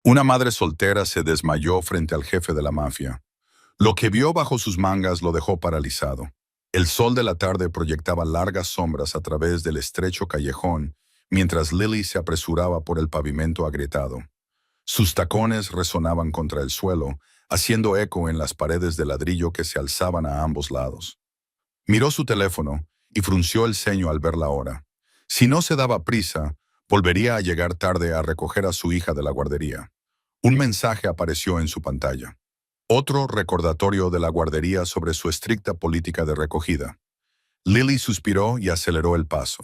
Una madre soltera se desmayó frente al jefe de la mafia. Lo que vio bajo sus mangas lo dejó paralizado. El sol de la tarde proyectaba largas sombras a través del estrecho callejón, mientras Lily se apresuraba por el pavimento agrietado. Sus tacones resonaban contra el suelo, haciendo eco en las paredes de ladrillo que se alzaban a ambos lados. Miró su teléfono y frunció el ceño al ver la hora. Si no se daba prisa, volvería a llegar tarde a recoger a su hija de la guardería. Un mensaje apareció en su pantalla. Otro recordatorio de la guardería sobre su estricta política de recogida. Lily suspiró y aceleró el paso.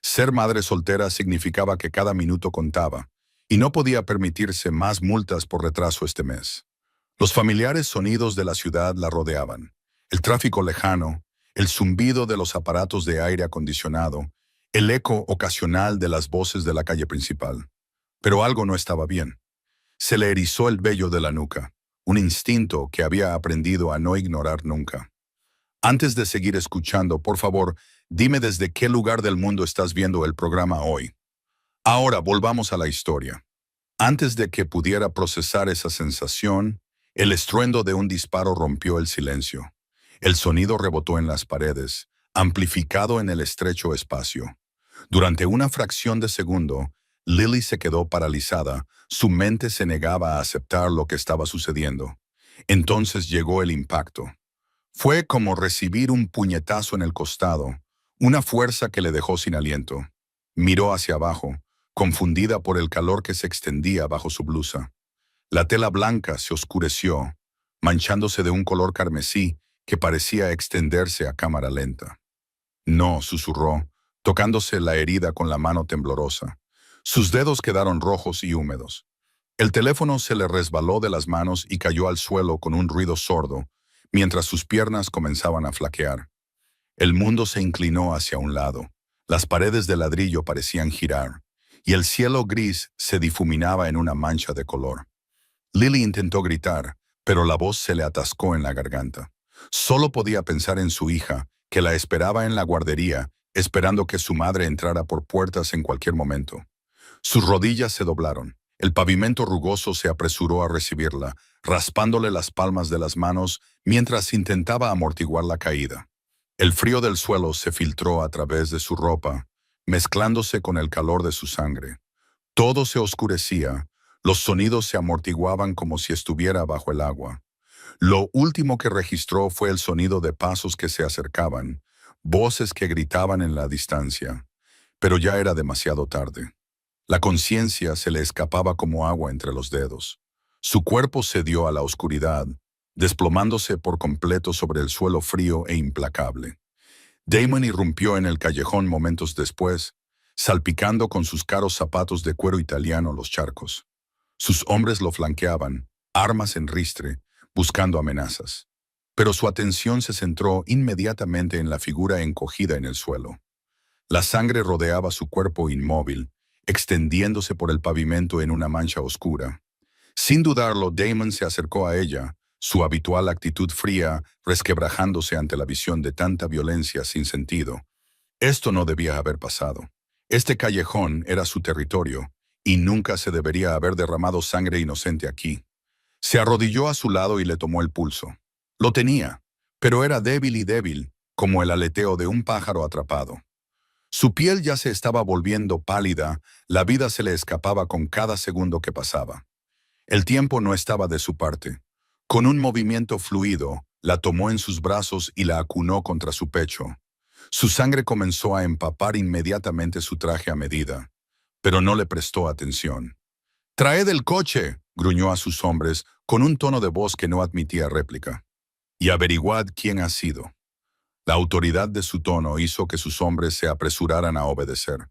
Ser madre soltera significaba que cada minuto contaba, y no podía permitirse más multas por retraso este mes. Los familiares sonidos de la ciudad la rodeaban. El tráfico lejano, el zumbido de los aparatos de aire acondicionado, el eco ocasional de las voces de la calle principal. Pero algo no estaba bien. Se le erizó el vello de la nuca, un instinto que había aprendido a no ignorar nunca. Antes de seguir escuchando, por favor, dime desde qué lugar del mundo estás viendo el programa hoy. Ahora volvamos a la historia. Antes de que pudiera procesar esa sensación, el estruendo de un disparo rompió el silencio. El sonido rebotó en las paredes, amplificado en el estrecho espacio. Durante una fracción de segundo, Lily se quedó paralizada, su mente se negaba a aceptar lo que estaba sucediendo. Entonces llegó el impacto. Fue como recibir un puñetazo en el costado, una fuerza que le dejó sin aliento. Miró hacia abajo, confundida por el calor que se extendía bajo su blusa. La tela blanca se oscureció, manchándose de un color carmesí que parecía extenderse a cámara lenta. No, susurró, tocándose la herida con la mano temblorosa. Sus dedos quedaron rojos y húmedos. El teléfono se le resbaló de las manos y cayó al suelo con un ruido sordo, mientras sus piernas comenzaban a flaquear. El mundo se inclinó hacia un lado. Las paredes de ladrillo parecían girar, y el cielo gris se difuminaba en una mancha de color. Lily intentó gritar, pero la voz se le atascó en la garganta. Solo podía pensar en su hija, que la esperaba en la guardería, esperando que su madre entrara por puertas en cualquier momento. Sus rodillas se doblaron. El pavimento rugoso se apresuró a recibirla, raspándole las palmas de las manos mientras intentaba amortiguar la caída. El frío del suelo se filtró a través de su ropa, mezclándose con el calor de su sangre. Todo se oscurecía, los sonidos se amortiguaban como si estuviera bajo el agua. Lo último que registró fue el sonido de pasos que se acercaban, voces que gritaban en la distancia. Pero ya era demasiado tarde. La conciencia se le escapaba como agua entre los dedos. Su cuerpo cedió a la oscuridad, desplomándose por completo sobre el suelo frío e implacable. Damon irrumpió en el callejón momentos después, salpicando con sus caros zapatos de cuero italiano los charcos. Sus hombres lo flanqueaban, armas en ristre, buscando amenazas. Pero su atención se centró inmediatamente en la figura encogida en el suelo. La sangre rodeaba su cuerpo inmóvil, extendiéndose por el pavimento en una mancha oscura. Sin dudarlo, Damon se acercó a ella, su habitual actitud fría resquebrajándose ante la visión de tanta violencia sin sentido. Esto no debía haber pasado. Este callejón era su territorio, y nunca se debería haber derramado sangre inocente aquí. Se arrodilló a su lado y le tomó el pulso. Lo tenía, pero era débil, como el aleteo de un pájaro atrapado. Su piel ya se estaba volviendo pálida, la vida se le escapaba con cada segundo que pasaba. El tiempo no estaba de su parte. Con un movimiento fluido, la tomó en sus brazos y la acunó contra su pecho. Su sangre comenzó a empapar inmediatamente su traje a medida, pero no le prestó atención. «¡Traed el coche!», gruñó a sus hombres con un tono de voz que no admitía réplica. «Y averiguad quién ha sido». La autoridad de su tono hizo que sus hombres se apresuraran a obedecer.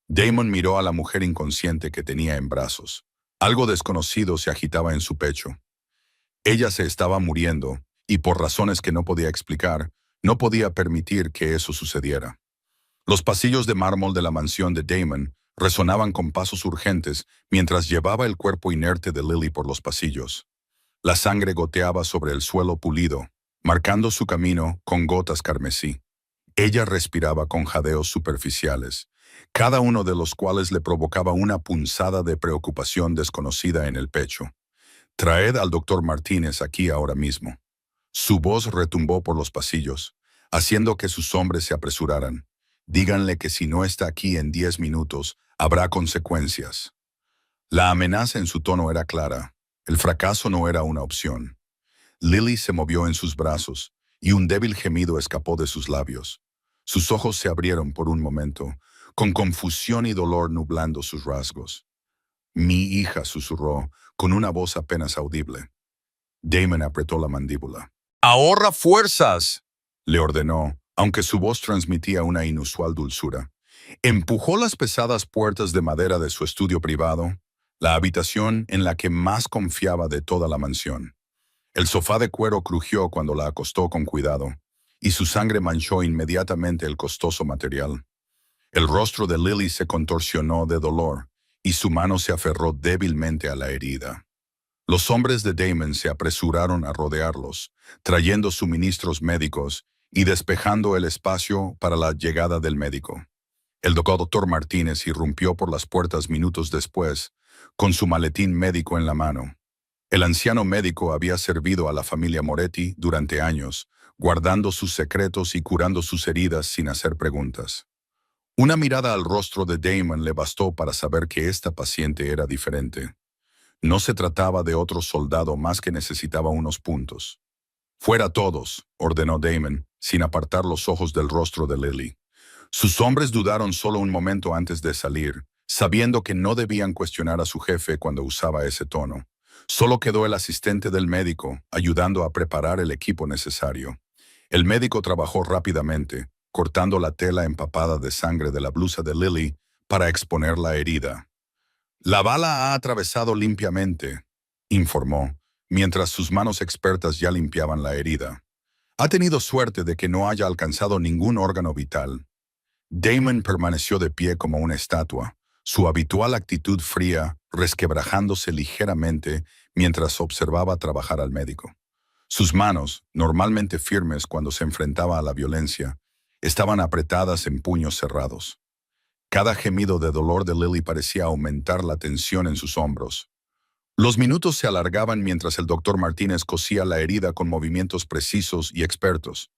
Damon miró a la mujer inconsciente que tenía en brazos. Algo desconocido se agitaba en su pecho. Ella se estaba muriendo, y por razones que no podía explicar, no podía permitir que eso sucediera. Los pasillos de mármol de la mansión de Damon resonaban con pasos urgentes mientras llevaba el cuerpo inerte de Lily por los pasillos. La sangre goteaba sobre el suelo pulido, marcando su camino con gotas carmesí. Ella respiraba con jadeos superficiales, cada uno de los cuales le provocaba una punzada de preocupación desconocida en el pecho. «Traed al doctor Martínez aquí ahora mismo». Su voz retumbó por los pasillos, haciendo que sus hombres se apresuraran. «Díganle que si no está aquí en 10 minutos, habrá consecuencias». La amenaza en su tono era clara. El fracaso no era una opción. Lily se movió en sus brazos, y un débil gemido escapó de sus labios. Sus ojos se abrieron por un momento, con confusión y dolor nublando sus rasgos. «Mi hija», susurró, con una voz apenas audible. Damon apretó la mandíbula. «¡Ahorra fuerzas!», le ordenó, aunque su voz transmitía una inusual dulzura. Empujó las pesadas puertas de madera de su estudio privado, la habitación en la que más confiaba de toda la mansión. El sofá de cuero crujió cuando la acostó con cuidado, y su sangre manchó inmediatamente el costoso material. El rostro de Lily se contorsionó de dolor, y su mano se aferró débilmente a la herida. Los hombres de Damon se apresuraron a rodearlos, trayendo suministros médicos y despejando el espacio para la llegada del médico. El doctor Martínez irrumpió por las puertas minutos después, con su maletín médico en la mano. El anciano médico había servido a la familia Moretti durante años, guardando sus secretos y curando sus heridas sin hacer preguntas. Una mirada al rostro de Damon le bastó para saber que esta paciente era diferente. No se trataba de otro soldado más que necesitaba unos puntos. «Fuera todos», ordenó Damon, sin apartar los ojos del rostro de Lily. Sus hombres dudaron solo un momento antes de salir, sabiendo que no debían cuestionar a su jefe cuando usaba ese tono. Solo quedó el asistente del médico, ayudando a preparar el equipo necesario. El médico trabajó rápidamente, cortando la tela empapada de sangre de la blusa de Lily para exponer la herida. «La bala ha atravesado limpiamente», informó, mientras sus manos expertas ya limpiaban la herida. «Ha tenido suerte de que no haya alcanzado ningún órgano vital». Damon permaneció de pie como una estatua, su habitual actitud fría resquebrajándose ligeramente mientras observaba trabajar al médico. Sus manos, normalmente firmes cuando se enfrentaba a la violencia, estaban apretadas en puños cerrados. Cada gemido de dolor de Lily parecía aumentar la tensión en sus hombros. Los minutos se alargaban mientras el doctor Martínez cosía la herida con movimientos precisos y expertos.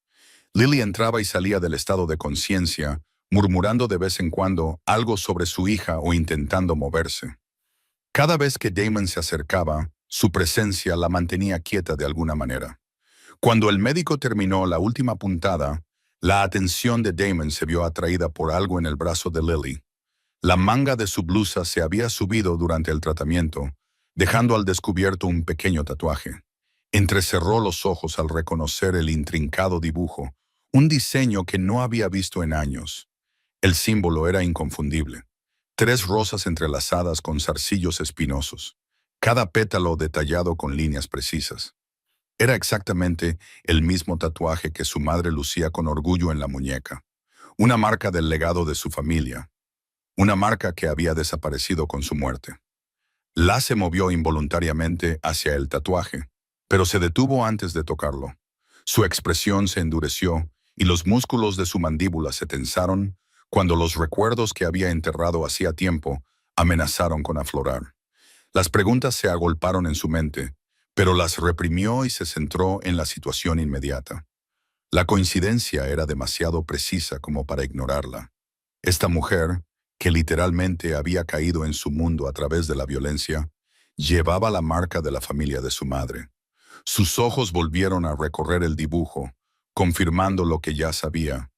Lily entraba y salía del estado de conciencia, murmurando de vez en cuando algo sobre su hija o intentando moverse. Cada vez que Damon se acercaba, su presencia la mantenía quieta de alguna manera. Cuando el médico terminó la última puntada, la atención de Damon se vio atraída por algo en el brazo de Lily. La manga de su blusa se había subido durante el tratamiento, dejando al descubierto un pequeño tatuaje. Entrecerró los ojos al reconocer el intrincado dibujo, un diseño que no había visto en años. El símbolo era inconfundible. 3 rosas entrelazadas con zarcillos espinosos, cada pétalo detallado con líneas precisas. Era exactamente el mismo tatuaje que su madre lucía con orgullo en la muñeca, una marca del legado de su familia, una marca que había desaparecido con su muerte. La se movió involuntariamente hacia el tatuaje, pero se detuvo antes de tocarlo. Su expresión se endureció y los músculos de su mandíbula se tensaron cuando los recuerdos que había enterrado hacía tiempo amenazaron con aflorar. Las preguntas se agolparon en su mente, pero las reprimió y se centró en la situación inmediata. La coincidencia era demasiado precisa como para ignorarla. Esta mujer, que literalmente había caído en su mundo a través de la violencia, llevaba la marca de la familia de su madre. Sus ojos volvieron a recorrer el dibujo, confirmando lo que ya sabía.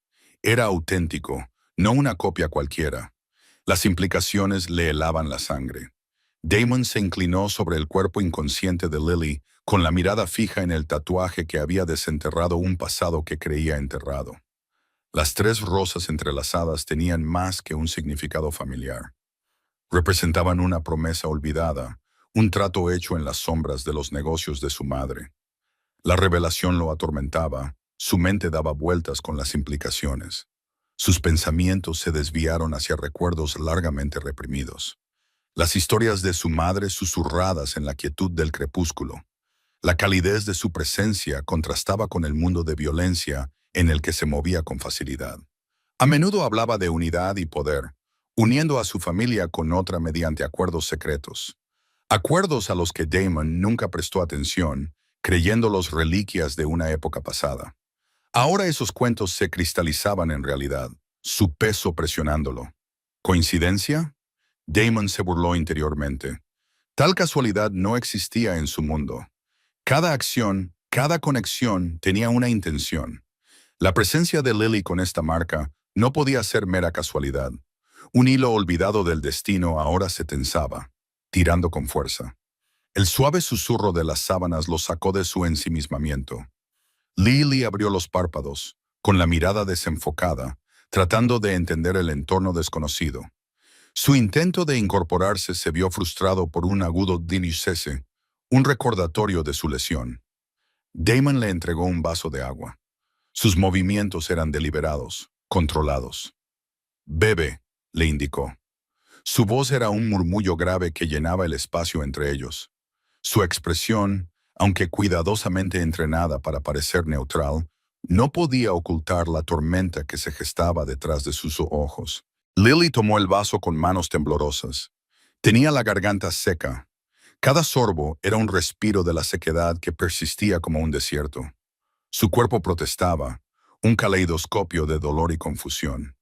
Era auténtico, no una copia cualquiera. Las implicaciones le helaban la sangre. Damon se inclinó sobre el cuerpo inconsciente de Lily, con la mirada fija en el tatuaje que había desenterrado un pasado que creía enterrado. Las 3 rosas entrelazadas tenían más que un significado familiar. Representaban una promesa olvidada, un trato hecho en las sombras de los negocios de su madre. La revelación lo atormentaba, su mente daba vueltas con las implicaciones. Sus pensamientos se desviaron hacia recuerdos largamente reprimidos. Las historias de su madre susurradas en la quietud del crepúsculo. La calidez de su presencia contrastaba con el mundo de violencia en el que se movía con facilidad. A menudo hablaba de unidad y poder, uniendo a su familia con otra mediante acuerdos secretos. Acuerdos a los que Damon nunca prestó atención, creyéndolos reliquias de una época pasada. Ahora esos cuentos se cristalizaban en realidad, su peso presionándolo. ¿Coincidencia? Damon se burló interiormente. Tal casualidad no existía en su mundo. Cada acción, cada conexión tenía una intención. La presencia de Lily con esta marca no podía ser mera casualidad. Un hilo olvidado del destino ahora se tensaba, tirando con fuerza. El suave susurro de las sábanas lo sacó de su ensimismamiento. Lily abrió los párpados, con la mirada desenfocada, tratando de entender el entorno desconocido. Su intento de incorporarse se vio frustrado por un agudo dinicese, un recordatorio de su lesión. Damon le entregó un vaso de agua. Sus movimientos eran deliberados, controlados. «Bebe», le indicó. Su voz era un murmullo grave que llenaba el espacio entre ellos. Su expresión, aunque cuidadosamente entrenada para parecer neutral, no podía ocultar la tormenta que se gestaba detrás de sus ojos. Lily tomó el vaso con manos temblorosas. Tenía la garganta seca. Cada sorbo era un respiro de la sequedad que persistía como un desierto. Su cuerpo protestaba, un caleidoscopio de dolor y confusión.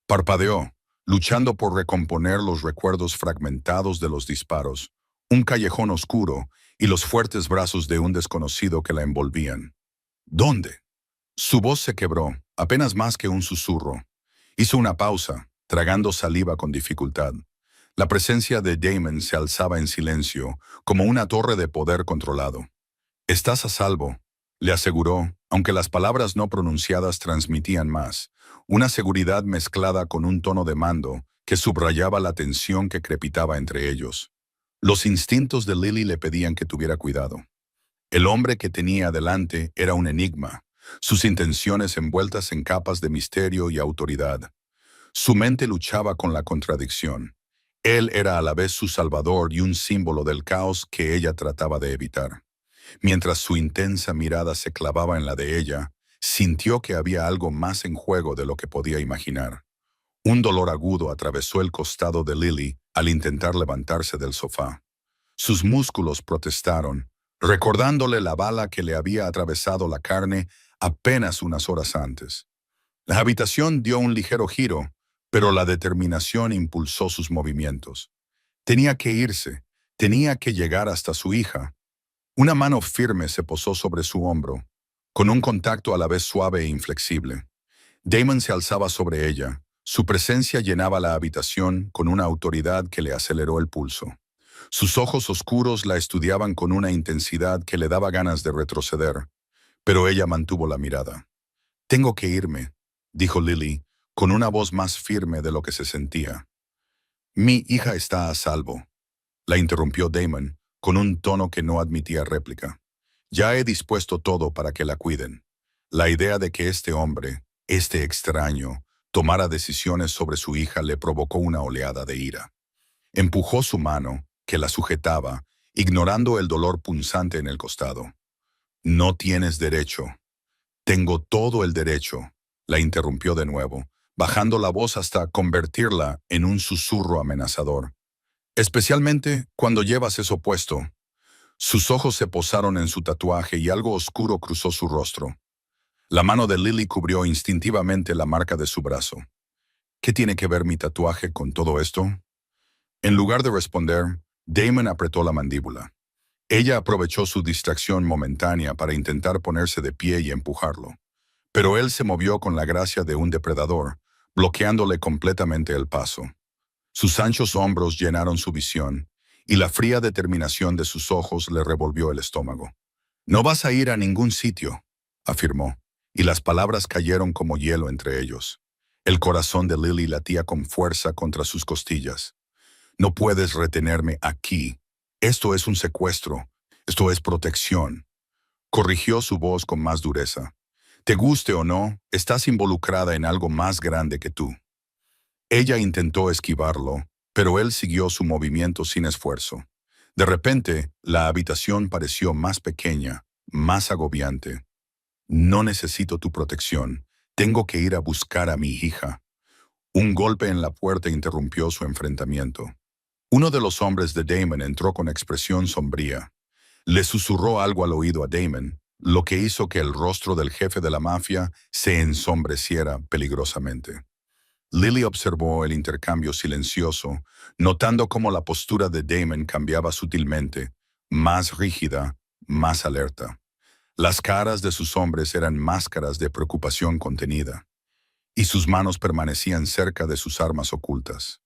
Parpadeó, luchando por recomponer los recuerdos fragmentados de los disparos, un callejón oscuro y los fuertes brazos de un desconocido que la envolvían. ¿Dónde? Su voz se quebró, apenas más que un susurro. Hizo una pausa, tragando saliva con dificultad. La presencia de Damon se alzaba en silencio, como una torre de poder controlado. «Estás a salvo», le aseguró, aunque las palabras no pronunciadas transmitían más, una seguridad mezclada con un tono de mando que subrayaba la tensión que crepitaba entre ellos. Los instintos de Lily le pedían que tuviera cuidado. El hombre que tenía delante era un enigma, sus intenciones envueltas en capas de misterio y autoridad. Su mente luchaba con la contradicción. Él era a la vez su salvador y un símbolo del caos que ella trataba de evitar. Mientras su intensa mirada se clavaba en la de ella, sintió que había algo más en juego de lo que podía imaginar. Un dolor agudo atravesó el costado de Lily al intentar levantarse del sofá. Sus músculos protestaron, recordándole la bala que le había atravesado la carne apenas unas horas antes. La habitación dio un ligero giro, pero la determinación impulsó sus movimientos. Tenía que irse, tenía que llegar hasta su hija. Una mano firme se posó sobre su hombro, con un contacto a la vez suave e inflexible. Damon se alzaba sobre ella. Su presencia llenaba la habitación con una autoridad que le aceleró el pulso. Sus ojos oscuros la estudiaban con una intensidad que le daba ganas de retroceder, pero ella mantuvo la mirada. «Tengo que irme», dijo Lily, con una voz más firme de lo que se sentía. «Mi hija está a salvo», la interrumpió Damon, con un tono que no admitía réplica. «Ya he dispuesto todo para que la cuiden». La idea de que este hombre, este extraño, tomara decisiones sobre su hija le provocó una oleada de ira. Empujó su mano, que la sujetaba, ignorando el dolor punzante en el costado. «No tienes derecho». «Tengo todo el derecho», la interrumpió de nuevo, bajando la voz hasta convertirla en un susurro amenazador. «Especialmente cuando llevas eso puesto». Sus ojos se posaron en su tatuaje y algo oscuro cruzó su rostro. La mano de Lily cubrió instintivamente la marca de su brazo. «¿Qué tiene que ver mi tatuaje con todo esto?». En lugar de responder, Damon apretó la mandíbula. Ella aprovechó su distracción momentánea para intentar ponerse de pie y empujarlo. Pero él se movió con la gracia de un depredador, bloqueándole completamente el paso. Sus anchos hombros llenaron su visión, y la fría determinación de sus ojos le revolvió el estómago. «No vas a ir a ningún sitio», afirmó, y las palabras cayeron como hielo entre ellos. El corazón de Lily latía con fuerza contra sus costillas. «No puedes retenerme aquí. Esto es un secuestro. Esto es protección». Corrigió su voz con más dureza. «Te guste o no, estás involucrada en algo más grande que tú». Ella intentó esquivarlo, pero él siguió su movimiento sin esfuerzo. De repente, la habitación pareció más pequeña, más agobiante. «No necesito tu protección. Tengo que ir a buscar a mi hija». Un golpe en la puerta interrumpió su enfrentamiento. Uno de los hombres de Damon entró con expresión sombría. Le susurró algo al oído a Damon, lo que hizo que el rostro del jefe de la mafia se ensombreciera peligrosamente. Lily observó el intercambio silencioso, notando cómo la postura de Damon cambiaba sutilmente, más rígida, más alerta. Las caras de sus hombres eran máscaras de preocupación contenida, y sus manos permanecían cerca de sus armas ocultas.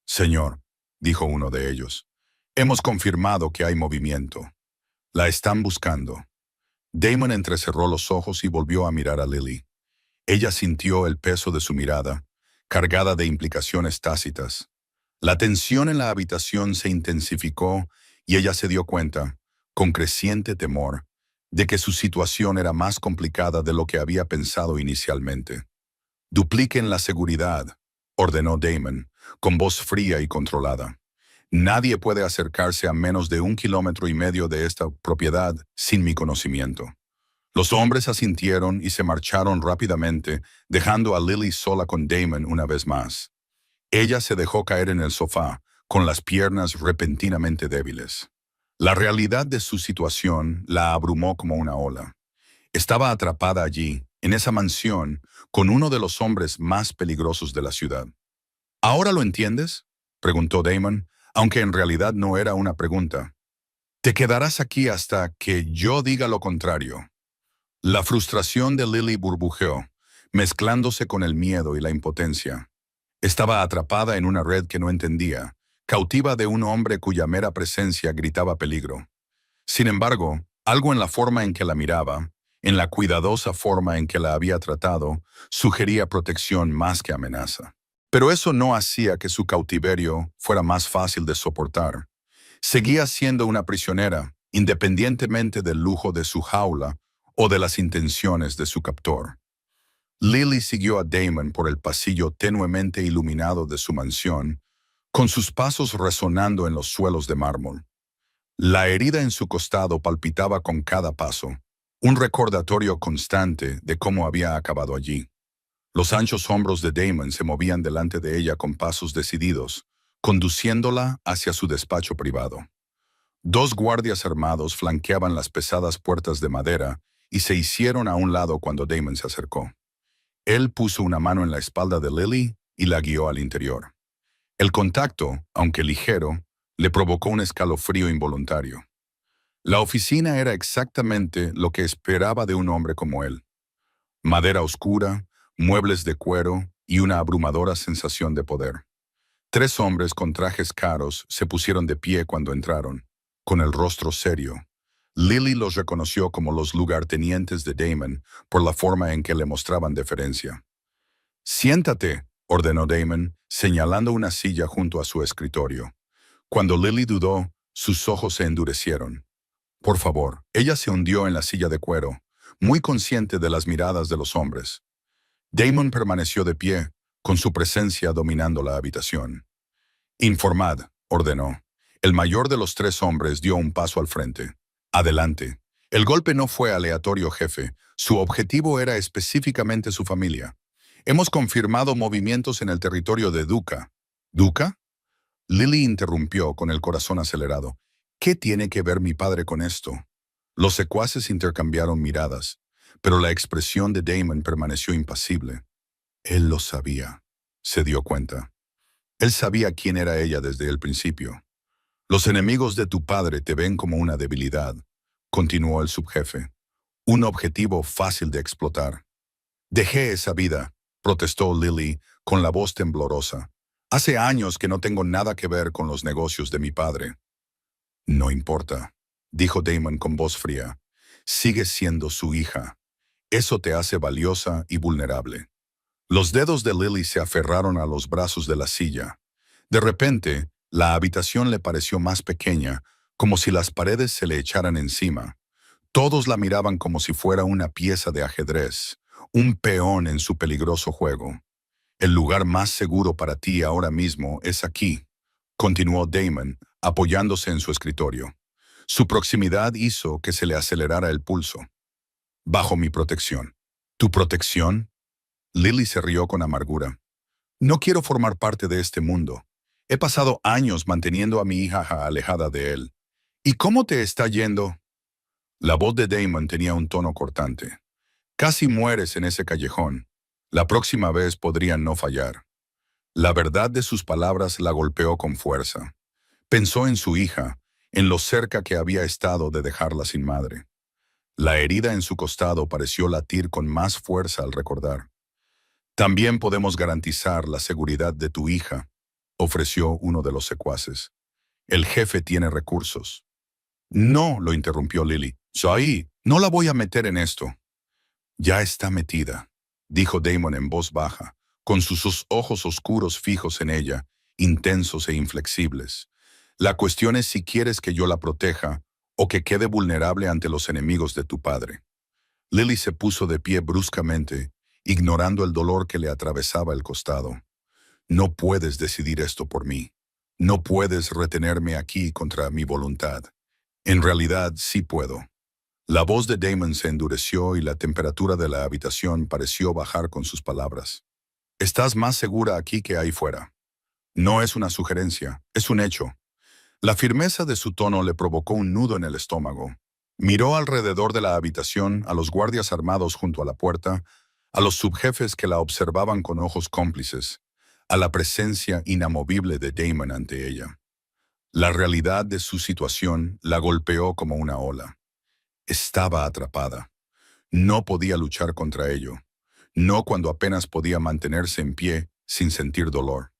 «Señor», dijo uno de ellos, «hemos confirmado que hay movimiento. La están buscando». Damon entrecerró los ojos y volvió a mirar a Lily. Ella sintió el peso de su mirada, cargada de implicaciones tácitas. La tensión en la habitación se intensificó y ella se dio cuenta, con creciente temor, de que su situación era más complicada de lo que había pensado inicialmente. «Dupliquen la seguridad», ordenó Damon, con voz fría y controlada. «Nadie puede acercarse a menos de 1,5 kilómetros de esta propiedad sin mi conocimiento». Los hombres asintieron y se marcharon rápidamente, dejando a Lily sola con Damon una vez más. Ella se dejó caer en el sofá, con las piernas repentinamente débiles. La realidad de su situación la abrumó como una ola. Estaba atrapada allí, en esa mansión, con uno de los hombres más peligrosos de la ciudad. «¿Ahora lo entiendes?», preguntó Damon, aunque en realidad no era una pregunta. «Te quedarás aquí hasta que yo diga lo contrario». La frustración de Lily burbujeó, mezclándose con el miedo y la impotencia. Estaba atrapada en una red que no entendía, cautiva de un hombre cuya mera presencia gritaba peligro. Sin embargo, algo en la forma en que la miraba, en la cuidadosa forma en que la había tratado, sugería protección más que amenaza. Pero eso no hacía que su cautiverio fuera más fácil de soportar. Seguía siendo una prisionera, independientemente del lujo de su jaula o de las intenciones de su captor. Lily siguió a Damon por el pasillo tenuemente iluminado de su mansión, con sus pasos resonando en los suelos de mármol. La herida en su costado palpitaba con cada paso, un recordatorio constante de cómo había acabado allí. Los anchos hombros de Damon se movían delante de ella con pasos decididos, conduciéndola hacia su despacho privado. 2 guardias armados flanqueaban las pesadas puertas de madera y se hicieron a un lado cuando Damon se acercó. Él puso una mano en la espalda de Lily y la guió al interior. El contacto, aunque ligero, le provocó un escalofrío involuntario. La oficina era exactamente lo que esperaba de un hombre como él. Madera oscura, muebles de cuero y una abrumadora sensación de poder. 3 hombres con trajes caros se pusieron de pie cuando entraron, con el rostro serio. Lily los reconoció como los lugartenientes de Damon por la forma en que le mostraban deferencia. «Siéntate», ordenó Damon, señalando una silla junto a su escritorio. Cuando Lily dudó, sus ojos se endurecieron. «Por favor». Ella se hundió en la silla de cuero, muy consciente de las miradas de los hombres. Damon permaneció de pie, con su presencia dominando la habitación. «Informad», ordenó. El mayor de los 3 hombres dio un paso al frente. «Adelante». El golpe no fue aleatorio, jefe. Su objetivo era específicamente su familia. «Hemos confirmado movimientos en el territorio de Duca». «¿Duca?». Lily interrumpió con el corazón acelerado. «¿Qué tiene que ver mi padre con esto?». Los secuaces intercambiaron miradas, pero la expresión de Damon permaneció impasible. Él lo sabía. Se dio cuenta. Él sabía quién era ella desde el principio. «Los enemigos de tu padre te ven como una debilidad», continuó el subjefe. «Un objetivo fácil de explotar». «Dejé esa vida», protestó Lily con la voz temblorosa. «Hace años que no tengo nada que ver con los negocios de mi padre». «No importa», dijo Damon con voz fría. «Sigues siendo su hija. Eso te hace valiosa y vulnerable». Los dedos de Lily se aferraron a los brazos de la silla. De repente, la habitación le pareció más pequeña, como si las paredes se le echaran encima. Todos la miraban como si fuera una pieza de ajedrez, un peón en su peligroso juego. «El lugar más seguro para ti ahora mismo es aquí», continuó Damon, apoyándose en su escritorio. Su proximidad hizo que se le acelerara el pulso. «Bajo mi protección». «¿Tu protección?». Lily se rió con amargura. No quiero formar parte de este mundo. He pasado años manteniendo a mi hija alejada de él. ¿Y cómo te está yendo? La voz de Damon tenía un tono cortante. Casi mueres en ese callejón. La próxima vez podrían no fallar. La verdad de sus palabras la golpeó con fuerza. Pensó en su hija, en lo cerca que había estado de dejarla sin madre. La herida en su costado pareció latir con más fuerza al recordar. También podemos garantizar la seguridad de tu hija, ofreció uno de los secuaces. El jefe tiene recursos. No, lo interrumpió Lily. Soy, no la voy a meter en esto. Ya está metida, dijo Damon en voz baja, con sus ojos oscuros fijos en ella, intensos e inflexibles. La cuestión es si quieres que yo la proteja o que quede vulnerable ante los enemigos de tu padre. Lily se puso de pie bruscamente, ignorando el dolor que le atravesaba el costado. No puedes decidir esto por mí. No puedes retenerme aquí contra mi voluntad. En realidad, sí puedo. La voz de Damon se endureció y la temperatura de la habitación pareció bajar con sus palabras. Estás más segura aquí que ahí fuera. No es una sugerencia, es un hecho. La firmeza de su tono le provocó un nudo en el estómago. Miró alrededor de la habitación, a los guardias armados junto a la puerta, a los subjefes que la observaban con ojos cómplices, a la presencia inamovible de Damon ante ella. La realidad de su situación la golpeó como una ola. Estaba atrapada. No podía luchar contra ello. No cuando apenas podía mantenerse en pie sin sentir dolor.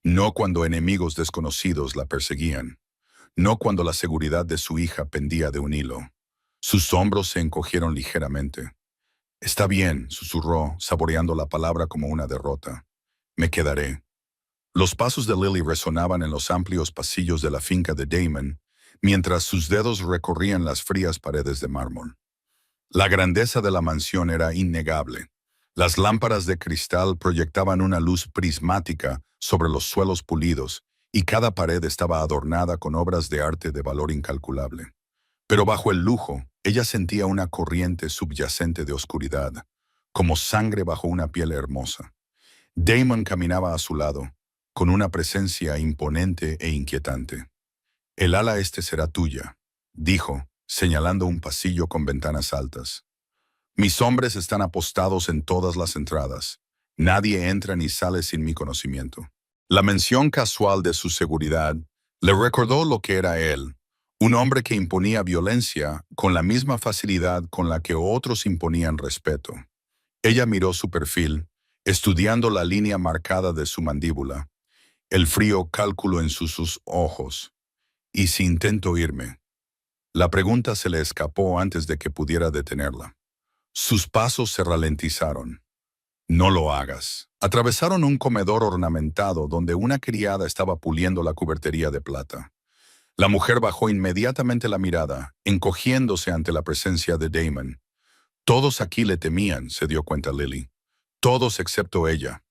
No cuando enemigos desconocidos la perseguían. No cuando la seguridad de su hija pendía de un hilo. Sus hombros se encogieron ligeramente. Está bien, susurró, saboreando la palabra como una derrota. Me quedaré. Los pasos de Lily resonaban en los amplios pasillos de la finca de Damon, mientras sus dedos recorrían las frías paredes de mármol. La grandeza de la mansión era innegable. Las lámparas de cristal proyectaban una luz prismática sobre los suelos pulidos, y cada pared estaba adornada con obras de arte de valor incalculable. Pero bajo el lujo, ella sentía una corriente subyacente de oscuridad, como sangre bajo una piel hermosa. Damon caminaba a su lado, con una presencia imponente e inquietante. El ala este será tuya, dijo, señalando un pasillo con ventanas altas. Mis hombres están apostados en todas las entradas. Nadie entra ni sale sin mi conocimiento. La mención casual de su seguridad le recordó lo que era él, un hombre que imponía violencia con la misma facilidad con la que otros imponían respeto. Ella miró su perfil, estudiando la línea marcada de su mandíbula, el frío cálculo en sus ojos. ¿Y si intento irme? La pregunta se le escapó antes de que pudiera detenerla. Sus pasos se ralentizaron. No lo hagas. Atravesaron un comedor ornamentado donde una criada estaba puliendo la cubertería de plata. La mujer bajó inmediatamente la mirada, encogiéndose ante la presencia de Damon. Todos aquí le temían, se dio cuenta Lily. Todos excepto ella.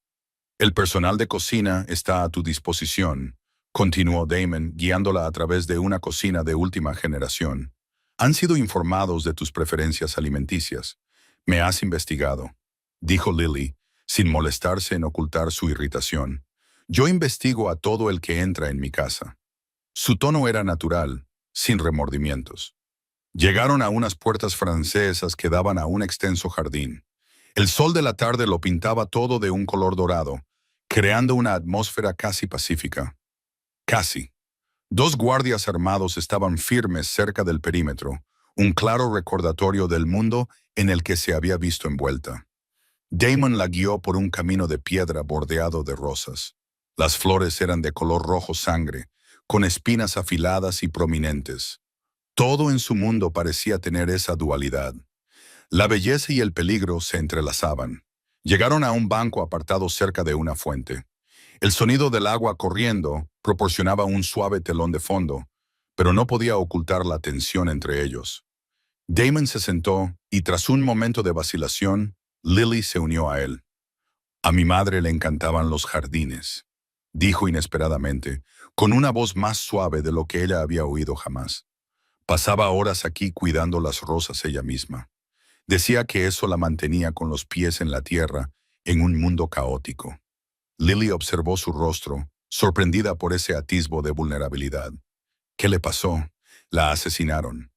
El personal de cocina está a tu disposición, continuó Damon, guiándola a través de una cocina de última generación. Han sido informados de tus preferencias alimenticias. Me has investigado, dijo Lily, sin molestarse en ocultar su irritación. Yo investigo a todo el que entra en mi casa. Su tono era natural, sin remordimientos. Llegaron a unas puertas francesas que daban a un extenso jardín. El sol de la tarde lo pintaba todo de un color dorado, creando una atmósfera casi pacífica. Casi. Dos guardias armados estaban firmes cerca del perímetro, un claro recordatorio del mundo en el que se había visto envuelta. Damon la guió por un camino de piedra bordeado de rosas. Las flores eran de color rojo sangre, con espinas afiladas y prominentes. Todo en su mundo parecía tener esa dualidad. La belleza y el peligro se entrelazaban. Llegaron a un banco apartado cerca de una fuente. El sonido del agua corriendo proporcionaba un suave telón de fondo, pero no podía ocultar la tensión entre ellos. Damon se sentó y tras un momento de vacilación, Lily se unió a él. A mi madre le encantaban los jardines, dijo inesperadamente, con una voz más suave de lo que ella había oído jamás. Pasaba horas aquí cuidando las rosas ella misma. Decía que eso la mantenía con los pies en la tierra, en un mundo caótico. Lily observó su rostro, sorprendida por ese atisbo de vulnerabilidad. ¿Qué le pasó? La asesinaron.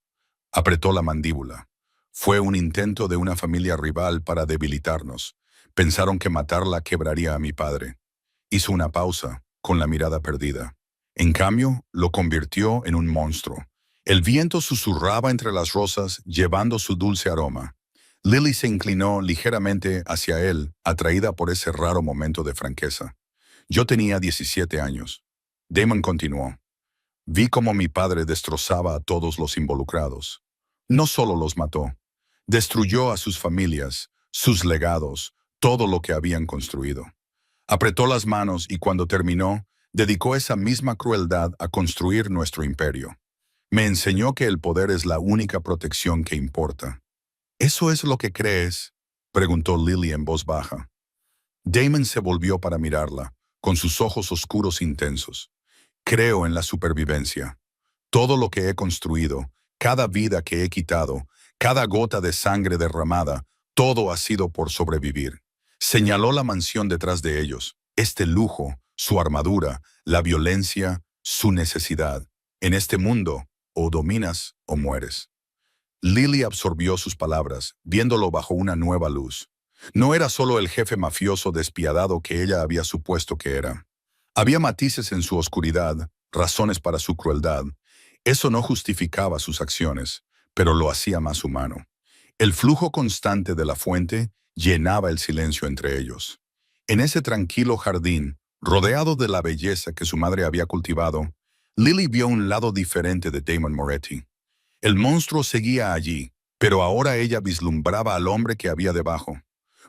Apretó la mandíbula. Fue un intento de una familia rival para debilitarnos. Pensaron que matarla quebraría a mi padre. Hizo una pausa, con la mirada perdida. En cambio, lo convirtió en un monstruo. El viento susurraba entre las rosas, llevando su dulce aroma. Lily se inclinó ligeramente hacia él, atraída por ese raro momento de franqueza. Yo tenía 17 años. Damon continuó. Vi cómo mi padre destrozaba a todos los involucrados. No solo los mató, destruyó a sus familias, sus legados, todo lo que habían construido. Apretó las manos y cuando terminó, dedicó esa misma crueldad a construir nuestro imperio. Me enseñó que el poder es la única protección que importa. ¿Eso es lo que crees?, preguntó Lily en voz baja. Damon se volvió para mirarla, con sus ojos oscuros intensos. Creo en la supervivencia. Todo lo que he construido, cada vida que he quitado, cada gota de sangre derramada, todo ha sido por sobrevivir. Señaló la mansión detrás de ellos, este lujo, su armadura, la violencia, su necesidad. En este mundo, o dominas o mueres. Lily absorbió sus palabras, viéndolo bajo una nueva luz. No era solo el jefe mafioso despiadado que ella había supuesto que era. Había matices en su oscuridad, razones para su crueldad. Eso no justificaba sus acciones, pero lo hacía más humano. El flujo constante de la fuente llenaba el silencio entre ellos. En ese tranquilo jardín, rodeado de la belleza que su madre había cultivado, Lily vio un lado diferente de Damon Moretti. El monstruo seguía allí, pero ahora ella vislumbraba al hombre que había debajo,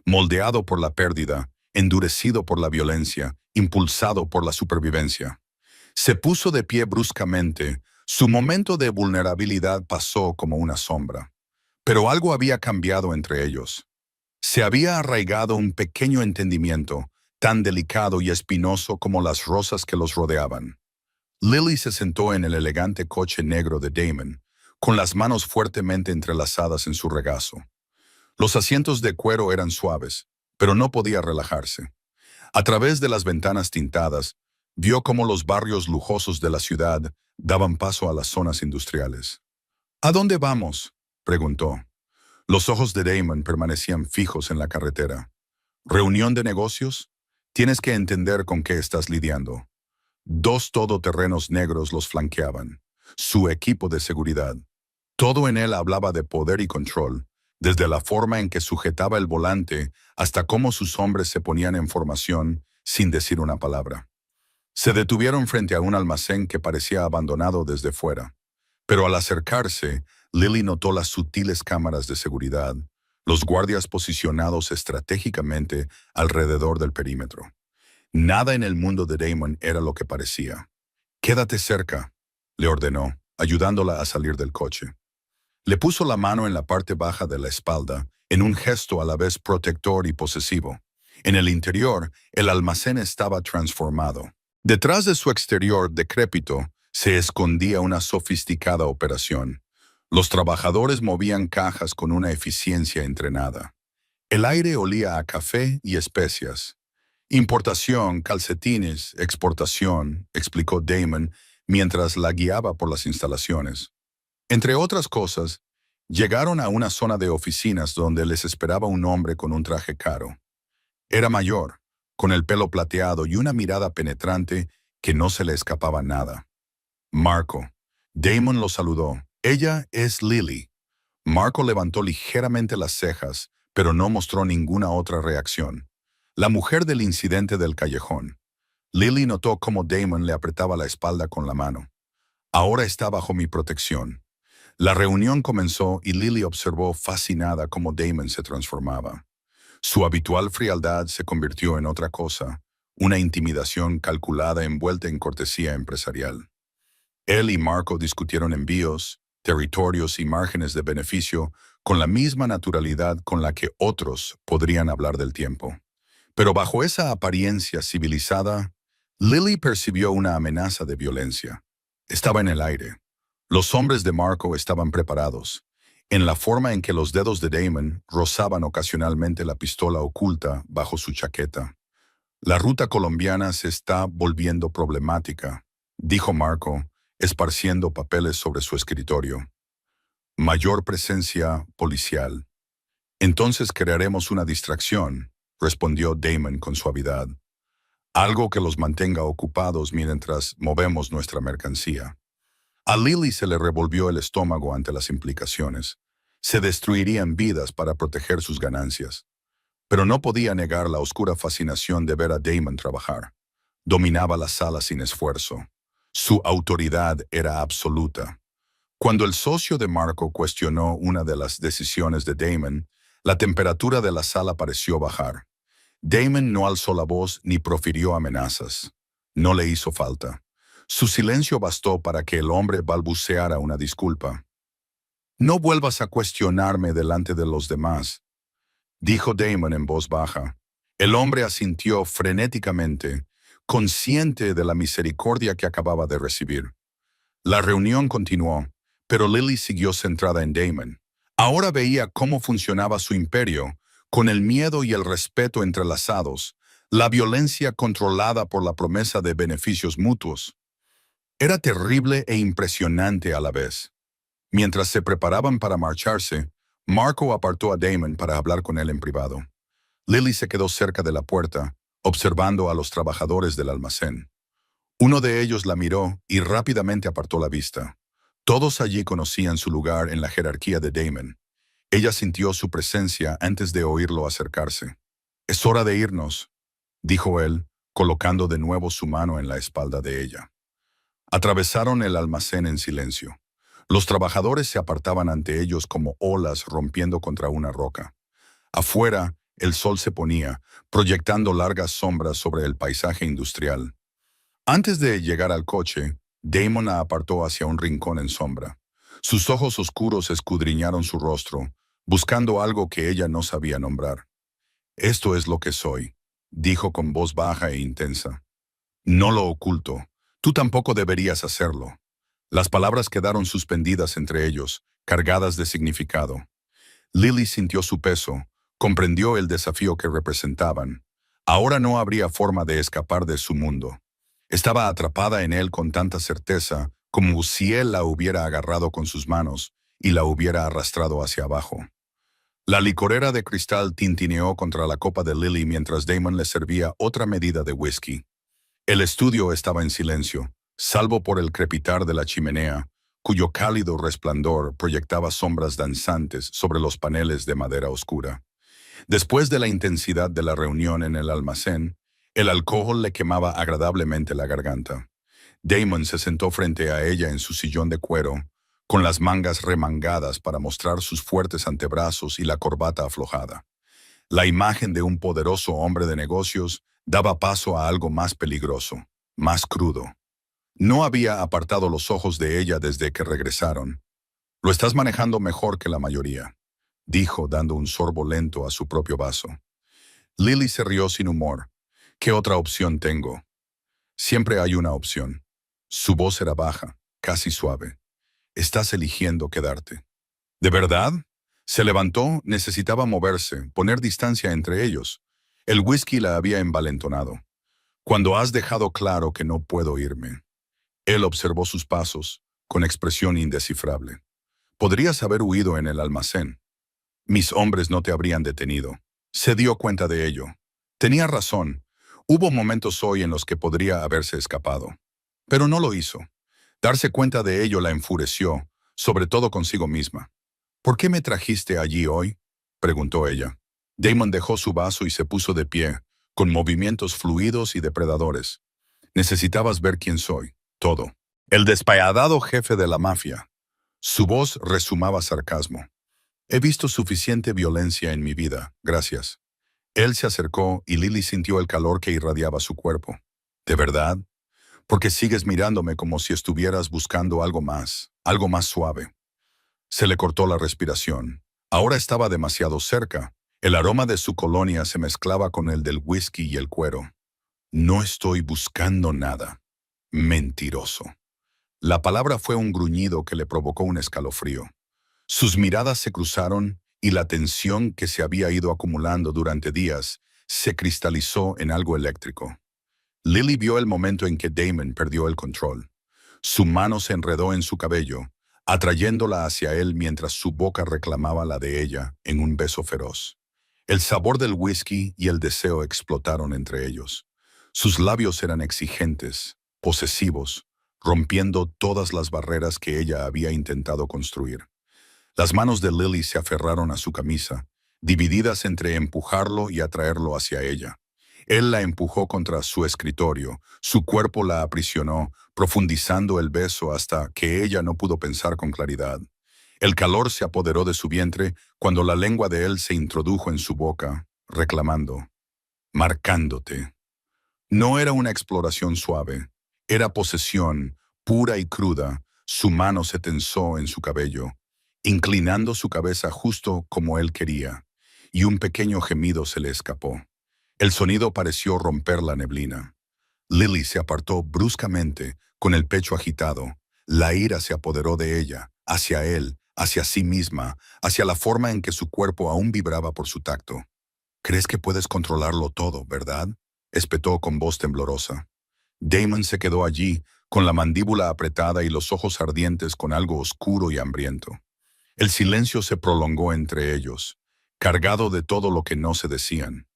moldeado por la pérdida, endurecido por la violencia, impulsado por la supervivencia. Se puso de pie bruscamente. Su momento de vulnerabilidad pasó como una sombra. Pero algo había cambiado entre ellos. Se había arraigado un pequeño entendimiento, tan delicado y espinoso como las rosas que los rodeaban. Lily se sentó en el elegante coche negro de Damon, con las manos fuertemente entrelazadas en su regazo. Los asientos de cuero eran suaves, pero no podía relajarse. A través de las ventanas tintadas, vio cómo los barrios lujosos de la ciudad daban paso a las zonas industriales. ¿A dónde vamos?, preguntó. Los ojos de Damon permanecían fijos en la carretera. ¿Reunión de negocios? Tienes que entender con qué estás lidiando. 2 todoterrenos negros los flanqueaban. Su equipo de seguridad. Todo en él hablaba de poder y control, desde la forma en que sujetaba el volante hasta cómo sus hombres se ponían en formación sin decir una palabra. Se detuvieron frente a un almacén que parecía abandonado desde fuera. Pero al acercarse, Lily notó las sutiles cámaras de seguridad, los guardias posicionados estratégicamente alrededor del perímetro. Nada en el mundo de Damon era lo que parecía. «Quédate cerca», le ordenó, ayudándola a salir del coche. Le puso la mano en la parte baja de la espalda, en un gesto a la vez protector y posesivo. En el interior, el almacén estaba transformado. Detrás de su exterior decrépito, se escondía una sofisticada operación. Los trabajadores movían cajas con una eficiencia entrenada. El aire olía a café y especias. Importación, calcetines, exportación, explicó Damon mientras la guiaba por las instalaciones. Entre otras cosas, llegaron a una zona de oficinas donde les esperaba un hombre con un traje caro. Era mayor, con el pelo plateado y una mirada penetrante que no se le escapaba nada. Marco. Damon lo saludó. Ella es Lily. Marco levantó ligeramente las cejas, pero no mostró ninguna otra reacción. La mujer del incidente del callejón. Lily notó cómo Damon le apretaba la espalda con la mano. Ahora está bajo mi protección. La reunión comenzó y Lily observó fascinada cómo Damon se transformaba. Su habitual frialdad se convirtió en otra cosa, una intimidación calculada envuelta en cortesía empresarial. Él y Marco discutieron envíos, territorios y márgenes de beneficio con la misma naturalidad con la que otros podrían hablar del tiempo. Pero bajo esa apariencia civilizada, Lily percibió una amenaza de violencia. Estaba en el aire. Los hombres de Marco estaban preparados, en la forma en que los dedos de Damon rozaban ocasionalmente la pistola oculta bajo su chaqueta. La ruta colombiana se está volviendo problemática, dijo Marco, esparciendo papeles sobre su escritorio. Mayor presencia policial. Entonces crearemos una distracción, respondió Damon con suavidad. Algo que los mantenga ocupados mientras movemos nuestra mercancía. A Lily se le revolvió el estómago ante las implicaciones. Se destruirían vidas para proteger sus ganancias. Pero no podía negar la oscura fascinación de ver a Damon trabajar. Dominaba la sala sin esfuerzo. Su autoridad era absoluta. Cuando el socio de Marco cuestionó una de las decisiones de Damon, la temperatura de la sala pareció bajar. Damon no alzó la voz ni profirió amenazas. No le hizo falta. Su silencio bastó para que el hombre balbuceara una disculpa. «No vuelvas a cuestionarme delante de los demás», dijo Damon en voz baja. El hombre asintió frenéticamente, consciente de la misericordia que acababa de recibir. La reunión continuó, pero Lily siguió centrada en Damon. Ahora veía cómo funcionaba su imperio, con el miedo y el respeto entrelazados, la violencia controlada por la promesa de beneficios mutuos. Era terrible e impresionante a la vez. Mientras se preparaban para marcharse, Marco apartó a Damon para hablar con él en privado. Lily se quedó cerca de la puerta, observando a los trabajadores del almacén. Uno de ellos la miró y rápidamente apartó la vista. Todos allí conocían su lugar en la jerarquía de Damon. Ella sintió su presencia antes de oírlo acercarse. «Es hora de irnos», dijo él, colocando de nuevo su mano en la espalda de ella. Atravesaron el almacén en silencio. Los trabajadores se apartaban ante ellos como olas rompiendo contra una roca. Afuera, el sol se ponía, proyectando largas sombras sobre el paisaje industrial. Antes de llegar al coche, Damon la apartó hacia un rincón en sombra. Sus ojos oscuros escudriñaron su rostro, buscando algo que ella no sabía nombrar. «Esto es lo que soy», dijo con voz baja e intensa. «No lo oculto. Tú tampoco deberías hacerlo». Las palabras quedaron suspendidas entre ellos, cargadas de significado. Lily sintió su peso, comprendió el desafío que representaban. Ahora no habría forma de escapar de su mundo. Estaba atrapada en él con tanta certeza como si él la hubiera agarrado con sus manos y la hubiera arrastrado hacia abajo. La licorera de cristal tintineó contra la copa de Lily mientras Damon le servía otra medida de whisky. El estudio estaba en silencio, salvo por el crepitar de la chimenea, cuyo cálido resplandor proyectaba sombras danzantes sobre los paneles de madera oscura. Después de la intensidad de la reunión en el almacén, el alcohol le quemaba agradablemente la garganta. Damon se sentó frente a ella en su sillón de cuero, con las mangas remangadas para mostrar sus fuertes antebrazos y la corbata aflojada. La imagen de un poderoso hombre de negocios daba paso a algo más peligroso, más crudo. No había apartado los ojos de ella desde que regresaron. «Lo estás manejando mejor que la mayoría», dijo dando un sorbo lento a su propio vaso. Lily se rió sin humor. «¿Qué otra opción tengo?» «Siempre hay una opción». Su voz era baja, casi suave. «Estás eligiendo quedarte». «¿De verdad?» Se levantó, necesitaba moverse, poner distancia entre ellos. El whisky la había envalentonado. «Cuando has dejado claro que no puedo irme». Él observó sus pasos, con expresión indescifrable. «Podrías haber huido en el almacén. Mis hombres no te habrían detenido». Se dio cuenta de ello. Tenía razón. Hubo momentos hoy en los que podría haberse escapado. Pero no lo hizo. Darse cuenta de ello la enfureció, sobre todo consigo misma. «¿Por qué me trajiste allí hoy?», preguntó ella. Damon dejó su vaso y se puso de pie, con movimientos fluidos y depredadores. «Necesitabas ver quién soy. Todo. El despiadado jefe de la mafia». Su voz rezumaba sarcasmo. «He visto suficiente violencia en mi vida, gracias». Él se acercó y Lily sintió el calor que irradiaba su cuerpo. «¿De verdad? Porque sigues mirándome como si estuvieras buscando algo más suave». Se le cortó la respiración. Ahora estaba demasiado cerca. El aroma de su colonia se mezclaba con el del whisky y el cuero. «No estoy buscando nada». «Mentiroso». La palabra fue un gruñido que le provocó un escalofrío. Sus miradas se cruzaron y la tensión que se había ido acumulando durante días se cristalizó en algo eléctrico. Lily vio el momento en que Damon perdió el control. Su mano se enredó en su cabello, atrayéndola hacia él mientras su boca reclamaba la de ella en un beso feroz. El sabor del whisky y el deseo explotaron entre ellos. Sus labios eran exigentes, posesivos, rompiendo todas las barreras que ella había intentado construir. Las manos de Lily se aferraron a su camisa, divididas entre empujarlo y atraerlo hacia ella. Él la empujó contra su escritorio, su cuerpo la aprisionó, profundizando el beso hasta que ella no pudo pensar con claridad. El calor se apoderó de su vientre cuando la lengua de él se introdujo en su boca, reclamando, marcándote. No era una exploración suave, era posesión, pura y cruda. Su mano se tensó en su cabello, inclinando su cabeza justo como él quería, y un pequeño gemido se le escapó. El sonido pareció romper la neblina. Lily se apartó bruscamente, con el pecho agitado. La ira se apoderó de ella, hacia él, hacia sí misma, hacia la forma en que su cuerpo aún vibraba por su tacto. «Crees que puedes controlarlo todo, ¿verdad?», espetó con voz temblorosa. Damon se quedó allí, con la mandíbula apretada y los ojos ardientes con algo oscuro y hambriento. El silencio se prolongó entre ellos, cargado de todo lo que no se decían.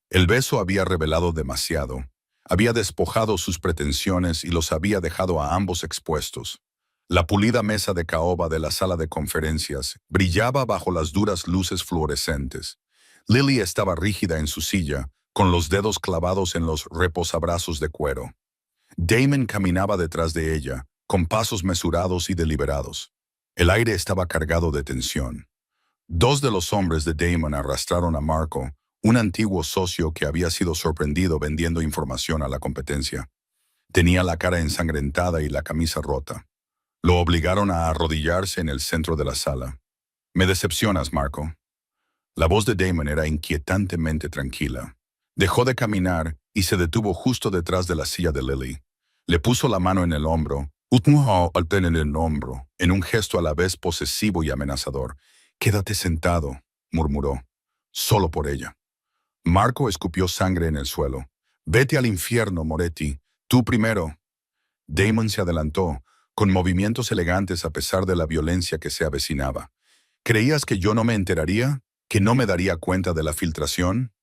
El beso había revelado demasiado, había despojado sus pretensiones y los había dejado a ambos expuestos. La pulida mesa de caoba de la sala de conferencias brillaba bajo las duras luces fluorescentes. Lily estaba rígida en su silla, con los dedos clavados en los reposabrazos de cuero. Damon caminaba detrás de ella, con pasos mesurados y deliberados. El aire estaba cargado de tensión. Dos de los hombres de Damon arrastraron a Marco, un antiguo socio que había sido sorprendido vendiendo información a la competencia. Tenía la cara ensangrentada y la camisa rota. Lo obligaron a arrodillarse en el centro de la sala. «Me decepcionas, Marco». La voz de Damon era inquietantemente tranquila. Dejó de caminar y se detuvo justo detrás de la silla de Lily. Le puso la mano en el hombro, en un gesto a la vez posesivo y amenazador. «Quédate sentado», murmuró, «solo por ella». Marco escupió sangre en el suelo. «Vete al infierno, Moretti. Tú primero». Damon se adelantó, con movimientos elegantes a pesar de la violencia que se avecinaba. «¿Creías que yo no me enteraría? ¿Que no me daría cuenta de la filtración?»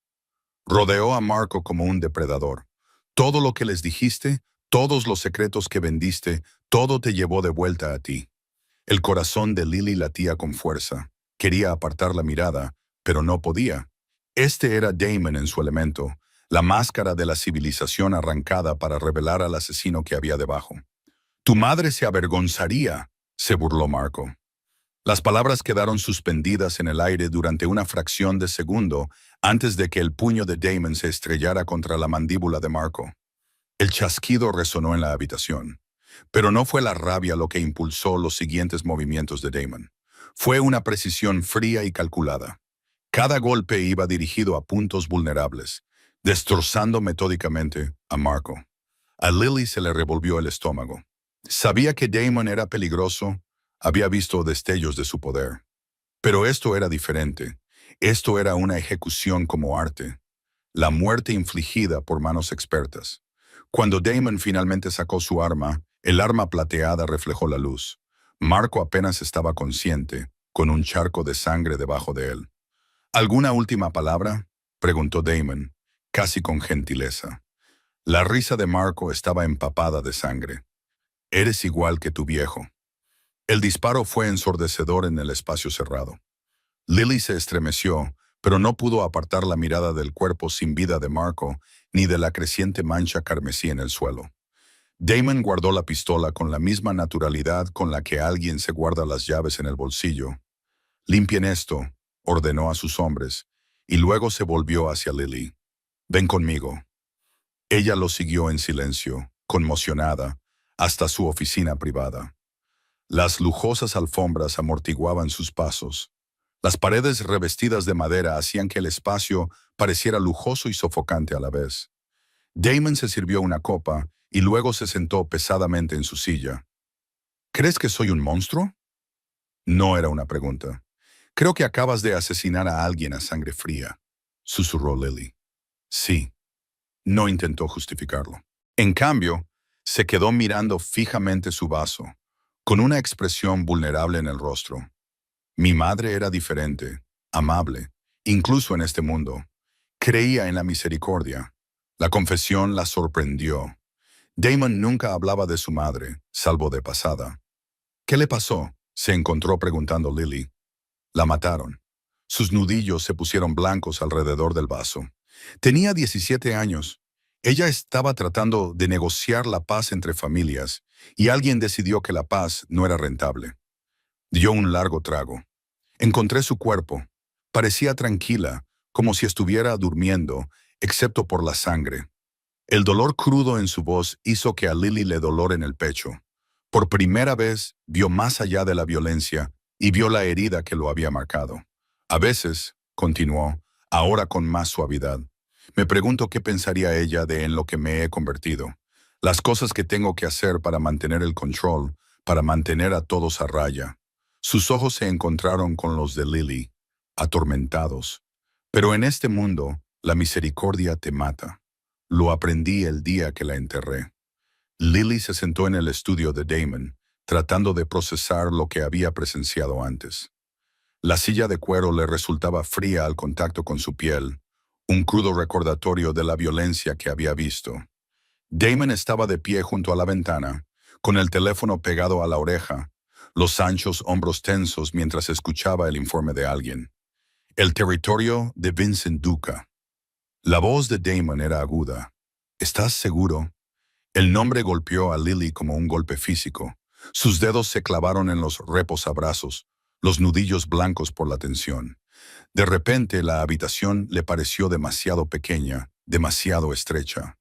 Rodeó a Marco como un depredador. «Todo lo que les dijiste, todos los secretos que vendiste, todo te llevó de vuelta a ti». El corazón de Lily latía con fuerza. Quería apartar la mirada, pero no podía. Este era Damon en su elemento, la máscara de la civilización arrancada para revelar al asesino que había debajo. «Tu madre se avergonzaría», se burló Marco. Las palabras quedaron suspendidas en el aire durante una fracción de segundo antes de que el puño de Damon se estrellara contra la mandíbula de Marco. El chasquido resonó en la habitación. Pero no fue la rabia lo que impulsó los siguientes movimientos de Damon. Fue una precisión fría y calculada. Cada golpe iba dirigido a puntos vulnerables, destrozando metódicamente a Marco. A Lily se le revolvió el estómago. Sabía que Damon era peligroso, había visto destellos de su poder. Pero esto era diferente. Esto era una ejecución como arte. La muerte infligida por manos expertas. Cuando Damon finalmente sacó su arma, el arma plateada reflejó la luz. Marco apenas estaba consciente, con un charco de sangre debajo de él. «¿Alguna última palabra?», preguntó Damon, casi con gentileza. La risa de Marco estaba empapada de sangre. «Eres igual que tu viejo». El disparo fue ensordecedor en el espacio cerrado. Lily se estremeció, pero no pudo apartar la mirada del cuerpo sin vida de Marco ni de la creciente mancha carmesí en el suelo. Damon guardó la pistola con la misma naturalidad con la que alguien se guarda las llaves en el bolsillo. «Limpien esto», ordenó a sus hombres, y luego se volvió hacia Lily. «Ven conmigo». Ella lo siguió en silencio, conmocionada, hasta su oficina privada. Las lujosas alfombras amortiguaban sus pasos. Las paredes revestidas de madera hacían que el espacio pareciera lujoso y sofocante a la vez. Damon se sirvió una copa y luego se sentó pesadamente en su silla. «¿Crees que soy un monstruo?». No era una pregunta. «Creo que acabas de asesinar a alguien a sangre fría», susurró Lily. Sí, no intentó justificarlo. En cambio, se quedó mirando fijamente su vaso, con una expresión vulnerable en el rostro. Mi madre era diferente, amable, incluso en este mundo. Creía en la misericordia. La confesión la sorprendió. Damon nunca hablaba de su madre, salvo de pasada. ¿Qué le pasó?, se encontró preguntando Lily. La mataron. Sus nudillos se pusieron blancos alrededor del vaso. Tenía 17 años. Ella estaba tratando de negociar la paz entre familias, y alguien decidió que la paz no era rentable. Dio un largo trago. Encontré su cuerpo. Parecía tranquila, como si estuviera durmiendo, excepto por la sangre. El dolor crudo en su voz hizo que a Lily le dolor en el pecho. Por primera vez vio más allá de la violencia y vio la herida que lo había marcado. A veces, continuó, ahora con más suavidad, me pregunto qué pensaría ella de en lo que me he convertido. Las cosas que tengo que hacer para mantener el control, para mantener a todos a raya. Sus ojos se encontraron con los de Lily, atormentados. Pero en este mundo, la misericordia te mata. Lo aprendí el día que la enterré. Lily se sentó en el estudio de Damon, tratando de procesar lo que había presenciado antes. La silla de cuero le resultaba fría al contacto con su piel, un crudo recordatorio de la violencia que había visto. Damon estaba de pie junto a la ventana, con el teléfono pegado a la oreja, los anchos hombros tensos mientras escuchaba el informe de alguien. El territorio de Vincent Duca. La voz de Damon era aguda. ¿Estás seguro? El nombre golpeó a Lily como un golpe físico. Sus dedos se clavaron en los reposabrazos, los nudillos blancos por la tensión. De repente la habitación le pareció demasiado pequeña, demasiado estrecha.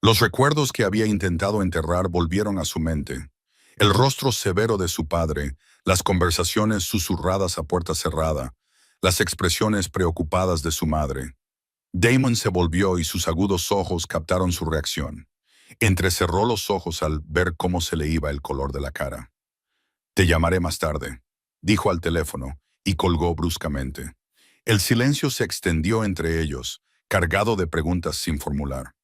Los recuerdos que había intentado enterrar volvieron a su mente. El rostro severo de su padre, las conversaciones susurradas a puerta cerrada, las expresiones preocupadas de su madre. Damon se volvió y sus agudos ojos captaron su reacción. Entrecerró los ojos al ver cómo se le iba el color de la cara. «Te llamaré más tarde», dijo al teléfono, y colgó bruscamente. El silencio se extendió entre ellos, cargado de preguntas sin formular.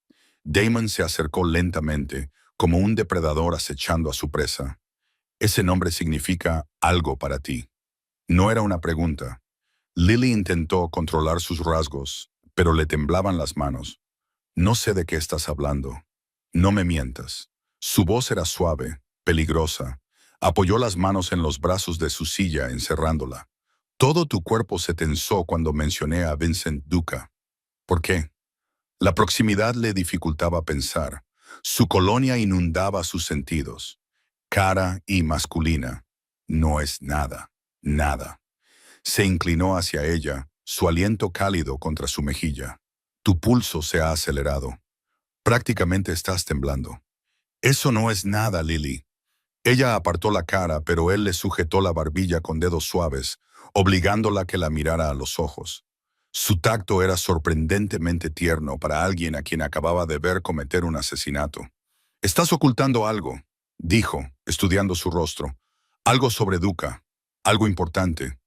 Damon se acercó lentamente, como un depredador acechando a su presa. «Ese nombre significa algo para ti». No era una pregunta. Lily intentó controlar sus rasgos, pero le temblaban las manos. «No sé de qué estás hablando. No me mientas». Su voz era suave, peligrosa. Apoyó las manos en los brazos de su silla, encerrándola. «Todo tu cuerpo se tensó cuando mencioné a Vincent Duca». «¿Por qué?» La proximidad le dificultaba pensar. Su colonia inundaba sus sentidos. Cara y masculina. No es nada, nada. Se inclinó hacia ella, su aliento cálido contra su mejilla. «Tu pulso se ha acelerado. Prácticamente estás temblando». «Eso no es nada, Lily». Ella apartó la cara, pero él le sujetó la barbilla con dedos suaves, obligándola a que la mirara a los ojos. Su tacto era sorprendentemente tierno para alguien a quien acababa de ver cometer un asesinato. «Estás ocultando algo», dijo, estudiando su rostro. «Algo sobre Duca. Algo importante».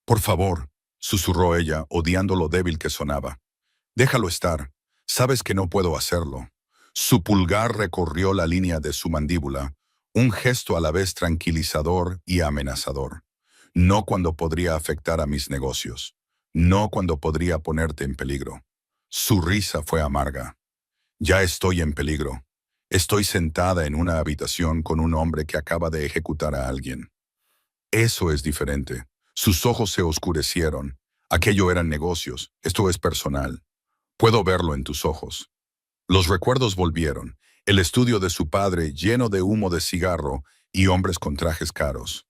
«Por favor», susurró ella, odiando lo débil que sonaba. «Déjalo estar. Sabes que no puedo hacerlo». Su pulgar recorrió la línea de su mandíbula, un gesto a la vez tranquilizador y amenazador. «No cuando podría afectar a mis negocios. No cuando podría ponerte en peligro». Su risa fue amarga. «Ya estoy en peligro. Estoy sentada en una habitación con un hombre que acaba de ejecutar a alguien». «Eso es diferente». Sus ojos se oscurecieron. «Aquello eran negocios. Esto es personal. Puedo verlo en tus ojos». Los recuerdos volvieron. El estudio de su padre lleno de humo de cigarro y hombres con trajes caros.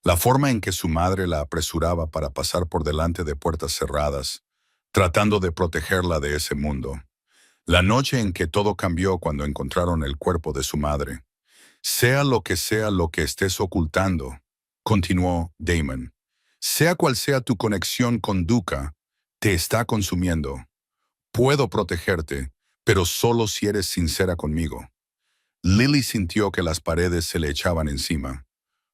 La forma en que su madre la apresuraba para pasar por delante de puertas cerradas, tratando de protegerla de ese mundo. La noche en que todo cambió cuando encontraron el cuerpo de su madre. «Sea lo que estés ocultando», continuó Damon. «Sea cual sea tu conexión con Duca, te está consumiendo. Puedo protegerte, pero solo si eres sincera conmigo». Lily sintió que las paredes se le echaban encima.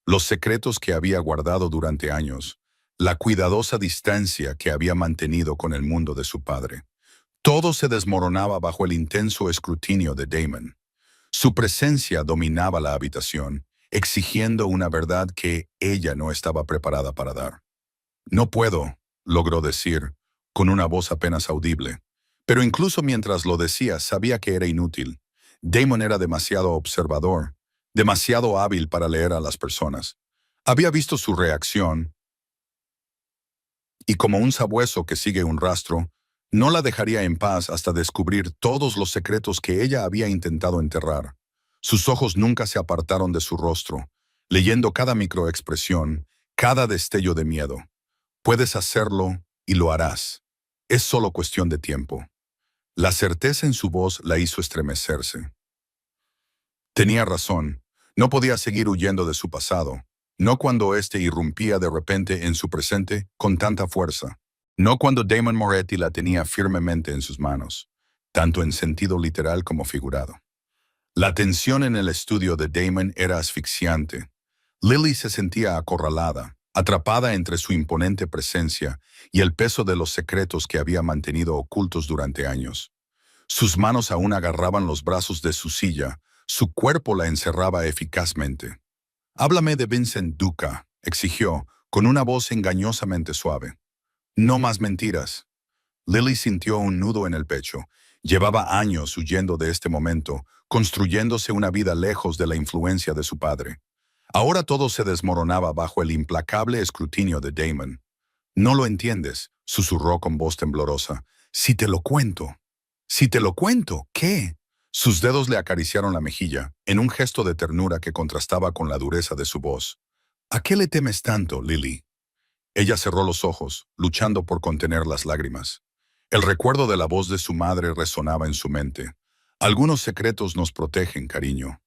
Los secretos que había guardado durante años, la cuidadosa distancia que había mantenido con el mundo de su padre. Todo se desmoronaba bajo el intenso escrutinio de Damon. Su presencia dominaba la habitación, exigiendo una verdad que ella no estaba preparada para dar. No puedo, logró decir, con una voz apenas audible. Pero incluso mientras lo decía, sabía que era inútil. Damon era demasiado observador, demasiado hábil para leer a las personas. Había visto su reacción, y como un sabueso que sigue un rastro, no la dejaría en paz hasta descubrir todos los secretos que ella había intentado enterrar. Sus ojos nunca se apartaron de su rostro, leyendo cada microexpresión, cada destello de miedo. Puedes hacerlo y lo harás. Es solo cuestión de tiempo. La certeza en su voz la hizo estremecerse. Tenía razón. No podía seguir huyendo de su pasado. No cuando éste irrumpía de repente en su presente con tanta fuerza. No cuando Damon Moretti la tenía firmemente en sus manos, tanto en sentido literal como figurado. La tensión en el estudio de Damon era asfixiante. Lily se sentía acorralada, atrapada entre su imponente presencia y el peso de los secretos que había mantenido ocultos durante años. Sus manos aún agarraban los brazos de su silla, su cuerpo la encerraba eficazmente. «Háblame de Vincent Duca», exigió, con una voz engañosamente suave. «No más mentiras». Lily sintió un nudo en el pecho. Llevaba años huyendo de este momento, construyéndose una vida lejos de la influencia de su padre. Ahora todo se desmoronaba bajo el implacable escrutinio de Damon. «No lo entiendes», susurró con voz temblorosa. «Si te lo cuento». «Si te lo cuento, ¿qué?». Sus dedos le acariciaron la mejilla, en un gesto de ternura que contrastaba con la dureza de su voz. «¿A qué le temes tanto, Lily?». Ella cerró los ojos, luchando por contener las lágrimas. El recuerdo de la voz de su madre resonaba en su mente. «Algunos secretos nos protegen, cariño.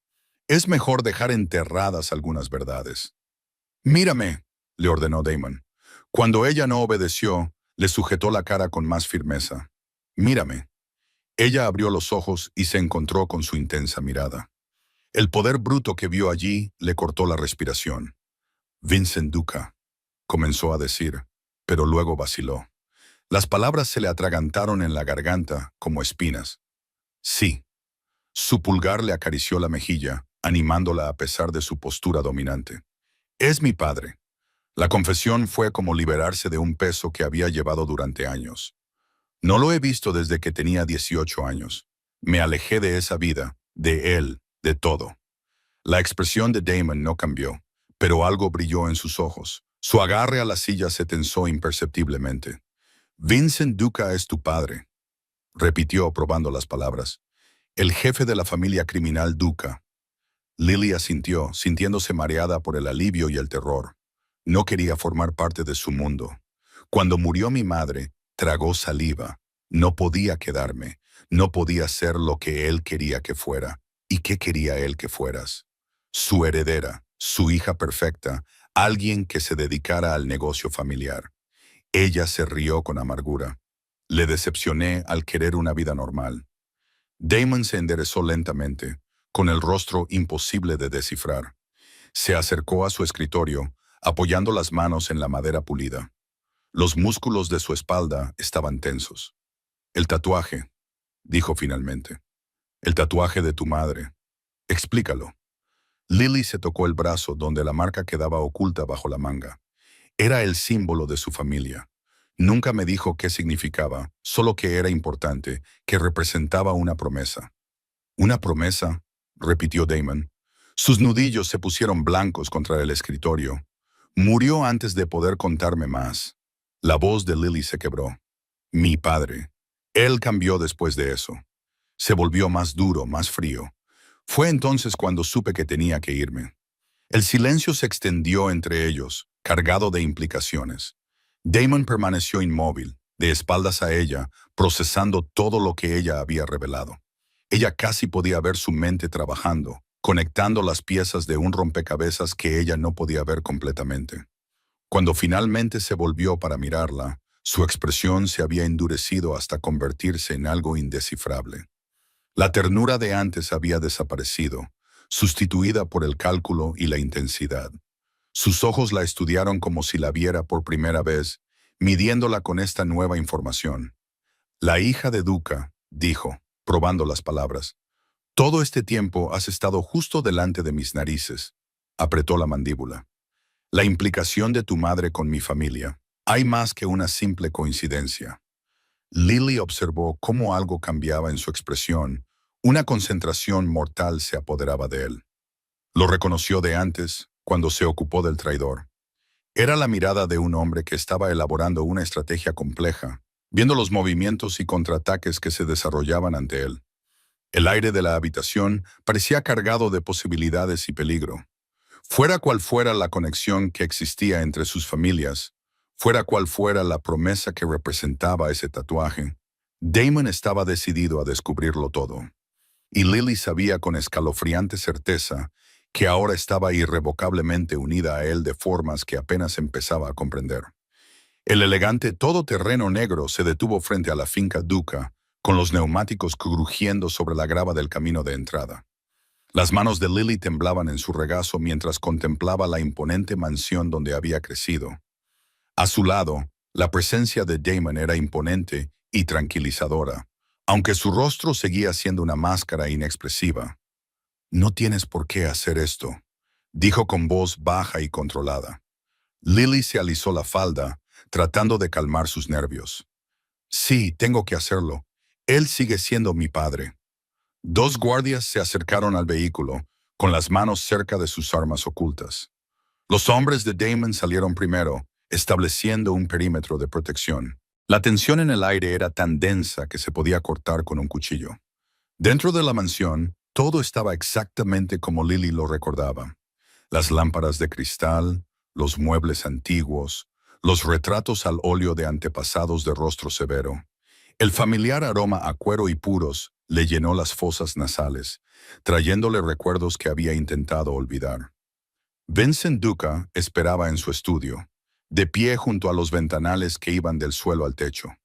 Es mejor dejar enterradas algunas verdades». «Mírame», le ordenó Damon. Cuando ella no obedeció, le sujetó la cara con más firmeza. «Mírame». Ella abrió los ojos y se encontró con su intensa mirada. El poder bruto que vio allí le cortó la respiración. «Vincent Duca», comenzó a decir, pero luego vaciló. Las palabras se le atragantaron en la garganta como espinas. «Sí». Su pulgar le acarició la mejilla, animándola a pesar de su postura dominante. «Es mi padre». La confesión fue como liberarse de un peso que había llevado durante años. «No lo he visto desde que tenía 18 años. Me alejé de esa vida, de él, de todo». La expresión de Damon no cambió, pero algo brilló en sus ojos. Su agarre a la silla se tensó imperceptiblemente. «Vincent Duca es tu padre», repitió probando las palabras. «El jefe de la familia criminal Duca». Lily asintió, sintiéndose mareada por el alivio y el terror. No quería formar parte de su mundo. «Cuando murió mi madre, tragó saliva. No podía quedarme. No podía ser lo que él quería que fuera. ¿Y qué quería él que fueras? Su heredera, su hija perfecta, alguien que se dedicara al negocio familiar». Ella se rió con amargura. «Le decepcioné al querer una vida normal». Damon se enderezó lentamente, con el rostro imposible de descifrar. Se acercó a su escritorio, apoyando las manos en la madera pulida. Los músculos de su espalda estaban tensos. «El tatuaje», dijo finalmente. «El tatuaje de tu madre. Explícalo». Lily se tocó el brazo donde la marca quedaba oculta bajo la manga. Era el símbolo de su familia. Nunca me dijo qué significaba, solo que era importante, que representaba una promesa. «¿Una promesa?», repitió Damon. Sus nudillos se pusieron blancos contra el escritorio. «Murió antes de poder contarme más». La voz de Lily se quebró. «Mi padre. Él cambió después de eso. Se volvió más duro, más frío. Fue entonces cuando supe que tenía que irme». El silencio se extendió entre ellos, cargado de implicaciones. Damon permaneció inmóvil, de espaldas a ella, procesando todo lo que ella había revelado. Ella casi podía ver su mente trabajando, conectando las piezas de un rompecabezas que ella no podía ver completamente. Cuando finalmente se volvió para mirarla, su expresión se había endurecido hasta convertirse en algo indescifrable. La ternura de antes había desaparecido, sustituida por el cálculo y la intensidad. Sus ojos la estudiaron como si la viera por primera vez, midiéndola con esta nueva información. La hija de Duca, dijo, probando las palabras. Todo este tiempo has estado justo delante de mis narices. Apretó la mandíbula. La implicación de tu madre con mi familia. Hay más que una simple coincidencia. Lily observó cómo algo cambiaba en su expresión. Una concentración mortal se apoderaba de él. Lo reconoció de antes, cuando se ocupó del traidor. Era la mirada de un hombre que estaba elaborando una estrategia compleja, viendo los movimientos y contraataques que se desarrollaban ante él. El aire de la habitación parecía cargado de posibilidades y peligro. Fuera cual fuera la conexión que existía entre sus familias, fuera cual fuera la promesa que representaba ese tatuaje, Damon estaba decidido a descubrirlo todo. Y Lily sabía con escalofriante certeza que ahora estaba irrevocablemente unida a él de formas que apenas empezaba a comprender. El elegante todoterreno negro se detuvo frente a la finca Duca, con los neumáticos crujiendo sobre la grava del camino de entrada. Las manos de Lily temblaban en su regazo mientras contemplaba la imponente mansión donde había crecido. A su lado, la presencia de Damon era imponente y tranquilizadora, aunque su rostro seguía siendo una máscara inexpresiva. «No tienes por qué hacer esto», dijo con voz baja y controlada. Lily se alisó la falda, tratando de calmar sus nervios. «Sí, tengo que hacerlo. Él sigue siendo mi padre». Dos guardias se acercaron al vehículo, con las manos cerca de sus armas ocultas. Los hombres de Damon salieron primero, estableciendo un perímetro de protección. La tensión en el aire era tan densa que se podía cortar con un cuchillo. Dentro de la mansión, todo estaba exactamente como Lily lo recordaba. Las lámparas de cristal, los muebles antiguos, los retratos al óleo de antepasados de rostro severo. El familiar aroma a cuero y puros le llenó las fosas nasales, trayéndole recuerdos que había intentado olvidar. Vincent Duca esperaba en su estudio, de pie junto a los ventanales que iban del suelo al techo.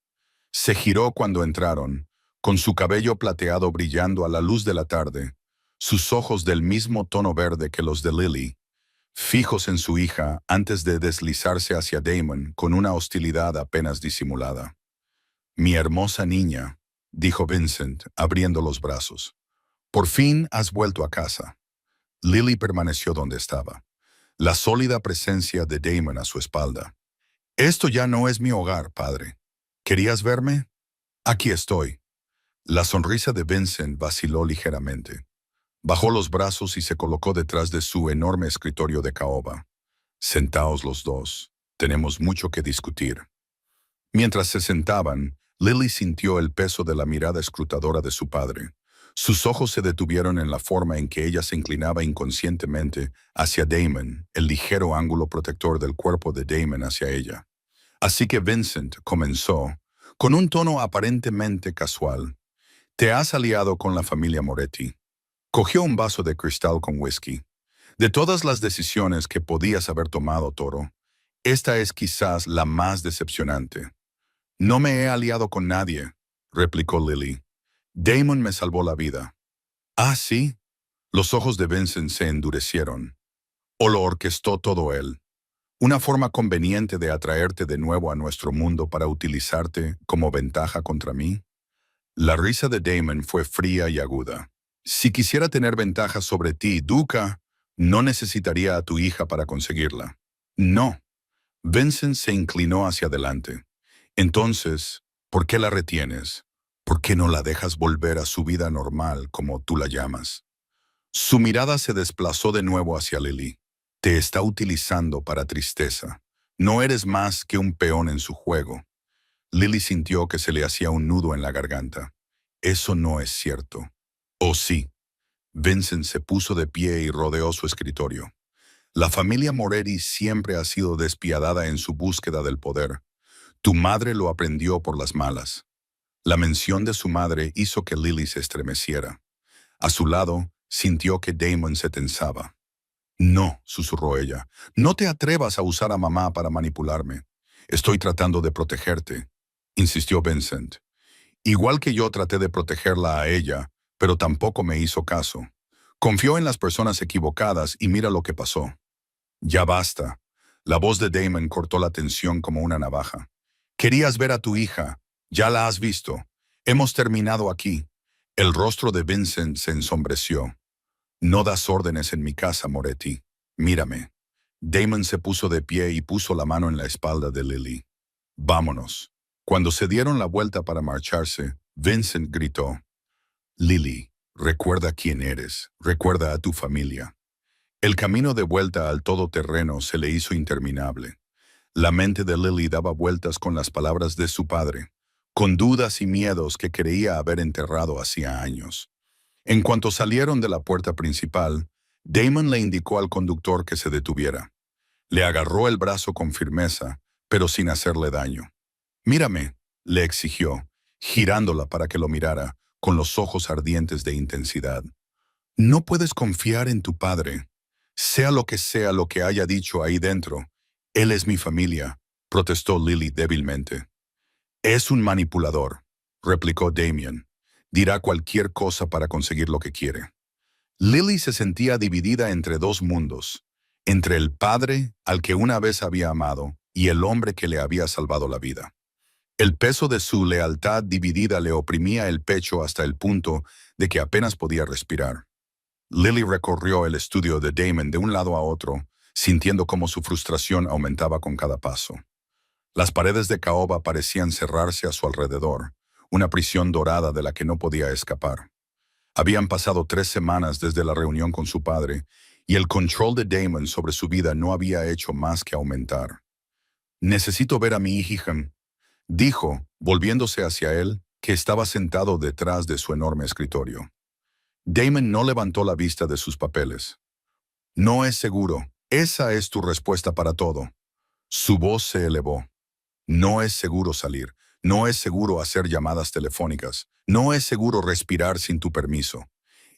Se giró cuando entraron, con su cabello plateado brillando a la luz de la tarde, sus ojos del mismo tono verde que los de Lily, fijos en su hija antes de deslizarse hacia Damon con una hostilidad apenas disimulada. «Mi hermosa niña», dijo Vincent, abriendo los brazos. «Por fin has vuelto a casa». Lily permaneció donde estaba, la sólida presencia de Damon a su espalda. «Esto ya no es mi hogar, padre. ¿Querías verme? Aquí estoy». La sonrisa de Vincent vaciló ligeramente. Bajó los brazos y se colocó detrás de su enorme escritorio de caoba. «Sentaos los dos. Tenemos mucho que discutir». Mientras se sentaban, Lily sintió el peso de la mirada escrutadora de su padre. Sus ojos se detuvieron en la forma en que ella se inclinaba inconscientemente hacia Damon, el ligero ángulo protector del cuerpo de Damon hacia ella. Así que Vincent comenzó, con un tono aparentemente casual. «Te has aliado con la familia Moretti». Cogió un vaso de cristal con whisky. «De todas las decisiones que podías haber tomado, Toro, esta es quizás la más decepcionante». «No me he aliado con nadie», replicó Lily. «Damon me salvó la vida». «Ah, sí». Los ojos de Vincent se endurecieron. «¿O lo orquestó todo él? Una forma conveniente de atraerte de nuevo a nuestro mundo para utilizarte como ventaja contra mí». La risa de Damon fue fría y aguda. «Si quisiera tener ventaja sobre ti, Duca, no necesitaría a tu hija para conseguirla». «No». Vincent se inclinó hacia adelante. «Entonces, ¿por qué la retienes? ¿Por qué no la dejas volver a su vida normal, como tú la llamas?» Su mirada se desplazó de nuevo hacia Lily. «Te está utilizando para tristeza. No eres más que un peón en su juego». Lily sintió que se le hacía un nudo en la garganta. «Eso no es cierto». «¿O sí?» Vincent se puso de pie y rodeó su escritorio. «La familia Moretti siempre ha sido despiadada en su búsqueda del poder. Tu madre lo aprendió por las malas». La mención de su madre hizo que Lily se estremeciera. A su lado, sintió que Damon se tensaba. «No», susurró ella, «no te atrevas a usar a mamá para manipularme. Estoy tratando de protegerte», insistió Vincent. «Igual que yo traté de protegerla a ella, pero tampoco me hizo caso. Confió en las personas equivocadas y mira lo que pasó». «Ya basta». La voz de Damon cortó la tensión como una navaja. «Querías ver a tu hija. Ya la has visto. Hemos terminado aquí. El rostro de Vincent se ensombreció. No das órdenes en mi casa, Moretti. Mírame. Damon se puso de pie y puso la mano en la espalda de Lily. Vámonos. Cuando se dieron la vuelta para marcharse, Vincent gritó: Lily, recuerda quién eres, recuerda a tu familia. El camino de vuelta al todoterreno se le hizo interminable. La mente de Lily daba vueltas con las palabras de su padre, con dudas y miedos que creía haber enterrado hacía años. En cuanto salieron de la puerta principal, Damon le indicó al conductor que se detuviera. Le agarró el brazo con firmeza, pero sin hacerle daño. Mírame, le exigió, girándola para que lo mirara, con los ojos ardientes de intensidad. No puedes confiar en tu padre. Sea lo que haya dicho ahí dentro, él es mi familia, protestó Lily débilmente. Es un manipulador, replicó Damien. Dirá cualquier cosa para conseguir lo que quiere. Lily se sentía dividida entre dos mundos, entre el padre al que una vez había amado y el hombre que le había salvado la vida. El peso de su lealtad dividida le oprimía el pecho hasta el punto de que apenas podía respirar. Lily recorrió el estudio de Damon de un lado a otro, sintiendo cómo su frustración aumentaba con cada paso. Las paredes de caoba parecían cerrarse a su alrededor, una prisión dorada de la que no podía escapar. Habían pasado 3 semanas desde la reunión con su padre, y el control de Damon sobre su vida no había hecho más que aumentar. «Necesito ver a mi hija», dijo, volviéndose hacia él, que estaba sentado detrás de su enorme escritorio. Damon no levantó la vista de sus papeles. «No es seguro. Esa es tu respuesta para todo». Su voz se elevó. «No es seguro salir. No es seguro hacer llamadas telefónicas. No es seguro respirar sin tu permiso».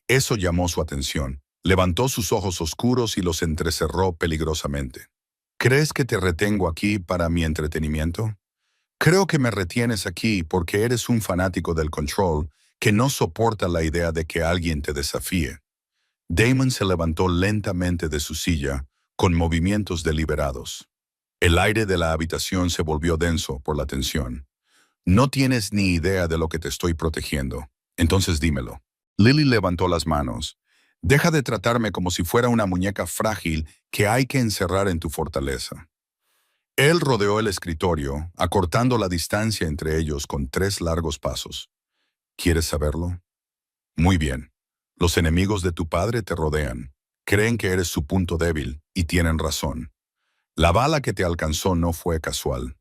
Eso llamó su atención. Levantó sus ojos oscuros y los entrecerró peligrosamente. «¿Crees que te retengo aquí para mi entretenimiento? Creo que me retienes aquí porque eres un fanático del control que no soporta la idea de que alguien te desafíe». Damon se levantó lentamente de su silla, con movimientos deliberados. El aire de la habitación se volvió denso por la tensión. «No tienes ni idea de lo que te estoy protegiendo. Entonces dímelo». Lily levantó las manos. «Deja de tratarme como si fuera una muñeca frágil que hay que encerrar en tu fortaleza». Él rodeó el escritorio, acortando la distancia entre ellos con 3 largos pasos. «¿Quieres saberlo? Muy bien. Los enemigos de tu padre te rodean. Creen que eres su punto débil, y tienen razón. La bala que te alcanzó no fue casual.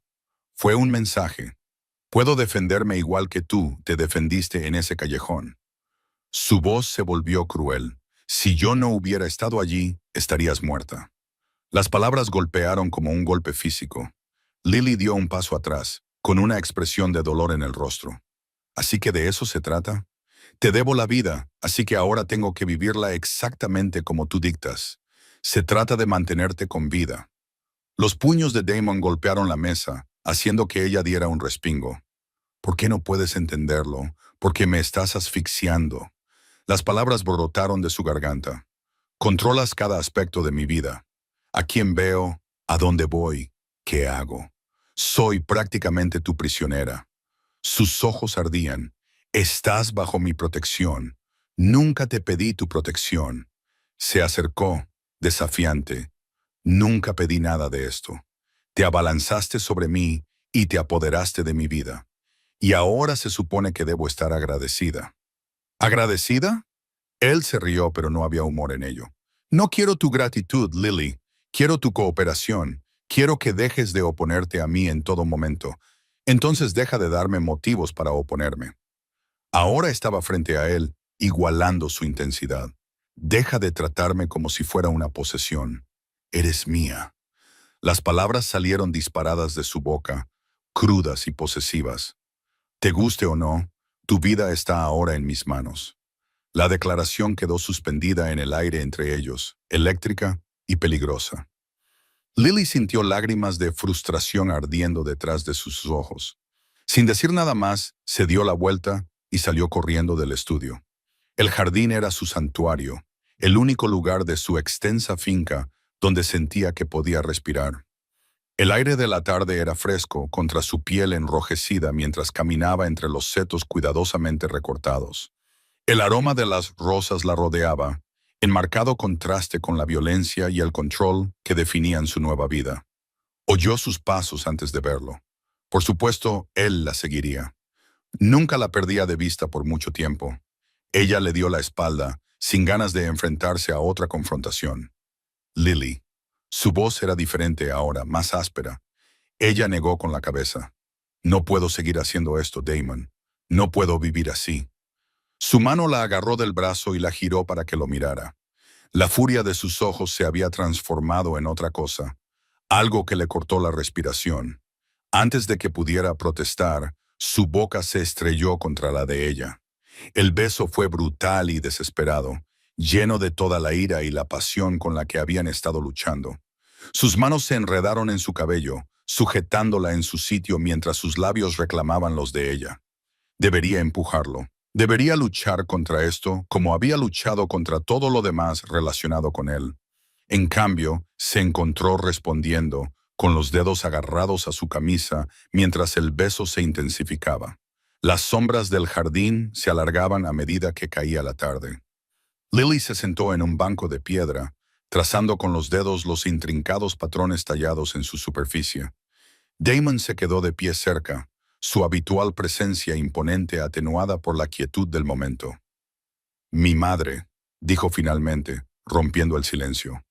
Fue un mensaje. Puedo defenderme igual que tú te defendiste en ese callejón». Su voz se volvió cruel. «Si yo no hubiera estado allí, estarías muerta». Las palabras golpearon como un golpe físico. Lily dio un paso atrás, con una expresión de dolor en el rostro. «¿Así que de eso se trata? Te debo la vida, así que ahora tengo que vivirla exactamente como tú dictas. Se trata de mantenerte con vida». Los puños de Damon golpearon la mesa, haciendo que ella diera un respingo. «¿Por qué no puedes entenderlo? Porque me estás asfixiando». Las palabras brotaron de su garganta. «Controlas cada aspecto de mi vida. A quién veo, a dónde voy, qué hago. Soy prácticamente tu prisionera». Sus ojos ardían. «Estás bajo mi protección. Nunca te pedí tu protección». Se acercó, desafiante. «Nunca pedí nada de esto. Te abalanzaste sobre mí y te apoderaste de mi vida. Y ahora se supone que debo estar agradecida». «¿Agradecida?». Él se rió, pero no había humor en ello. «No quiero tu gratitud, Lily. Quiero tu cooperación. Quiero que dejes de oponerte a mí en todo momento. Entonces deja de darme motivos para oponerme». Ahora estaba frente a él, igualando su intensidad. «Deja de tratarme como si fuera una posesión. Eres mía». Las palabras salieron disparadas de su boca, crudas y posesivas. «Te guste o no, tu vida está ahora en mis manos». La declaración quedó suspendida en el aire entre ellos, eléctrica y peligrosa. Lily sintió lágrimas de frustración ardiendo detrás de sus ojos. Sin decir nada más, se dio la vuelta y salió corriendo del estudio. El jardín era su santuario, el único lugar de su extensa finca donde sentía que podía respirar. El aire de la tarde era fresco contra su piel enrojecida mientras caminaba entre los setos cuidadosamente recortados. El aroma de las rosas la rodeaba, en marcado contraste con la violencia y el control que definían su nueva vida. Oyó sus pasos antes de verlo. Por supuesto, él la seguiría. Nunca la perdía de vista por mucho tiempo. Ella le dio la espalda, sin ganas de enfrentarse a otra confrontación. Lily. Su voz era diferente ahora, más áspera. Ella negó con la cabeza. No puedo seguir haciendo esto, Damon. No puedo vivir así. Su mano la agarró del brazo y la giró para que lo mirara. La furia de sus ojos se había transformado en otra cosa, algo que le cortó la respiración. Antes de que pudiera protestar, su boca se estrelló contra la de ella. El beso fue brutal y desesperado, lleno de toda la ira y la pasión con la que habían estado luchando. Sus manos se enredaron en su cabello, sujetándola en su sitio mientras sus labios reclamaban los de ella. Debería empujarlo. Debería luchar contra esto como había luchado contra todo lo demás relacionado con él. En cambio, se encontró respondiendo, con los dedos agarrados a su camisa mientras el beso se intensificaba. Las sombras del jardín se alargaban a medida que caía la tarde. Lily se sentó en un banco de piedra, trazando con los dedos los intrincados patrones tallados en su superficie. Damon se quedó de pie cerca, su habitual presencia imponente atenuada por la quietud del momento. «Mi madre», dijo finalmente, rompiendo el silencio.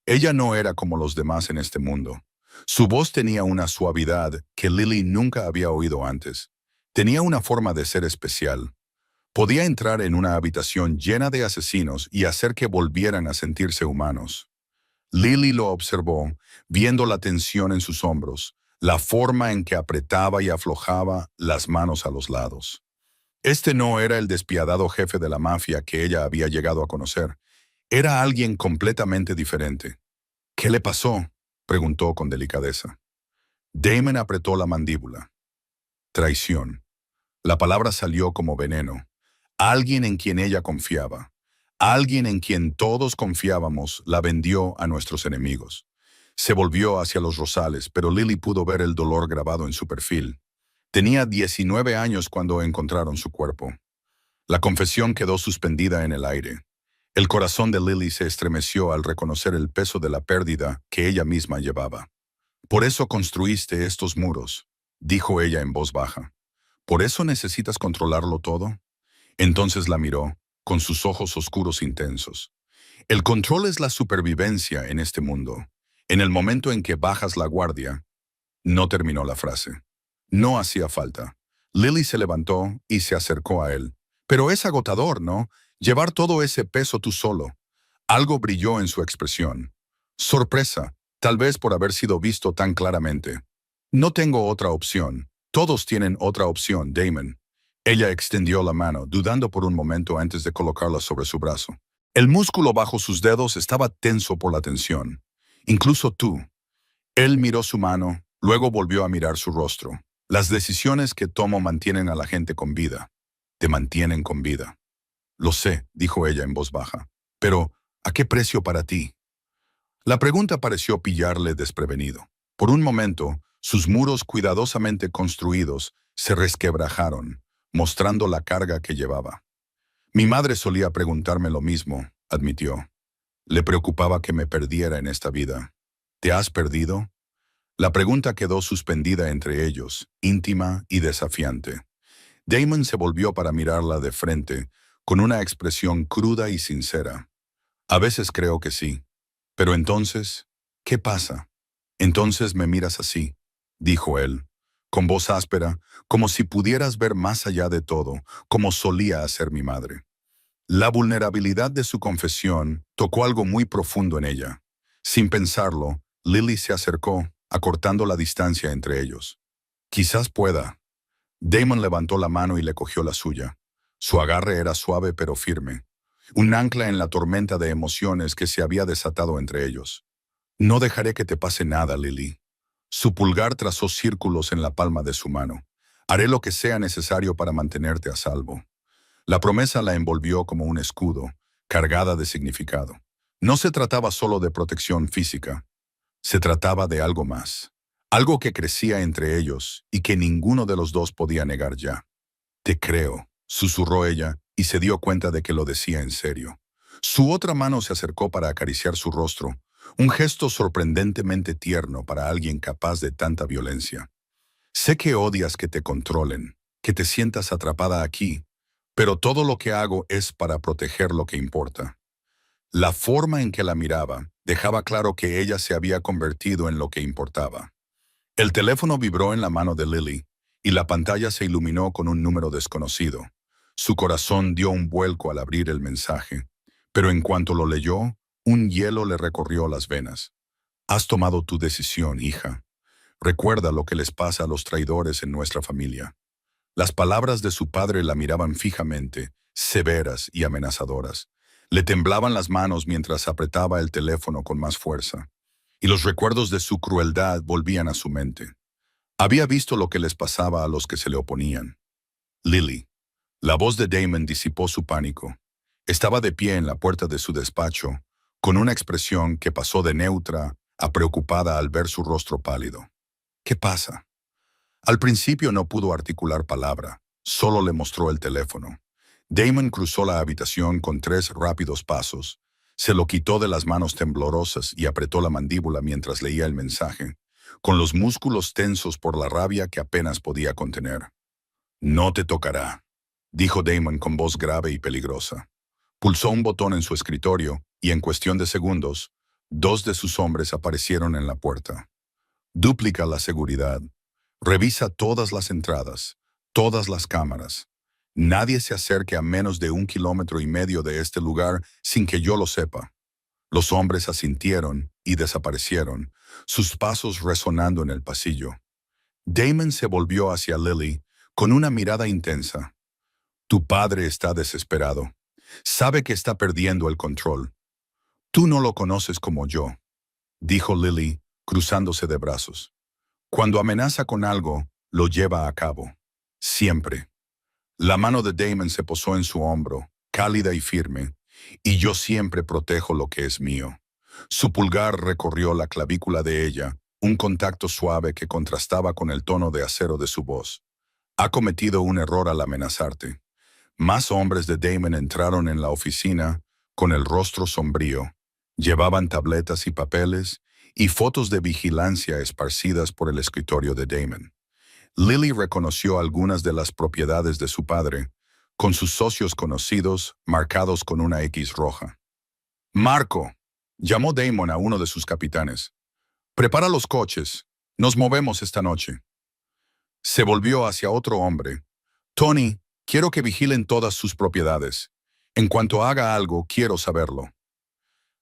Ella no era como los demás en este mundo. Su voz tenía una suavidad que Lily nunca había oído antes. Tenía una forma de ser especial. Podía entrar en una habitación llena de asesinos y hacer que volvieran a sentirse humanos. Lily lo observó, viendo la tensión en sus hombros, la forma en que apretaba y aflojaba las manos a los lados. Este no era el despiadado jefe de la mafia que ella había llegado a conocer. Era alguien completamente diferente. «¿Qué le pasó?», preguntó con delicadeza. Damon apretó la mandíbula. Traición. La palabra salió como veneno. Alguien en quien ella confiaba, alguien en quien todos confiábamos, la vendió a nuestros enemigos. Se volvió hacia los rosales, pero Lily pudo ver el dolor grabado en su perfil. Tenía 19 años cuando encontraron su cuerpo. La confesión quedó suspendida en el aire. El corazón de Lily se estremeció al reconocer el peso de la pérdida que ella misma llevaba. «Por eso construiste estos muros», dijo ella en voz baja. «¿Por eso necesitas controlarlo todo?». Entonces la miró, con sus ojos oscuros intensos. «El control es la supervivencia en este mundo. En el momento en que bajas la guardia». No terminó la frase. No hacía falta. Lily se levantó y se acercó a él. «Pero es agotador, ¿no? Llevar todo ese peso tú solo». Algo brilló en su expresión. Sorpresa, tal vez por haber sido visto tan claramente. «No tengo otra opción. Todos tienen otra opción, Damon». Ella extendió la mano, dudando por un momento antes de colocarla sobre su brazo. El músculo bajo sus dedos estaba tenso por la tensión. «Incluso tú». Él miró su mano, luego volvió a mirar su rostro. «Las decisiones que tomo mantienen a la gente con vida. Te mantienen con vida». «Lo sé», dijo ella en voz baja. «Pero, ¿a qué precio para ti?». La pregunta pareció pillarle desprevenido. Por un momento, sus muros cuidadosamente construidos se resquebrajaron, mostrando la carga que llevaba. «Mi madre solía preguntarme lo mismo», admitió. «Le preocupaba que me perdiera en esta vida». «¿Te has perdido?». La pregunta quedó suspendida entre ellos, íntima y desafiante. Damon se volvió para mirarla de frente, con una expresión cruda y sincera. «A veces creo que sí. Pero entonces, ¿qué pasa?». «Entonces me miras así», dijo él, con voz áspera, como si pudieras ver más allá de todo, como solía hacer mi madre. La vulnerabilidad de su confesión tocó algo muy profundo en ella. Sin pensarlo, Lily se acercó, acortando la distancia entre ellos. «Quizás pueda». Damon levantó la mano y le cogió la suya. Su agarre era suave pero firme, un ancla en la tormenta de emociones que se había desatado entre ellos. «No dejaré que te pase nada, Lily». Su pulgar trazó círculos en la palma de su mano. «Haré lo que sea necesario para mantenerte a salvo». La promesa la envolvió como un escudo, cargada de significado. No se trataba solo de protección física. Se trataba de algo más. Algo que crecía entre ellos y que ninguno de los dos podía negar ya. Te creo, susurró ella y se dio cuenta de que lo decía en serio. Su otra mano se acercó para acariciar su rostro, un gesto sorprendentemente tierno para alguien capaz de tanta violencia. Sé que odias que te controlen, que te sientas atrapada aquí, pero todo lo que hago es para proteger lo que importa. La forma en que la miraba dejaba claro que ella se había convertido en lo que importaba. El teléfono vibró en la mano de Lily y la pantalla se iluminó con un número desconocido. Su corazón dio un vuelco al abrir el mensaje, pero en cuanto lo leyó, un hielo le recorrió las venas. Has tomado tu decisión, hija. Recuerda lo que les pasa a los traidores en nuestra familia. Las palabras de su padre la miraban fijamente, severas y amenazadoras. Le temblaban las manos mientras apretaba el teléfono con más fuerza, y los recuerdos de su crueldad volvían a su mente. Había visto lo que les pasaba a los que se le oponían. Lily. La voz de Damon disipó su pánico. Estaba de pie en la puerta de su despacho, con una expresión que pasó de neutra a preocupada al ver su rostro pálido. ¿Qué pasa? Al principio no pudo articular palabra, solo le mostró el teléfono. Damon cruzó la habitación con 3 rápidos pasos, se lo quitó de las manos temblorosas y apretó la mandíbula mientras leía el mensaje, con los músculos tensos por la rabia que apenas podía contener. No te tocará, dijo Damon con voz grave y peligrosa. Pulsó un botón en su escritorio y en cuestión de segundos, 2 de sus hombres aparecieron en la puerta. Duplica la seguridad. Revisa todas las entradas, todas las cámaras. Nadie se acerque a menos de 1,5 kilómetros de este lugar sin que yo lo sepa. Los hombres asintieron y desaparecieron, sus pasos resonando en el pasillo. Damon se volvió hacia Lily con una mirada intensa. Tu padre está desesperado. Sabe que está perdiendo el control. Tú no lo conoces como yo, dijo Lily, cruzándose de brazos. Cuando amenaza con algo, lo lleva a cabo. Siempre. La mano de Damon se posó en su hombro, cálida y firme, y yo siempre protejo lo que es mío. Su pulgar recorrió la clavícula de ella, un contacto suave que contrastaba con el tono de acero de su voz. Ha cometido un error al amenazarte. Más hombres de Damon entraron en la oficina con el rostro sombrío. Llevaban tabletas y papeles y fotos de vigilancia esparcidas por el escritorio de Damon. Lily reconoció algunas de las propiedades de su padre, con sus socios conocidos marcados con una X roja. Marco, llamó Damon a uno de sus capitanes. Prepara los coches. Nos movemos esta noche. Se volvió hacia otro hombre. Tony, quiero que vigilen todas sus propiedades. En cuanto haga algo, quiero saberlo.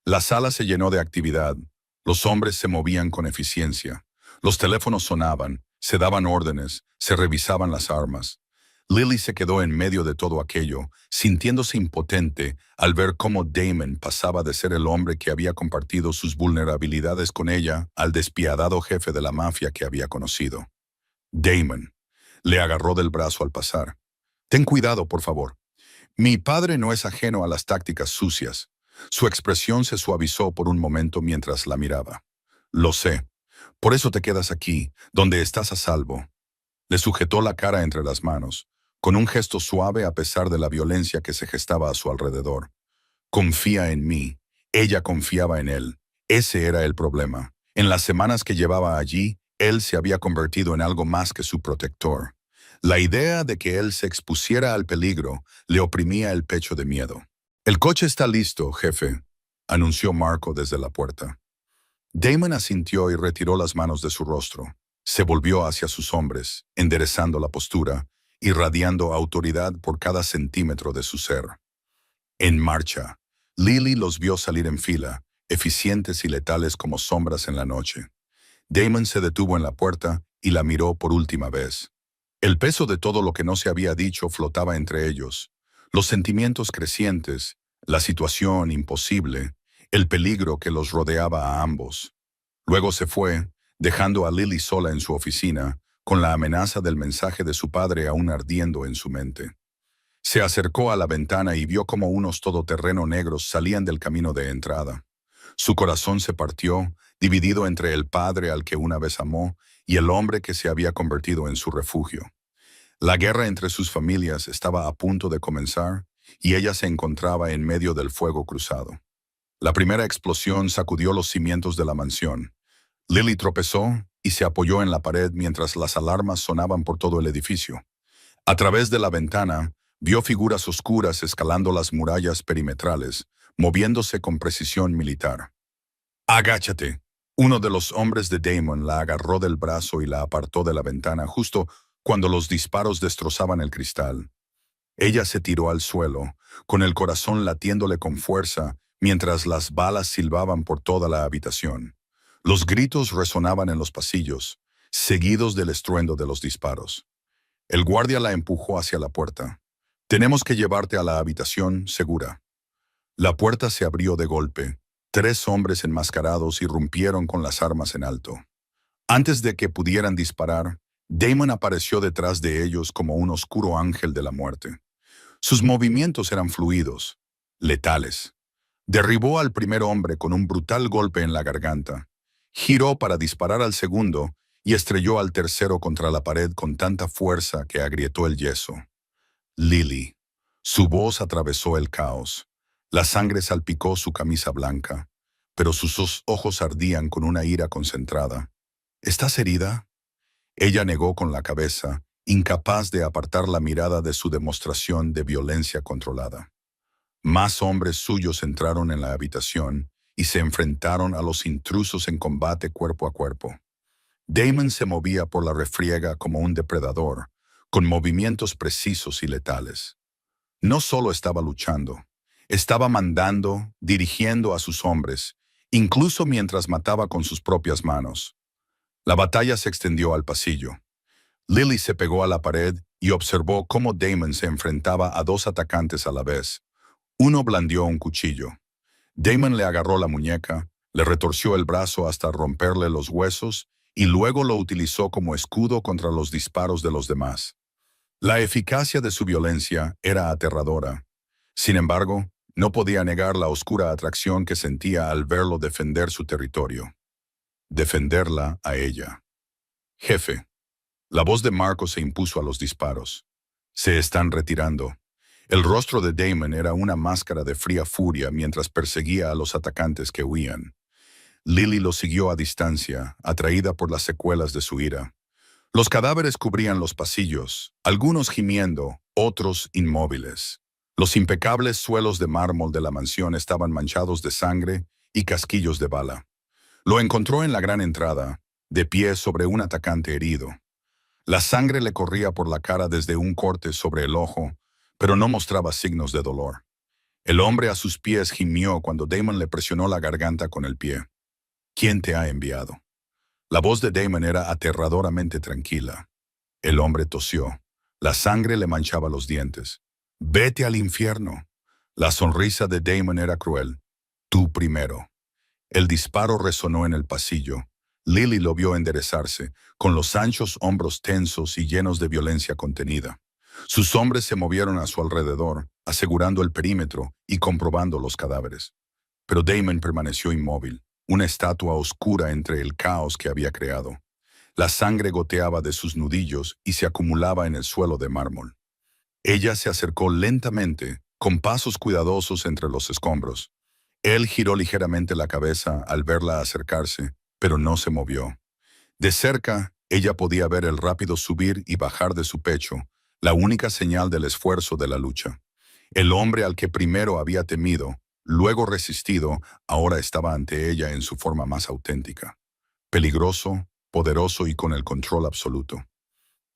La sala se llenó de actividad. Los hombres se movían con eficiencia. Los teléfonos sonaban, se daban órdenes, se revisaban las armas. Lily se quedó en medio de todo aquello, sintiéndose impotente al ver cómo Damon pasaba de ser el hombre que había compartido sus vulnerabilidades con ella al despiadado jefe de la mafia que había conocido. Damon le agarró del brazo al pasar. Ten cuidado, por favor. Mi padre no es ajeno a las tácticas sucias. Su expresión se suavizó por un momento mientras la miraba. Lo sé. Por eso te quedas aquí, donde estás a salvo. Le sujetó la cara entre las manos, con un gesto suave a pesar de la violencia que se gestaba a su alrededor. Confía en mí. Ella confiaba en él. Ese era el problema. En las semanas que llevaba allí, él se había convertido en algo más que su protector. La idea de que él se expusiera al peligro le oprimía el pecho de miedo. El coche está listo, jefe, anunció Marco desde la puerta. Damon asintió y retiró las manos de su rostro. Se volvió hacia sus hombres, enderezando la postura, irradiando autoridad por cada centímetro de su ser. En marcha, Lily los vio salir en fila, eficientes y letales como sombras en la noche. Damon se detuvo en la puerta y la miró por última vez. El peso de todo lo que no se había dicho flotaba entre ellos. Los sentimientos crecientes, la situación imposible, el peligro que los rodeaba a ambos. Luego se fue, dejando a Lily sola en su oficina, con la amenaza del mensaje de su padre aún ardiendo en su mente. Se acercó a la ventana y vio cómo unos todoterreno negros salían del camino de entrada. Su corazón se partió, dividido entre el padre al que una vez amó y el hombre que se había convertido en su refugio. La guerra entre sus familias estaba a punto de comenzar y ella se encontraba en medio del fuego cruzado. La primera explosión sacudió los cimientos de la mansión. Lily tropezó y se apoyó en la pared mientras las alarmas sonaban por todo el edificio. A través de la ventana, vio figuras oscuras escalando las murallas perimetrales, moviéndose con precisión militar. «Agáchate». Uno de los hombres de Damon la agarró del brazo y la apartó de la ventana justo cuando los disparos destrozaban el cristal. Ella se tiró al suelo, con el corazón latiéndole con fuerza, mientras las balas silbaban por toda la habitación. Los gritos resonaban en los pasillos, seguidos del estruendo de los disparos. El guardia la empujó hacia la puerta. «Tenemos que llevarte a la habitación segura». La puerta se abrió de golpe. 3 hombres enmascarados irrumpieron con las armas en alto. Antes de que pudieran disparar, Damon apareció detrás de ellos como un oscuro ángel de la muerte. Sus movimientos eran fluidos, letales. Derribó al primer hombre con un brutal golpe en la garganta. Giró para disparar al segundo y estrelló al tercero contra la pared con tanta fuerza que agrietó el yeso. Lily. Su voz atravesó el caos. La sangre salpicó su camisa blanca, pero sus ojos ardían con una ira concentrada. «¿Estás herida?». Ella negó con la cabeza, incapaz de apartar la mirada de su demostración de violencia controlada. Más hombres suyos entraron en la habitación y se enfrentaron a los intrusos en combate cuerpo a cuerpo. Damon se movía por la refriega como un depredador, con movimientos precisos y letales. No solo estaba luchando, estaba mandando, dirigiendo a sus hombres, incluso mientras mataba con sus propias manos. La batalla se extendió al pasillo. Lily se pegó a la pared y observó cómo Damon se enfrentaba a 2 atacantes a la vez. Uno blandió un cuchillo. Damon le agarró la muñeca, le retorció el brazo hasta romperle los huesos y luego lo utilizó como escudo contra los disparos de los demás. La eficacia de su violencia era aterradora. Sin embargo, no podía negar la oscura atracción que sentía al verlo defender su territorio. Defenderla a ella. «Jefe». La voz de Marco se impuso a los disparos. «Se están retirando». El rostro de Damon era una máscara de fría furia mientras perseguía a los atacantes que huían. Lily lo siguió a distancia, atraída por las secuelas de su ira. Los cadáveres cubrían los pasillos, algunos gimiendo, otros inmóviles. Los impecables suelos de mármol de la mansión estaban manchados de sangre y casquillos de bala. Lo encontró en la gran entrada, de pie sobre un atacante herido. La sangre le corría por la cara desde un corte sobre el ojo, pero no mostraba signos de dolor. El hombre a sus pies gimió cuando Damon le presionó la garganta con el pie. «¿Quién te ha enviado?». La voz de Damon era aterradoramente tranquila. El hombre tosió. La sangre le manchaba los dientes. «Vete al infierno». La sonrisa de Damon era cruel. «Tú primero». El disparo resonó en el pasillo. Lily lo vio enderezarse, con los anchos hombros tensos y llenos de violencia contenida. Sus hombres se movieron a su alrededor, asegurando el perímetro y comprobando los cadáveres. Pero Damon permaneció inmóvil, una estatua oscura entre el caos que había creado. La sangre goteaba de sus nudillos y se acumulaba en el suelo de mármol. Ella se acercó lentamente, con pasos cuidadosos entre los escombros. Él giró ligeramente la cabeza al verla acercarse, pero no se movió. De cerca, ella podía ver el rápido subir y bajar de su pecho, la única señal del esfuerzo de la lucha. El hombre al que primero había temido, luego resistido, ahora estaba ante ella en su forma más auténtica. Peligroso, poderoso y con el control absoluto.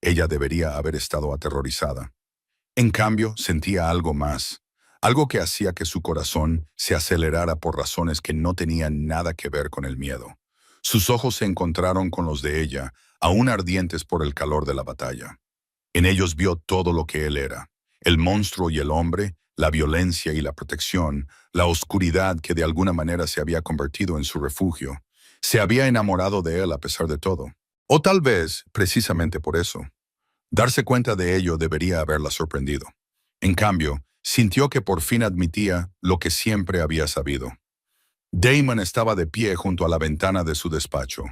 Ella debería haber estado aterrorizada. En cambio, sentía algo más, algo que hacía que su corazón se acelerara por razones que no tenían nada que ver con el miedo. Sus ojos se encontraron con los de ella, aún ardientes por el calor de la batalla. En ellos vio todo lo que él era, el monstruo y el hombre, la violencia y la protección, la oscuridad que de alguna manera se había convertido en su refugio. Se había enamorado de él a pesar de todo. O tal vez, precisamente por eso. Darse cuenta de ello debería haberla sorprendido. En cambio, sintió que por fin admitía lo que siempre había sabido. Damon estaba de pie junto a la ventana de su despacho.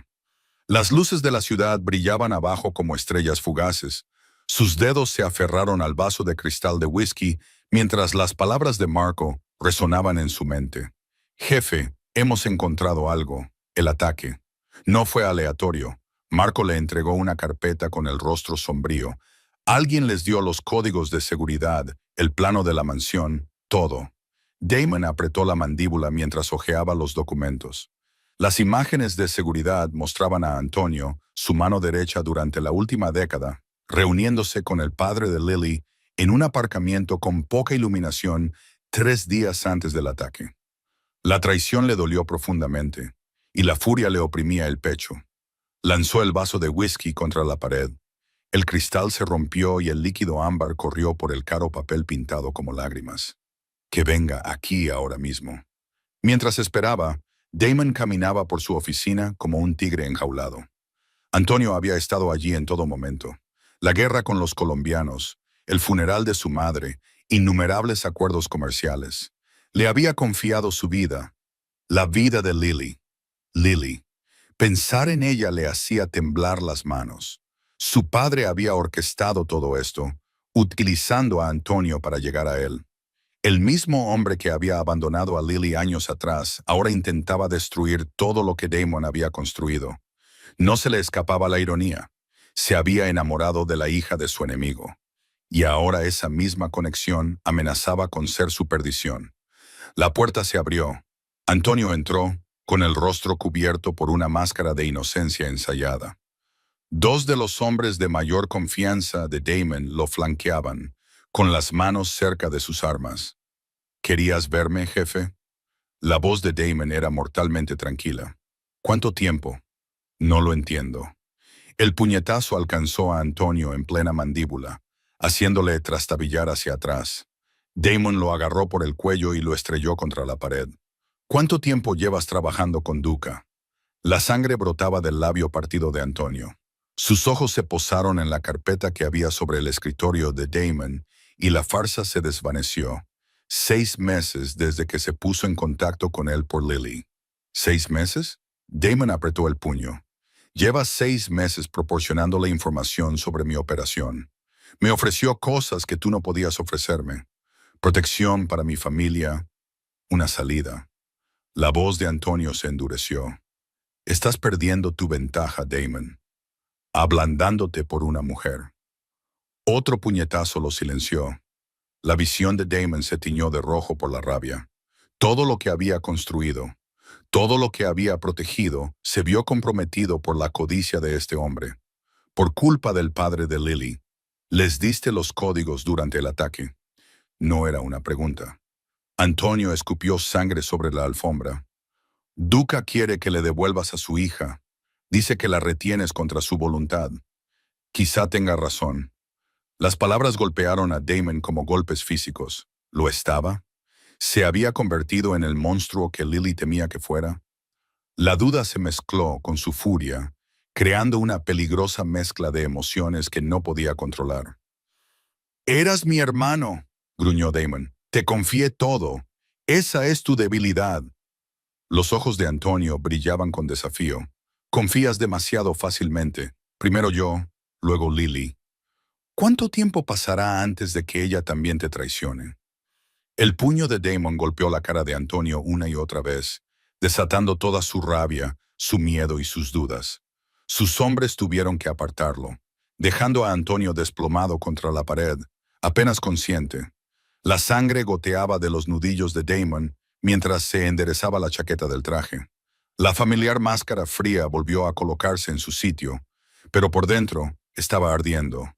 Las luces de la ciudad brillaban abajo como estrellas fugaces. Sus dedos se aferraron al vaso de cristal de whisky mientras las palabras de Marco resonaban en su mente. Jefe, hemos encontrado algo. El ataque. No fue aleatorio. Marco le entregó una carpeta con el rostro sombrío. Alguien les dio los códigos de seguridad, el plano de la mansión, todo. Damon apretó la mandíbula mientras hojeaba los documentos. Las imágenes de seguridad mostraban a Antonio, su mano derecha durante la última década, reuniéndose con el padre de Lily en un aparcamiento con poca iluminación 3 días antes del ataque. La traición le dolió profundamente, y la furia le oprimía el pecho. Lanzó el vaso de whisky contra la pared. El cristal se rompió y el líquido ámbar corrió por el caro papel pintado como lágrimas. Que venga aquí ahora mismo. Mientras esperaba, Damon caminaba por su oficina como un tigre enjaulado. Antonio había estado allí en todo momento. La guerra con los colombianos, el funeral de su madre, innumerables acuerdos comerciales. Le había confiado su vida, la vida de Lily. Lily. Pensar en ella le hacía temblar las manos. Su padre había orquestado todo esto, utilizando a Antonio para llegar a él. El mismo hombre que había abandonado a Lily años atrás ahora intentaba destruir todo lo que Damon había construido. No se le escapaba la ironía. Se había enamorado de la hija de su enemigo. Y ahora esa misma conexión amenazaba con ser su perdición. La puerta se abrió. Antonio entró, con el rostro cubierto por una máscara de inocencia ensayada. 2 de los hombres de mayor confianza de Damon lo flanqueaban, con las manos cerca de sus armas. ¿Querías verme, jefe? La voz de Damon era mortalmente tranquila. ¿Cuánto tiempo? No lo entiendo. El puñetazo alcanzó a Antonio en plena mandíbula, haciéndole trastabillar hacia atrás. Damon lo agarró por el cuello y lo estrelló contra la pared. ¿Cuánto tiempo llevas trabajando con Duca? La sangre brotaba del labio partido de Antonio. Sus ojos se posaron en la carpeta que había sobre el escritorio de Damon y la farsa se desvaneció. 6 meses desde que se puso en contacto con él por Lily. ¿6 meses? Damon apretó el puño. Llevas 6 meses proporcionándole información sobre mi operación. Me ofreció cosas que tú no podías ofrecerme. Protección para mi familia, una salida. La voz de Antonio se endureció. Estás perdiendo tu ventaja, Damon. Ablandándote por una mujer. Otro puñetazo lo silenció. La visión de Damon se tiñó de rojo por la rabia. Todo lo que había construido, todo lo que había protegido, se vio comprometido por la codicia de este hombre. Por culpa del padre de Lily, les diste los códigos durante el ataque. No era una pregunta. Antonio escupió sangre sobre la alfombra. Duca quiere que le devuelvas a su hija. Dice que la retienes contra su voluntad. Quizá tenga razón. Las palabras golpearon a Damon como golpes físicos. ¿Lo estaba? ¿Se había convertido en el monstruo que Lily temía que fuera? La duda se mezcló con su furia, creando una peligrosa mezcla de emociones que no podía controlar. «Eras mi hermano», gruñó Damon. «Te confié todo. Esa es tu debilidad». Los ojos de Antonio brillaban con desafío. «Confías demasiado fácilmente. Primero yo, luego Lily. ¿Cuánto tiempo pasará antes de que ella también te traicione?» El puño de Damon golpeó la cara de Antonio una y otra vez, desatando toda su rabia, su miedo y sus dudas. Sus hombres tuvieron que apartarlo, dejando a Antonio desplomado contra la pared, apenas consciente. La sangre goteaba de los nudillos de Damon mientras se enderezaba la chaqueta del traje. La familiar máscara fría volvió a colocarse en su sitio, pero por dentro estaba ardiendo.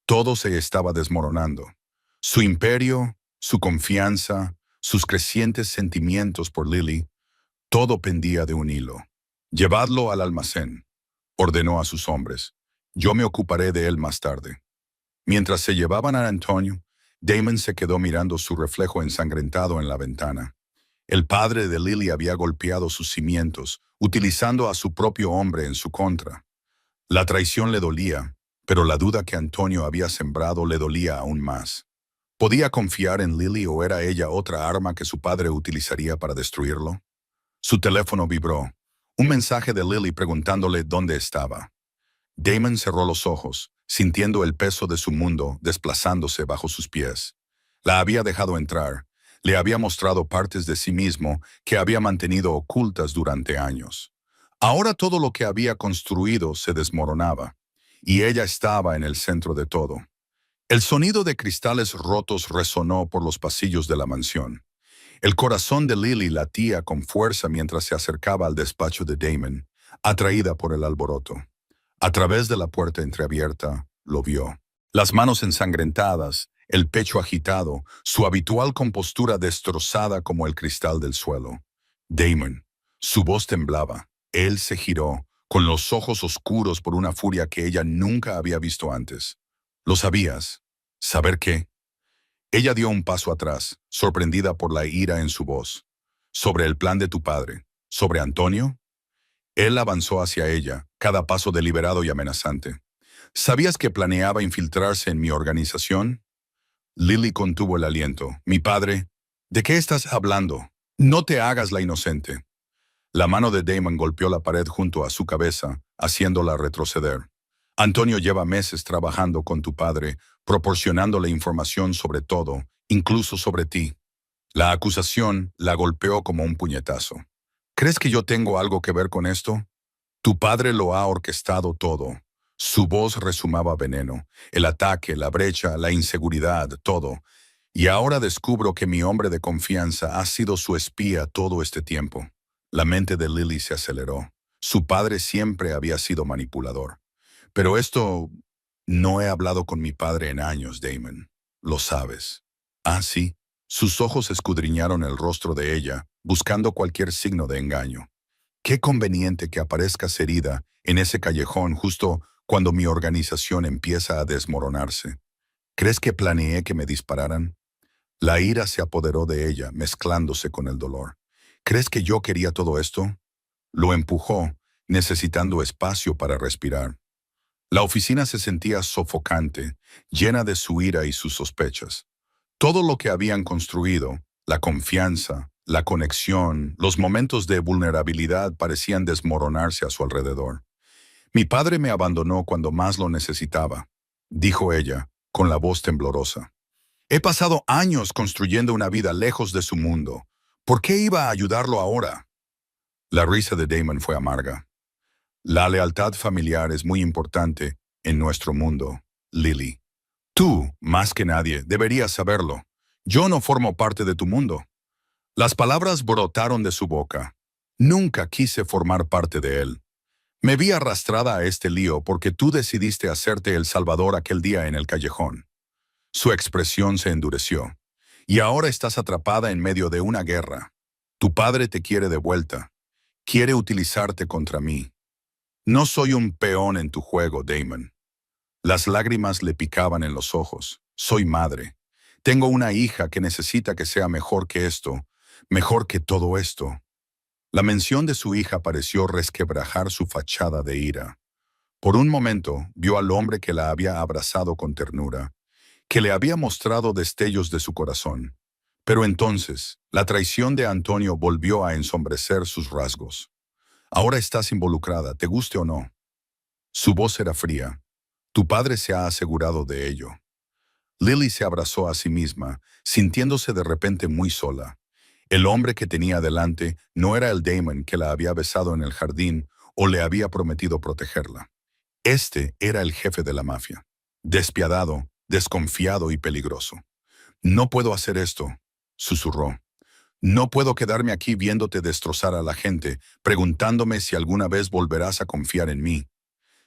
Todo se estaba desmoronando. Su imperio, su confianza, sus crecientes sentimientos por Lily, todo pendía de un hilo. «Llevadlo al almacén», ordenó a sus hombres. «Yo me ocuparé de él más tarde». Mientras se llevaban a Antonio, Damon se quedó mirando su reflejo ensangrentado en la ventana. El padre de Lily había golpeado sus cimientos, utilizando a su propio hombre en su contra. La traición le dolía, pero la duda que Antonio había sembrado le dolía aún más. ¿Podía confiar en Lily o era ella otra arma que su padre utilizaría para destruirlo? Su teléfono vibró. Un mensaje de Lily preguntándole dónde estaba. Damon cerró los ojos, sintiendo el peso de su mundo desplazándose bajo sus pies. La había dejado entrar. Le había mostrado partes de sí mismo que había mantenido ocultas durante años. Ahora todo lo que había construido se desmoronaba, y ella estaba en el centro de todo. El sonido de cristales rotos resonó por los pasillos de la mansión. El corazón de Lily latía con fuerza mientras se acercaba al despacho de Damon, atraída por el alboroto. A través de la puerta entreabierta, lo vio. Las manos ensangrentadas, el pecho agitado, su habitual compostura destrozada como el cristal del suelo. Damon. Su voz temblaba. Él se giró, con los ojos oscuros por una furia que ella nunca había visto antes. ¿Lo sabías? ¿Saber qué? Ella dio un paso atrás, sorprendida por la ira en su voz. ¿Sobre el plan de tu padre? ¿Sobre Antonio? Él avanzó hacia ella, cada paso deliberado y amenazante. ¿Sabías que planeaba infiltrarse en mi organización? Lily contuvo el aliento. Mi padre, ¿de qué estás hablando? No te hagas la inocente. La mano de Damon golpeó la pared junto a su cabeza, haciéndola retroceder. Antonio lleva meses trabajando con tu padre, proporcionándole información sobre todo, incluso sobre ti. La acusación la golpeó como un puñetazo. ¿Crees que yo tengo algo que ver con esto? Tu padre lo ha orquestado todo. Su voz resumaba veneno, el ataque, la brecha, la inseguridad, todo. Y ahora descubro que mi hombre de confianza ha sido su espía todo este tiempo. La mente de Lily se aceleró. Su padre siempre había sido manipulador. Pero esto... No he hablado con mi padre en años, Damon. Lo sabes. Ah, sí. Sus ojos escudriñaron el rostro de ella, buscando cualquier signo de engaño. Qué conveniente que aparezcas herida en ese callejón justo cuando mi organización empieza a desmoronarse. ¿Crees que planeé que me dispararan? La ira se apoderó de ella, mezclándose con el dolor. ¿Crees que yo quería todo esto? Lo empujó, necesitando espacio para respirar. La oficina se sentía sofocante, llena de su ira y sus sospechas. Todo lo que habían construido, la confianza, la conexión, los momentos de vulnerabilidad parecían desmoronarse a su alrededor. Mi padre me abandonó cuando más lo necesitaba, dijo ella, con la voz temblorosa. He pasado años construyendo una vida lejos de su mundo. ¿Por qué iba a ayudarlo ahora? La risa de Damon fue amarga. La lealtad familiar es muy importante en nuestro mundo, Lily. Tú, más que nadie, deberías saberlo. Yo no formo parte de tu mundo. Las palabras brotaron de su boca. Nunca quise formar parte de él. Me vi arrastrada a este lío porque tú decidiste hacerte el salvador aquel día en el callejón. Su expresión se endureció. Y ahora estás atrapada en medio de una guerra. Tu padre te quiere de vuelta. Quiere utilizarte contra mí. No soy un peón en tu juego, Damon. Las lágrimas le picaban en los ojos. Soy madre. Tengo una hija que necesita que sea mejor que esto, mejor que todo esto. La mención de su hija pareció resquebrajar su fachada de ira. Por un momento vio al hombre que la había abrazado con ternura, que le había mostrado destellos de su corazón. Pero entonces, la traición de Antonio volvió a ensombrecer sus rasgos. Ahora estás involucrada, te guste o no. Su voz era fría. Tu padre se ha asegurado de ello. Lily se abrazó a sí misma, sintiéndose de repente muy sola. El hombre que tenía delante no era el Damon que la había besado en el jardín o le había prometido protegerla. Este era el jefe de la mafia. Despiadado, desconfiado y peligroso. No puedo hacer esto, susurró. No puedo quedarme aquí viéndote destrozar a la gente, preguntándome si alguna vez volverás a confiar en mí.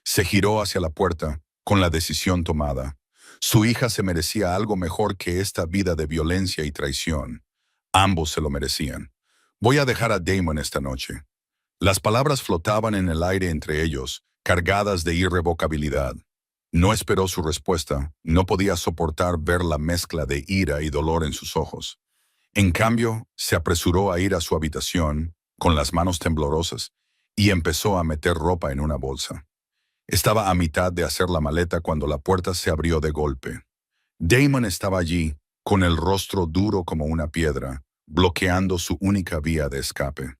Se giró hacia la puerta, con la decisión tomada. Su hija se merecía algo mejor que esta vida de violencia y traición. Ambos se lo merecían. Voy a dejar a Damon esta noche. Las palabras flotaban en el aire entre ellos, cargadas de irrevocabilidad. No esperó su respuesta, no podía soportar ver la mezcla de ira y dolor en sus ojos. En cambio, se apresuró a ir a su habitación, con las manos temblorosas, y empezó a meter ropa en una bolsa. Estaba a mitad de hacer la maleta cuando la puerta se abrió de golpe. Damon estaba allí, con el rostro duro como una piedra, bloqueando su única vía de escape.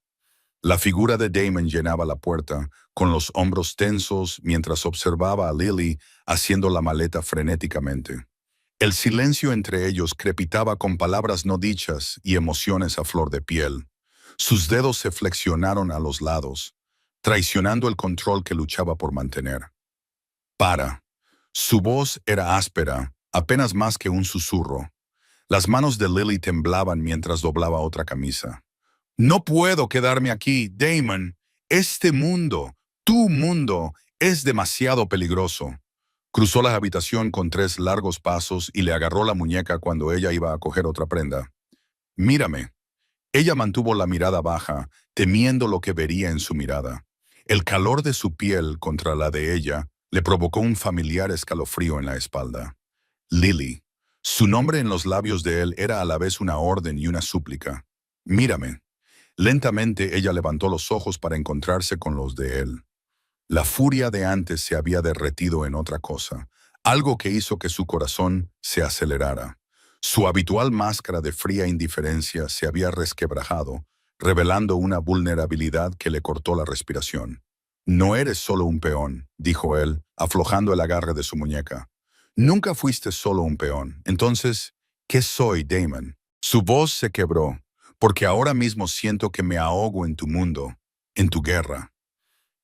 La figura de Damon llenaba la puerta, con los hombros tensos mientras observaba a Lily haciendo la maleta frenéticamente. El silencio entre ellos crepitaba con palabras no dichas y emociones a flor de piel. Sus dedos se flexionaron a los lados, traicionando el control que luchaba por mantener. Para. Su voz era áspera, apenas más que un susurro. Las manos de Lily temblaban mientras doblaba otra camisa. No puedo quedarme aquí, Damon. Este mundo, tu mundo, es demasiado peligroso. Cruzó la habitación con 3 largos pasos y le agarró la muñeca cuando ella iba a coger otra prenda. Mírame. Ella mantuvo la mirada baja, temiendo lo que vería en su mirada. El calor de su piel contra la de ella le provocó un familiar escalofrío en la espalda. Lily. Su nombre en los labios de él era a la vez una orden y una súplica. Mírame. Lentamente ella levantó los ojos para encontrarse con los de él. La furia de antes se había derretido en otra cosa, algo que hizo que su corazón se acelerara. Su habitual máscara de fría indiferencia se había resquebrajado, revelando una vulnerabilidad que le cortó la respiración. No eres solo un peón, dijo él, aflojando el agarre de su muñeca. Nunca fuiste solo un peón. Entonces, ¿qué soy, Damon? Su voz se quebró, porque ahora mismo siento que me ahogo en tu mundo, en tu guerra.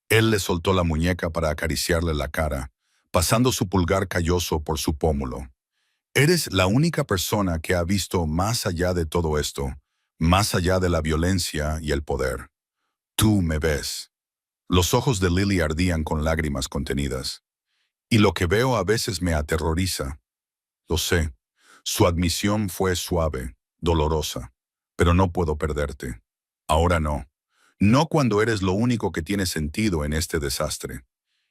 Él le soltó la muñeca para acariciarle la cara, pasando su pulgar calloso por su pómulo. Eres la única persona que ha visto más allá de todo esto, más allá de la violencia y el poder. Tú me ves. Los ojos de Lily ardían con lágrimas contenidas. Y lo que veo a veces me aterroriza. Lo sé. Su admisión fue suave, dolorosa. Pero no puedo perderte. Ahora no. No cuando eres lo único que tiene sentido en este desastre.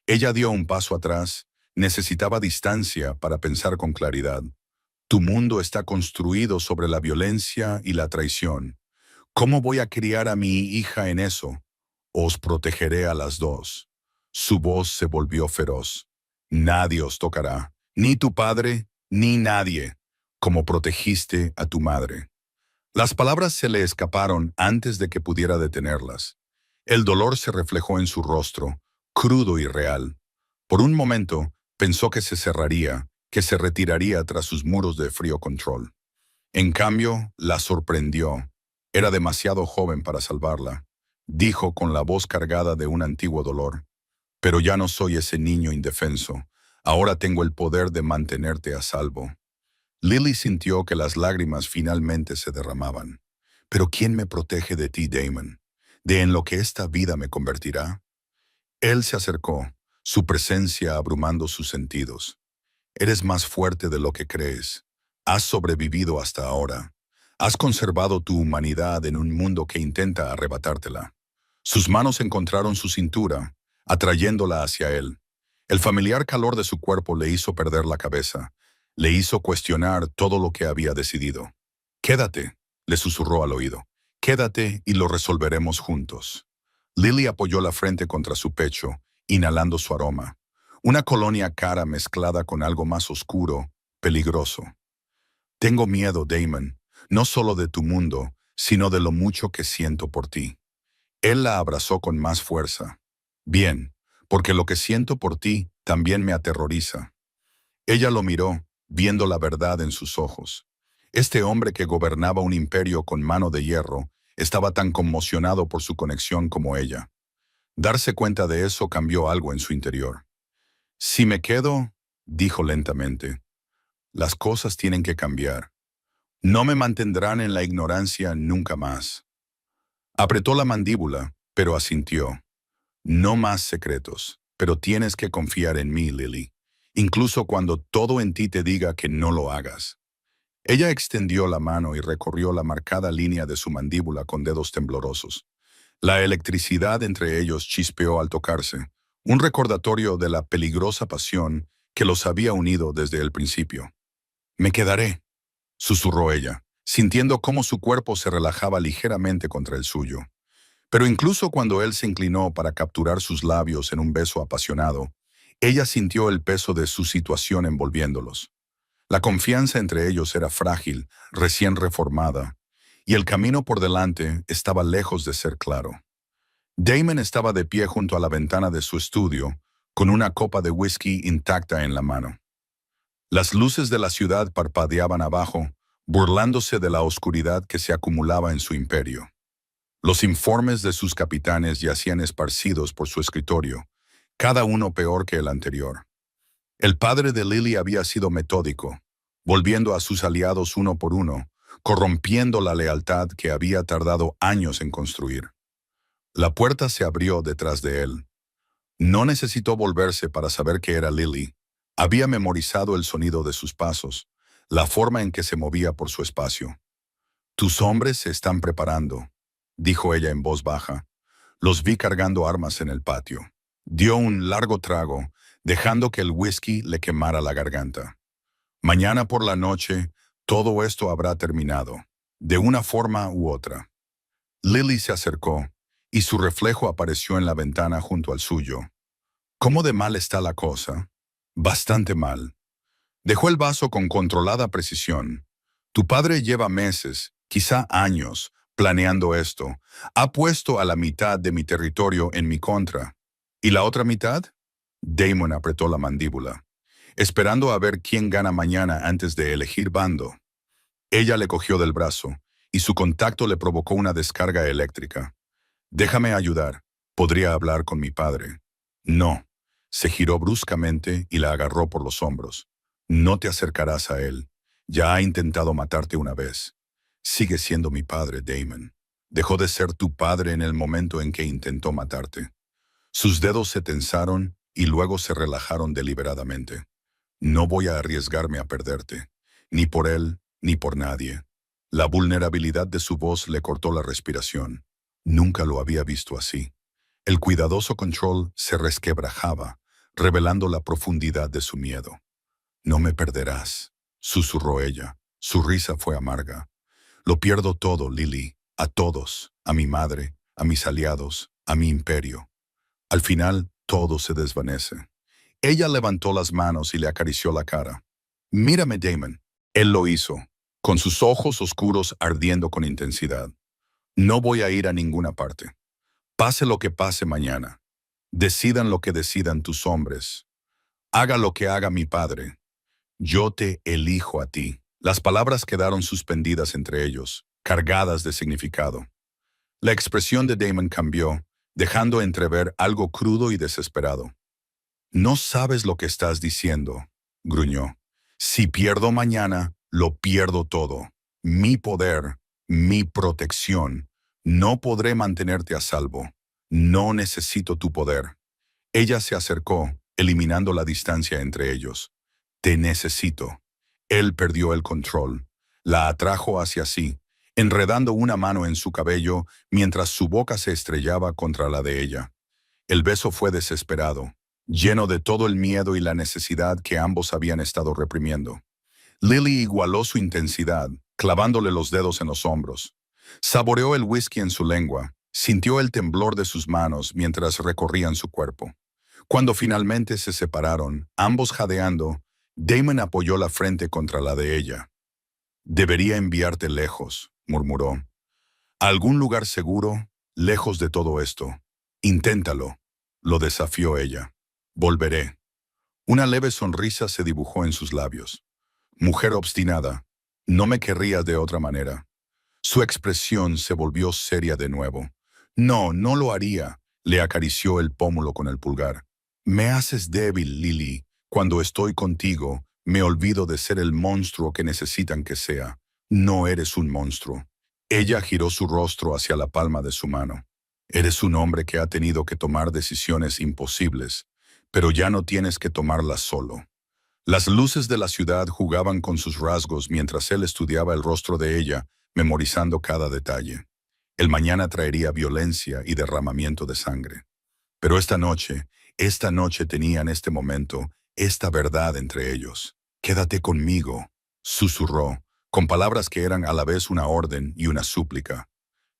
Ella dio un paso atrás, necesitaba distancia para pensar con claridad. Tu mundo está construido sobre la violencia y la traición. ¿Cómo voy a criar a mi hija en eso? Os protegeré a las dos. Su voz se volvió feroz. Nadie os tocará, ni tu padre, ni nadie, como protegiste a tu madre. Las palabras se le escaparon antes de que pudiera detenerlas. El dolor se reflejó en su rostro, crudo y real. Por un momento, pensó que se cerraría, que se retiraría tras sus muros de frío control. En cambio, la sorprendió. Era demasiado joven para salvarla. Dijo con la voz cargada de un antiguo dolor. Pero ya no soy ese niño indefenso. Ahora tengo el poder de mantenerte a salvo. Lily sintió que las lágrimas finalmente se derramaban. ¿Pero quién me protege de ti, Damon? ¿De en lo que esta vida me convertirá? Él se acercó, su presencia abrumando sus sentidos. Eres más fuerte de lo que crees. Has sobrevivido hasta ahora. Has conservado tu humanidad en un mundo que intenta arrebatártela. Sus manos encontraron su cintura, atrayéndola hacia él. El familiar calor de su cuerpo le hizo perder la cabeza. Le hizo cuestionar todo lo que había decidido. Quédate, le susurró al oído. Quédate y lo resolveremos juntos. Lily apoyó la frente contra su pecho, inhalando su aroma. Una colonia cara mezclada con algo más oscuro, peligroso. Tengo miedo, Damon, no solo de tu mundo, sino de lo mucho que siento por ti. Él la abrazó con más fuerza. Bien, porque lo que siento por ti también me aterroriza. Ella lo miró, viendo la verdad en sus ojos. Este hombre que gobernaba un imperio con mano de hierro estaba tan conmocionado por su conexión como ella. Darse cuenta de eso cambió algo en su interior. Si me quedo, dijo lentamente, las cosas tienen que cambiar. No me mantendrán en la ignorancia nunca más. Apretó la mandíbula, pero asintió. No más secretos, pero tienes que confiar en mí, Lily, incluso cuando todo en ti te diga que no lo hagas. Ella extendió la mano y recorrió la marcada línea de su mandíbula con dedos temblorosos. La electricidad entre ellos chispeó al tocarse, un recordatorio de la peligrosa pasión que los había unido desde el principio. Me quedaré, susurró ella, sintiendo cómo su cuerpo se relajaba ligeramente contra el suyo. Pero incluso cuando él se inclinó para capturar sus labios en un beso apasionado, ella sintió el peso de su situación envolviéndolos. La confianza entre ellos era frágil, recién reformada, y el camino por delante estaba lejos de ser claro. Damon estaba de pie junto a la ventana de su estudio, con una copa de whisky intacta en la mano. Las luces de la ciudad parpadeaban abajo, burlándose de la oscuridad que se acumulaba en su imperio. Los informes de sus capitanes yacían esparcidos por su escritorio, cada uno peor que el anterior. El padre de Lily había sido metódico, volviendo a sus aliados uno por uno, corrompiendo la lealtad que había tardado años en construir. La puerta se abrió detrás de él. No necesitó volverse para saber que era Lily. Había memorizado el sonido de sus pasos, la forma en que se movía por su espacio. «Tus hombres se están preparando», dijo ella en voz baja. «Los vi cargando armas en el patio». Dio un largo trago, dejando que el whisky le quemara la garganta. «Mañana por la noche, todo esto habrá terminado, de una forma u otra». Lily se acercó, y su reflejo apareció en la ventana junto al suyo. «¿Cómo de mal está la cosa?» «Bastante mal». Dejó el vaso con controlada precisión. «Tu padre lleva meses, quizá años, planeando esto. Ha puesto a la mitad de mi territorio en mi contra. ¿Y la otra mitad?» Damon apretó la mandíbula, esperando a ver quién gana mañana antes de elegir bando. Ella le cogió del brazo, y su contacto le provocó una descarga eléctrica. «Déjame ayudar. Podría hablar con mi padre». «No». Se giró bruscamente y la agarró por los hombros. «No te acercarás a él. Ya ha intentado matarte una vez. Sigue siendo mi padre, Damon. Dejó de ser tu padre en el momento en que intentó matarte». Sus dedos se tensaron y luego se relajaron deliberadamente. «No voy a arriesgarme a perderte, ni por él, ni por nadie». La vulnerabilidad de su voz le cortó la respiración. Nunca lo había visto así. El cuidadoso control se resquebrajaba, revelando la profundidad de su miedo. «No me perderás», susurró ella. Su risa fue amarga. «Lo pierdo todo, Lily, a todos, a mi madre, a mis aliados, a mi imperio». Al final, todo se desvanece. Ella levantó las manos y le acarició la cara. «Mírame, Damon». Él lo hizo, con sus ojos oscuros ardiendo con intensidad. «No voy a ir a ninguna parte. Pase lo que pase mañana. Decidan lo que decidan tus hombres. Haga lo que haga mi padre. Yo te elijo a ti». Las palabras quedaron suspendidas entre ellos, cargadas de significado. La expresión de Damon cambió, dejando entrever algo crudo y desesperado. «No sabes lo que estás diciendo», gruñó. «Si pierdo mañana, lo pierdo todo. Mi poder, mi protección. No podré mantenerte a salvo. No necesito tu poder». Ella se acercó, eliminando la distancia entre ellos. «Te necesito». Él perdió el control. La atrajo hacia sí, enredando una mano en su cabello mientras su boca se estrellaba contra la de ella. El beso fue desesperado, lleno de todo el miedo y la necesidad que ambos habían estado reprimiendo. Lily igualó su intensidad, clavándole los dedos en los hombros. Saboreó el whisky en su lengua, sintió el temblor de sus manos mientras recorrían su cuerpo. Cuando finalmente se separaron, ambos jadeando, Damon apoyó la frente contra la de ella. «Debería enviarte lejos», murmuró. «A algún lugar seguro, lejos de todo esto. Inténtalo», lo desafió ella. «Volveré». Una leve sonrisa se dibujó en sus labios. «Mujer obstinada, no me querrías de otra manera». Su expresión se volvió seria de nuevo. «No, no lo haría», le acarició el pómulo con el pulgar. «Me haces débil, Lily. Cuando estoy contigo, me olvido de ser el monstruo que necesitan que sea. No eres un monstruo». Ella giró su rostro hacia la palma de su mano. «Eres un hombre que ha tenido que tomar decisiones imposibles, pero ya no tienes que tomarlas solo». Las luces de la ciudad jugaban con sus rasgos mientras él estudiaba el rostro de ella, memorizando cada detalle. El mañana traería violencia y derramamiento de sangre. Pero esta noche tenía en este momento esta verdad entre ellos. «Quédate conmigo», susurró, con palabras que eran a la vez una orden y una súplica.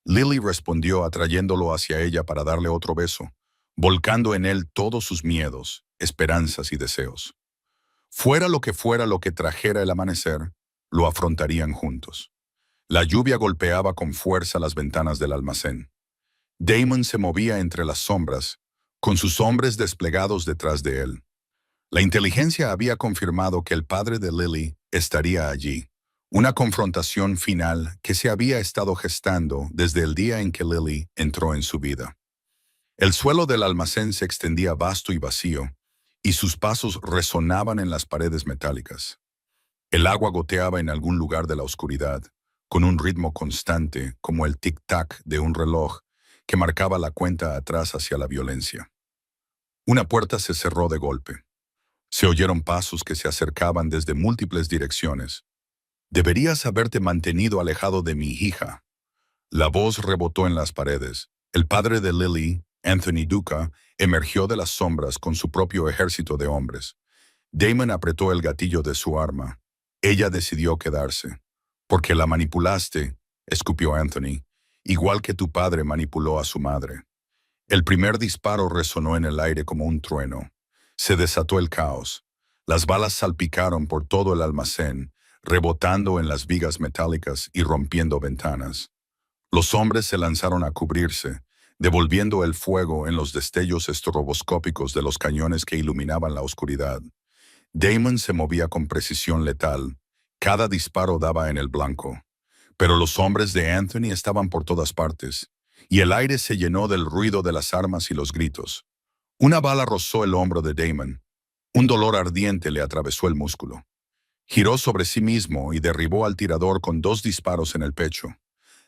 Lily respondió atrayéndolo hacia ella para darle otro beso, volcando en él todos sus miedos, esperanzas y deseos. Fuera lo que trajera el amanecer, lo afrontarían juntos. La lluvia golpeaba con fuerza las ventanas del almacén. Damon se movía entre las sombras, con sus hombres desplegados detrás de él. La inteligencia había confirmado que el padre de Lily estaría allí. Una confrontación final que se había estado gestando desde el día en que Lily entró en su vida. El suelo del almacén se extendía vasto y vacío, y sus pasos resonaban en las paredes metálicas. El agua goteaba en algún lugar de la oscuridad, con un ritmo constante como el tic-tac de un reloj que marcaba la cuenta atrás hacia la violencia. Una puerta se cerró de golpe. Se oyeron pasos que se acercaban desde múltiples direcciones. «Deberías haberte mantenido alejado de mi hija». La voz rebotó en las paredes. El padre de Lily, Anthony Duca, emergió de las sombras con su propio ejército de hombres. Damon apretó el gatillo de su arma. Ella decidió quedarse. «Porque la manipulaste», escupió Anthony, «igual que tu padre manipuló a su madre». El primer disparo resonó en el aire como un trueno. Se desató el caos. Las balas salpicaron por todo el almacén, rebotando en las vigas metálicas y rompiendo ventanas. Los hombres se lanzaron a cubrirse, devolviendo el fuego en los destellos estroboscópicos de los cañones que iluminaban la oscuridad. Damon se movía con precisión letal. Cada disparo daba en el blanco. Pero los hombres de Anthony estaban por todas partes, y el aire se llenó del ruido de las armas y los gritos. Una bala rozó el hombro de Damon. Un dolor ardiente le atravesó el músculo. Giró sobre sí mismo y derribó al tirador con 2 disparos en el pecho.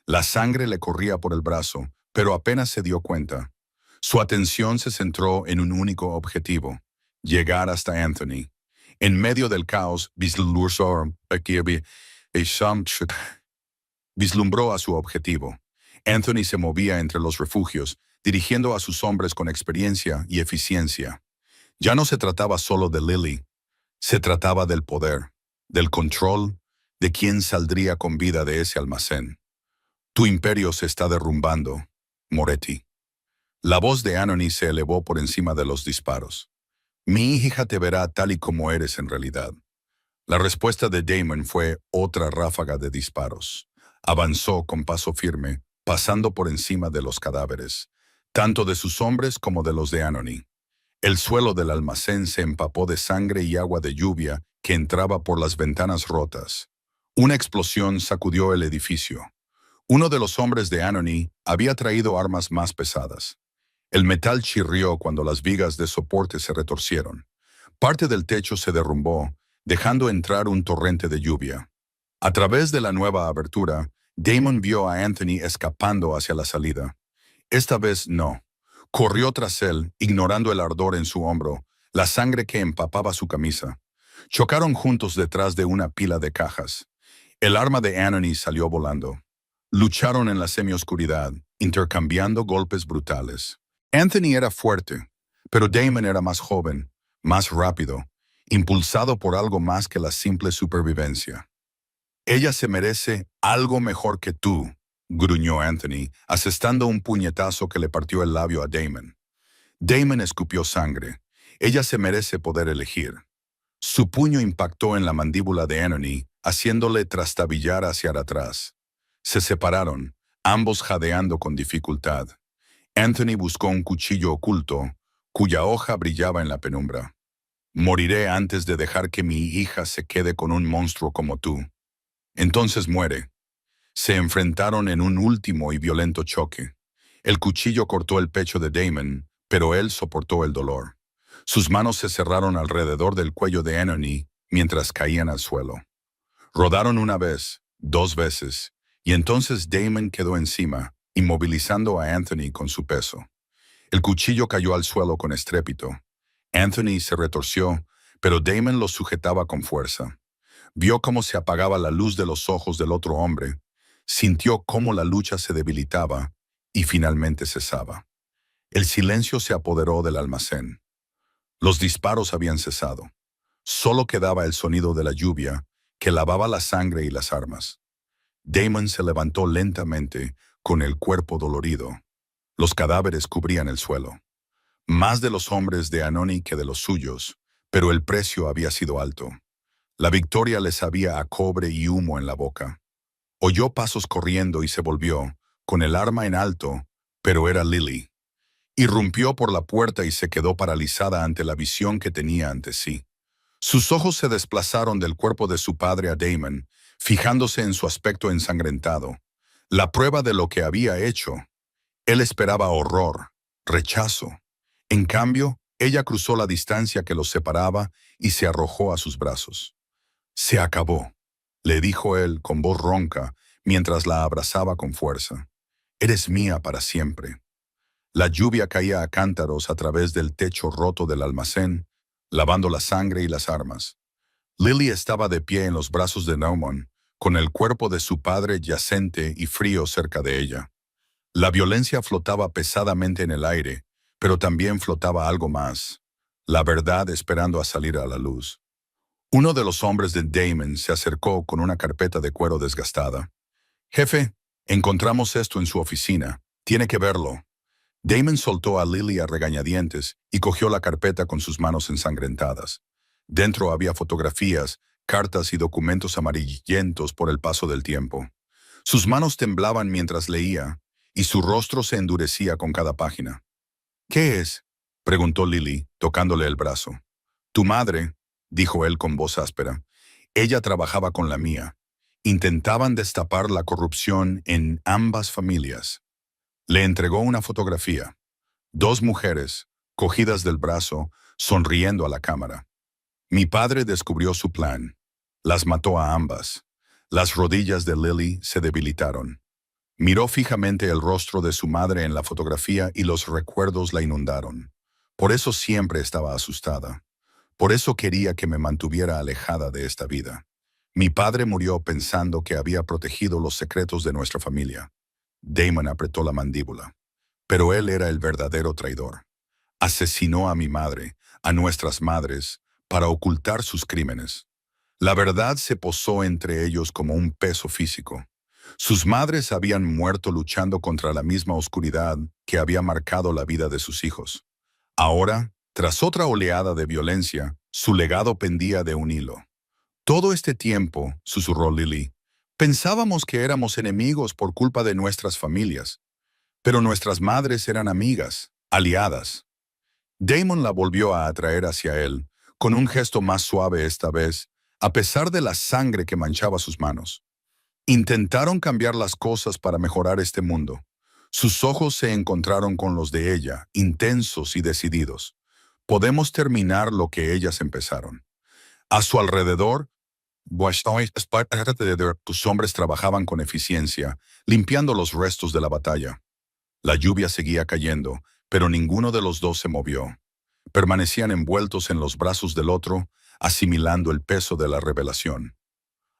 La sangre le corría por el brazo, pero apenas se dio cuenta. Su atención se centró en un único objetivo: llegar hasta Anthony. En medio del caos, vislumbró a su objetivo. Anthony se movía entre los refugios, dirigiendo a sus hombres con experiencia y eficiencia. Ya no se trataba solo de Lily, se trataba del poder, del control, de quién saldría con vida de ese almacén. «Tu imperio se está derrumbando, Moretti». La voz de Anthony se elevó por encima de los disparos. «Mi hija te verá tal y como eres en realidad». La respuesta de Damon fue otra ráfaga de disparos. Avanzó con paso firme, pasando por encima de los cadáveres, tanto de sus hombres como de los de Anthony. El suelo del almacén se empapó de sangre y agua de lluvia que entraba por las ventanas rotas. Una explosión sacudió el edificio. Uno de los hombres de Anthony había traído armas más pesadas. El metal chirrió cuando las vigas de soporte se retorcieron. Parte del techo se derrumbó, dejando entrar un torrente de lluvia. A través de la nueva abertura, Damon vio a Anthony escapando hacia la salida. Esta vez no. Corrió tras él, ignorando el ardor en su hombro, la sangre que empapaba su camisa. Chocaron juntos detrás de una pila de cajas. El arma de Anthony salió volando. Lucharon en la semioscuridad, intercambiando golpes brutales. Anthony era fuerte, pero Damon era más joven, más rápido, impulsado por algo más que la simple supervivencia. «Ella se merece algo mejor que tú», gruñó Anthony, asestando un puñetazo que le partió el labio a Damon. Damon escupió sangre. «Ella se merece poder elegir». Su puño impactó en la mandíbula de Anthony, haciéndole trastabillar hacia atrás. Se separaron, ambos jadeando con dificultad. Anthony buscó un cuchillo oculto, cuya hoja brillaba en la penumbra. «Moriré antes de dejar que mi hija se quede con un monstruo como tú». «Entonces muere». Se enfrentaron en un último y violento choque. El cuchillo cortó el pecho de Damon, pero él soportó el dolor. Sus manos se cerraron alrededor del cuello de Anthony mientras caían al suelo. Rodaron una vez, 2 veces, y entonces Damon quedó encima, inmovilizando a Anthony con su peso. El cuchillo cayó al suelo con estrépito. Anthony se retorció, pero Damon lo sujetaba con fuerza. Vio cómo se apagaba la luz de los ojos del otro hombre, sintió cómo la lucha se debilitaba y finalmente cesaba. El silencio se apoderó del almacén. Los disparos habían cesado. Solo quedaba el sonido de la lluvia que lavaba la sangre y las armas. Damon se levantó lentamente, con el cuerpo dolorido. Los cadáveres cubrían el suelo. Más de los hombres de Anthony que de los suyos, pero el precio había sido alto. La victoria le sabía a cobre y humo en la boca. Oyó pasos corriendo y se volvió, con el arma en alto, pero era Lily. Irrumpió por la puerta y se quedó paralizada ante la visión que tenía ante sí. Sus ojos se desplazaron del cuerpo de su padre a Damon, fijándose en su aspecto ensangrentado. La prueba de lo que había hecho. Él esperaba horror, rechazo. En cambio, ella cruzó la distancia que los separaba y se arrojó a sus brazos. «Se acabó», le dijo él con voz ronca mientras la abrazaba con fuerza. «Eres mía para siempre». La lluvia caía a cántaros a través del techo roto del almacén, lavando la sangre y las armas. Lily estaba de pie en los brazos de Nauman, con el cuerpo de su padre yacente y frío cerca de ella. La violencia flotaba pesadamente en el aire, pero también flotaba algo más, la verdad esperando a salir a la luz. Uno de los hombres de Damon se acercó con una carpeta de cuero desgastada. «Jefe, encontramos esto en su oficina. Tiene que verlo». Damon soltó a Lily a regañadientes y cogió la carpeta con sus manos ensangrentadas. Dentro había fotografías, cartas y documentos amarillentos por el paso del tiempo. Sus manos temblaban mientras leía, y su rostro se endurecía con cada página. «¿Qué es?», preguntó Lily, tocándole el brazo. «Tu madre», dijo él con voz áspera. «Ella trabajaba con la mía. Intentaban destapar la corrupción en ambas familias». Le entregó una fotografía. Dos mujeres, cogidas del brazo, sonriendo a la cámara. Mi padre descubrió su plan. Las mató a ambas. Las rodillas de Lily se debilitaron. Miró fijamente el rostro de su madre en la fotografía y los recuerdos la inundaron. Por eso siempre estaba asustada. Por eso quería que me mantuviera alejada de esta vida. Mi padre murió pensando que había protegido los secretos de nuestra familia. Damon apretó la mandíbula. Pero él era el verdadero traidor. Asesinó a mi madre, a nuestras madres, para ocultar sus crímenes. La verdad se posó entre ellos como un peso físico. Sus madres habían muerto luchando contra la misma oscuridad que había marcado la vida de sus hijos. Ahora, tras otra oleada de violencia, su legado pendía de un hilo. «Todo este tiempo», susurró Lily, «pensábamos que éramos enemigos por culpa de nuestras familias. Pero nuestras madres eran amigas, aliadas». Damon la volvió a atraer hacia él, con un gesto más suave esta vez, a pesar de la sangre que manchaba sus manos. Intentaron cambiar las cosas para mejorar este mundo. Sus ojos se encontraron con los de ella, intensos y decididos. «Podemos terminar lo que ellas empezaron». A su alrededor, tus hombres trabajaban con eficiencia, limpiando los restos de la batalla. La lluvia seguía cayendo, pero ninguno de los dos se movió. Permanecían envueltos en los brazos del otro, asimilando el peso de la revelación.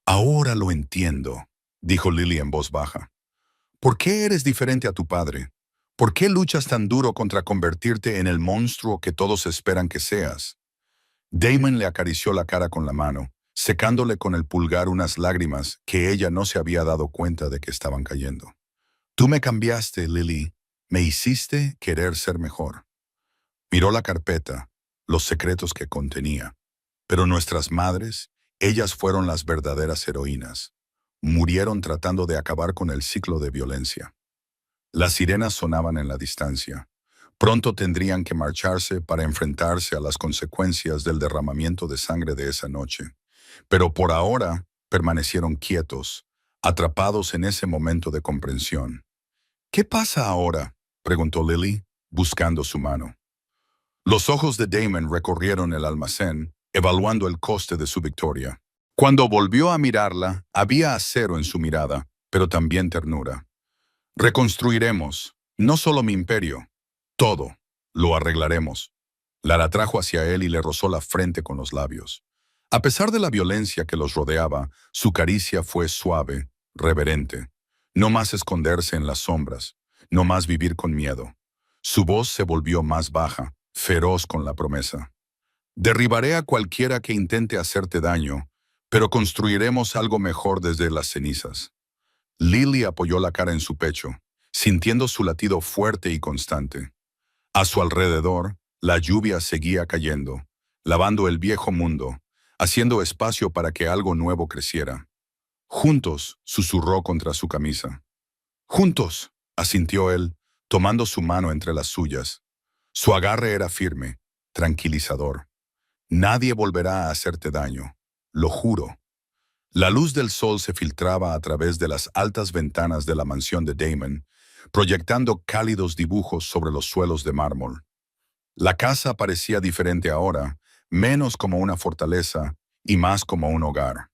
«Ahora lo entiendo», dijo Lily en voz baja. «¿Por qué eres diferente a tu padre? ¿Por qué luchas tan duro contra convertirte en el monstruo que todos esperan que seas?» Damon le acarició la cara con la mano, secándole con el pulgar unas lágrimas que ella no se había dado cuenta de que estaban cayendo. «Tú me cambiaste, Lily. Me hiciste querer ser mejor». Miró la carpeta, los secretos que contenía. Pero nuestras madres, ellas fueron las verdaderas heroínas. Murieron tratando de acabar con el ciclo de violencia. Las sirenas sonaban en la distancia. Pronto tendrían que marcharse para enfrentarse a las consecuencias del derramamiento de sangre de esa noche. Pero por ahora permanecieron quietos, atrapados en ese momento de comprensión. «¿Qué pasa ahora?», preguntó Lily, buscando su mano. Los ojos de Damon recorrieron el almacén, evaluando el coste de su victoria. Cuando volvió a mirarla, había acero en su mirada, pero también ternura. «Reconstruiremos, no solo mi imperio, todo, lo arreglaremos». La atrajo hacia él y le rozó la frente con los labios. A pesar de la violencia que los rodeaba, su caricia fue suave, reverente. No más esconderse en las sombras, no más vivir con miedo. Su voz se volvió más baja, feroz con la promesa. «Derribaré a cualquiera que intente hacerte daño, pero construiremos algo mejor desde las cenizas». Lily apoyó la cara en su pecho, sintiendo su latido fuerte y constante. A su alrededor, la lluvia seguía cayendo, lavando el viejo mundo, haciendo espacio para que algo nuevo creciera. «Juntos», susurró contra su camisa. «Juntos», asintió él, tomando su mano entre las suyas. Su agarre era firme, tranquilizador. Nadie volverá a hacerte daño, lo juro. La luz del sol se filtraba a través de las altas ventanas de la mansión de Damon, proyectando cálidos dibujos sobre los suelos de mármol. La casa parecía diferente ahora, menos como una fortaleza y más como un hogar.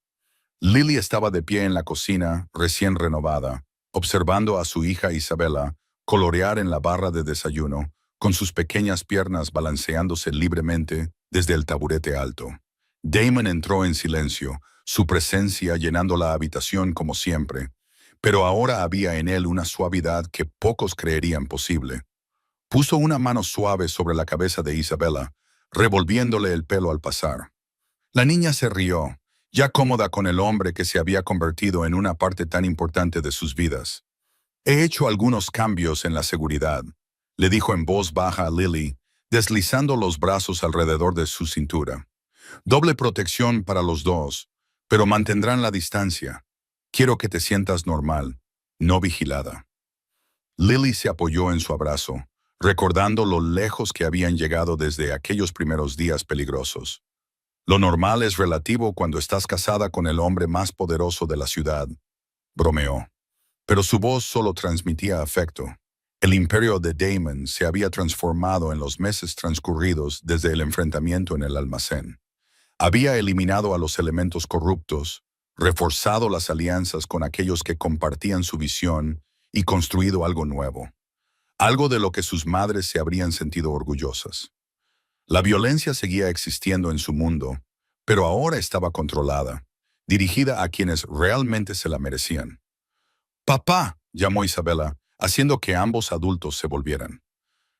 Lily estaba de pie en la cocina, recién renovada, observando a su hija Isabella colorear en la barra de desayuno, con sus pequeñas piernas balanceándose libremente desde el taburete alto. Damon entró en silencio, su presencia llenando la habitación como siempre, pero ahora había en él una suavidad que pocos creerían posible. Puso una mano suave sobre la cabeza de Isabella, revolviéndole el pelo al pasar. La niña se rió, ya cómoda con el hombre que se había convertido en una parte tan importante de sus vidas. He hecho algunos cambios en la seguridad, le dijo en voz baja a Lily, deslizando los brazos alrededor de su cintura. Doble protección para los dos, pero mantendrán la distancia. Quiero que te sientas normal, no vigilada. Lily se apoyó en su abrazo, recordando lo lejos que habían llegado desde aquellos primeros días peligrosos. Lo normal es relativo cuando estás casada con el hombre más poderoso de la ciudad, bromeó. Pero su voz solo transmitía afecto. El imperio de Damon se había transformado en los meses transcurridos desde el enfrentamiento en el almacén. Había eliminado a los elementos corruptos, reforzado las alianzas con aquellos que compartían su visión y construido algo nuevo. Algo de lo que sus madres se habrían sentido orgullosas. La violencia seguía existiendo en su mundo, pero ahora estaba controlada, dirigida a quienes realmente se la merecían. «Papá», llamó Isabella, haciendo que ambos adultos se volvieran.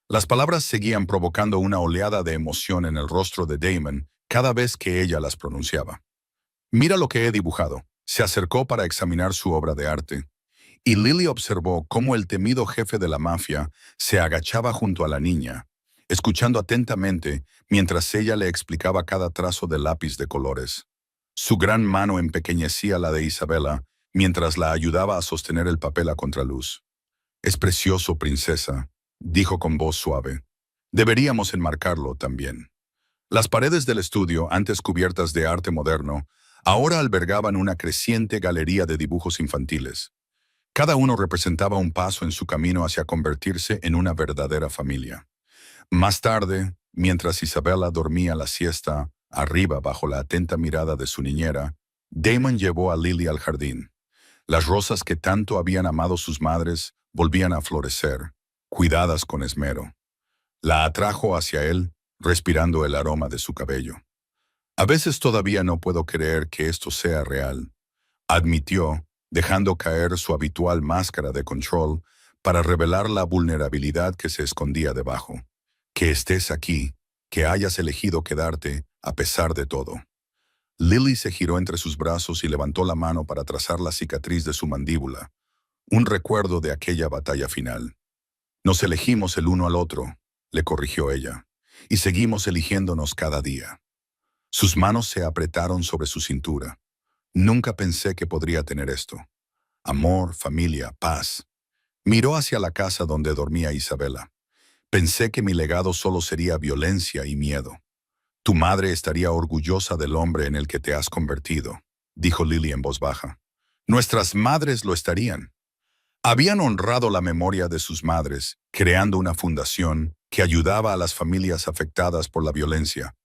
Las palabras seguían provocando una oleada de emoción en el rostro de Damon cada vez que ella las pronunciaba. «Mira lo que he dibujado». Se acercó para examinar su obra de arte, y Lily observó cómo el temido jefe de la mafia se agachaba junto a la niña, escuchando atentamente mientras ella le explicaba cada trazo de lápiz de colores. Su gran mano empequeñecía la de Isabella mientras la ayudaba a sostener el papel a contraluz. «Es precioso, princesa», dijo con voz suave. «Deberíamos enmarcarlo también». Las paredes del estudio, antes cubiertas de arte moderno, ahora albergaban una creciente galería de dibujos infantiles. Cada uno representaba un paso en su camino hacia convertirse en una verdadera familia. Más tarde, mientras Isabella dormía la siesta, arriba bajo la atenta mirada de su niñera, Damon llevó a Lily al jardín. Las rosas que tanto habían amado sus madres volvían a florecer, cuidadas con esmero. La atrajo hacia él, respirando el aroma de su cabello. «A veces todavía no puedo creer que esto sea real», admitió, dejando caer su habitual máscara de control para revelar la vulnerabilidad que se escondía debajo. «Que estés aquí, que hayas elegido quedarte a pesar de todo». Lily se giró entre sus brazos y levantó la mano para trazar la cicatriz de su mandíbula, un recuerdo de aquella batalla final. «Nos elegimos el uno al otro», le corrigió ella, «y seguimos eligiéndonos cada día». Sus manos se apretaron sobre su cintura. «Nunca pensé que podría tener esto. Amor, familia, paz». Miró hacia la casa donde dormía Isabella. «Pensé que mi legado solo sería violencia y miedo». «Tu madre estaría orgullosa del hombre en el que te has convertido», dijo Lily en voz baja. «Nuestras madres lo estarían». Habían honrado la memoria de sus madres, creando una fundación que ayudaba a las familias afectadas por la violencia,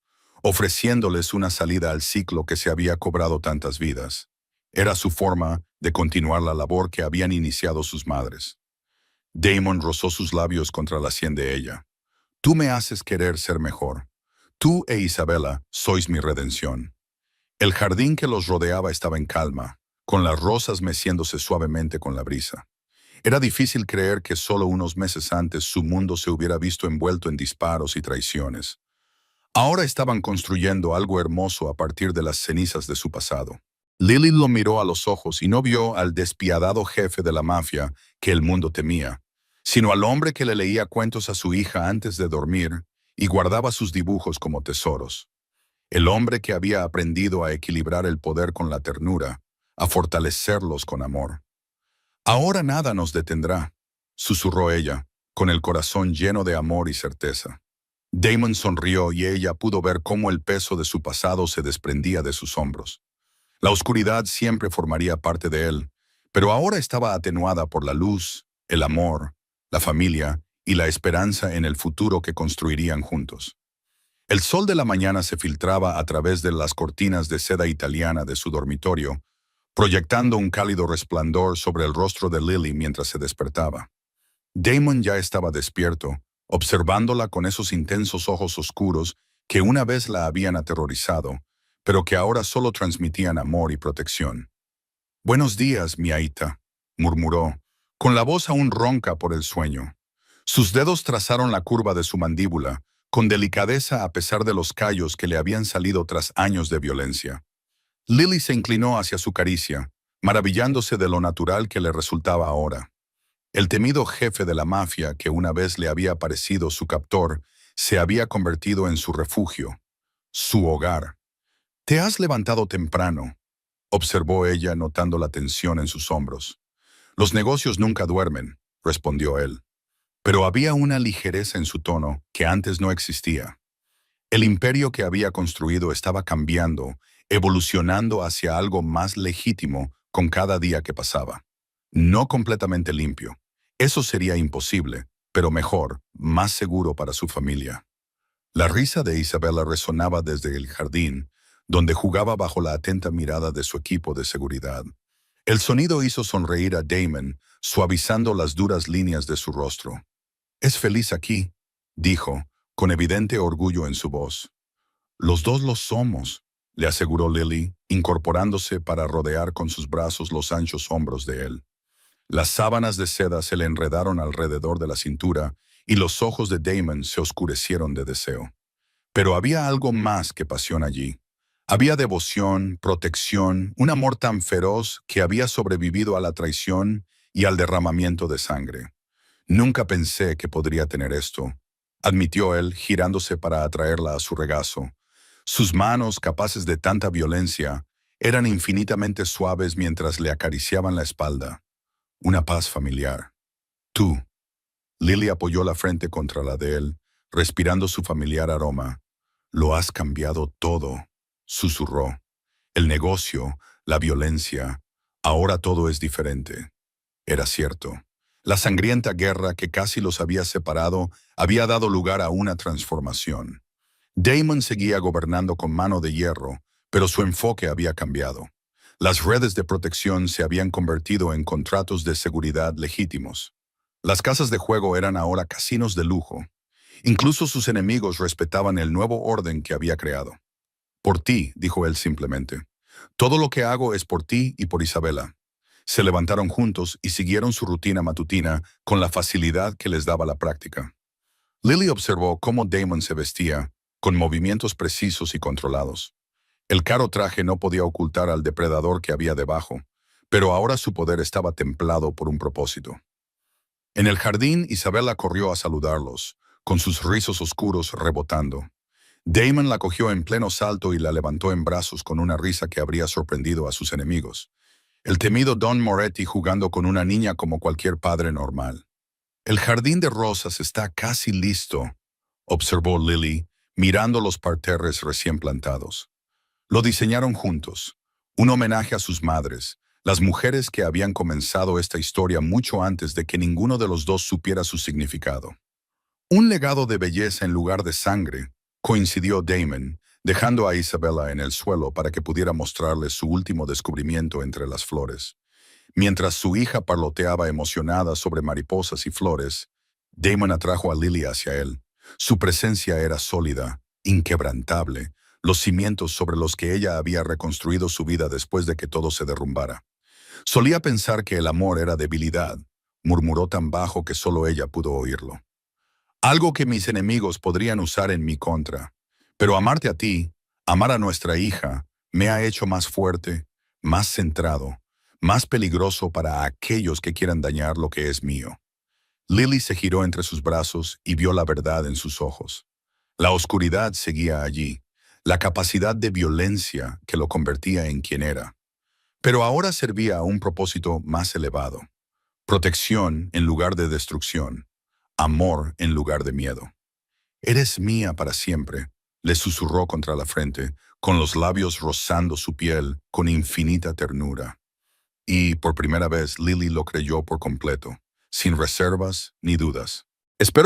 ofreciéndoles una salida al ciclo que se había cobrado tantas vidas. Era su forma de continuar la labor que habían iniciado sus madres. Damon rozó sus labios contra la sien de ella. «Tú me haces querer ser mejor. Tú e Isabella sois mi redención». El jardín que los rodeaba estaba en calma, con las rosas meciéndose suavemente con la brisa. Era difícil creer que solo unos meses antes su mundo se hubiera visto envuelto en disparos y traiciones. Ahora estaban construyendo algo hermoso a partir de las cenizas de su pasado. Lily lo miró a los ojos y no vio al despiadado jefe de la mafia que el mundo temía, sino al hombre que le leía cuentos a su hija antes de dormir y guardaba sus dibujos como tesoros. El hombre que había aprendido a equilibrar el poder con la ternura, a fortalecerlos con amor. «Ahora nada nos detendrá», susurró ella, con el corazón lleno de amor y certeza. Damon sonrió y ella pudo ver cómo el peso de su pasado se desprendía de sus hombros. La oscuridad siempre formaría parte de él, pero ahora estaba atenuada por la luz, el amor, la familia y la esperanza en el futuro que construirían juntos. El sol de la mañana se filtraba a través de las cortinas de seda italiana de su dormitorio, proyectando un cálido resplandor sobre el rostro de Lily mientras se despertaba. Damon ya estaba despierto, observándola con esos intensos ojos oscuros que una vez la habían aterrorizado, pero que ahora solo transmitían amor y protección. «Buenos días, mi Aita», murmuró, con la voz aún ronca por el sueño. Sus dedos trazaron la curva de su mandíbula, con delicadeza a pesar de los callos que le habían salido tras años de violencia. Lily se inclinó hacia su caricia, maravillándose de lo natural que le resultaba ahora. El temido jefe de la mafia, que una vez le había parecido su captor, se había convertido en su refugio, su hogar. «Te has levantado temprano», observó ella notando la tensión en sus hombros. «Los negocios nunca duermen», respondió él. Pero había una ligereza en su tono que antes no existía. El imperio que había construido estaba cambiando, evolucionando hacia algo más legítimo con cada día que pasaba. No completamente limpio. Eso sería imposible, pero mejor, más seguro para su familia. La risa de Isabella resonaba desde el jardín, donde jugaba bajo la atenta mirada de su equipo de seguridad. El sonido hizo sonreír a Damon, suavizando las duras líneas de su rostro. «Es feliz aquí», dijo, con evidente orgullo en su voz. «Los dos lo somos», le aseguró Lily, incorporándose para rodear con sus brazos los anchos hombros de él. Las sábanas de seda se le enredaron alrededor de la cintura y los ojos de Damon se oscurecieron de deseo. Pero había algo más que pasión allí. Había devoción, protección, un amor tan feroz que había sobrevivido a la traición y al derramamiento de sangre. «Nunca pensé que podría tener esto», admitió él, girándose para atraerla a su regazo. Sus manos, capaces de tanta violencia, eran infinitamente suaves mientras le acariciaban la espalda. Una paz familiar. «Tú». Lily apoyó la frente contra la de él, respirando su familiar aroma. «Lo has cambiado todo», susurró. «El negocio, la violencia, ahora todo es diferente». Era cierto. La sangrienta guerra que casi los había separado había dado lugar a una transformación. Damon seguía gobernando con mano de hierro, pero su enfoque había cambiado. Las redes de protección se habían convertido en contratos de seguridad legítimos. Las casas de juego eran ahora casinos de lujo. Incluso sus enemigos respetaban el nuevo orden que había creado. «Por ti», dijo él simplemente. «Todo lo que hago es por ti y por Isabella». Se levantaron juntos y siguieron su rutina matutina con la facilidad que les daba la práctica. Lily observó cómo Damon se vestía, con movimientos precisos y controlados. El caro traje no podía ocultar al depredador que había debajo, pero ahora su poder estaba templado por un propósito. En el jardín, Isabella corrió a saludarlos, con sus rizos oscuros rebotando. Damon la cogió en pleno salto y la levantó en brazos con una risa que habría sorprendido a sus enemigos. El temido Don Moretti jugando con una niña como cualquier padre normal. «El jardín de rosas está casi listo», observó Lily, mirando los parterres recién plantados. Lo diseñaron juntos, un homenaje a sus madres, las mujeres que habían comenzado esta historia mucho antes de que ninguno de los dos supiera su significado. «Un legado de belleza en lugar de sangre», coincidió Damon, dejando a Isabella en el suelo para que pudiera mostrarle su último descubrimiento entre las flores. Mientras su hija parloteaba emocionada sobre mariposas y flores, Damon atrajo a Lily hacia él. Su presencia era sólida, inquebrantable, los cimientos sobre los que ella había reconstruido su vida después de que todo se derrumbara. «Solía pensar que el amor era debilidad», murmuró tan bajo que solo ella pudo oírlo. «Algo que mis enemigos podrían usar en mi contra. Pero amarte a ti, amar a nuestra hija, me ha hecho más fuerte, más centrado, más peligroso para aquellos que quieran dañar lo que es mío». Lily se giró entre sus brazos y vio la verdad en sus ojos. La oscuridad seguía allí, la capacidad de violencia que lo convertía en quien era. Pero ahora servía a un propósito más elevado. Protección en lugar de destrucción. amor en lugar de miedo. Eres mía para siempre, le susurró contra la frente, con los labios rozando su piel con infinita ternura. Y por primera vez Lily lo creyó por completo, sin reservas ni dudas. Espero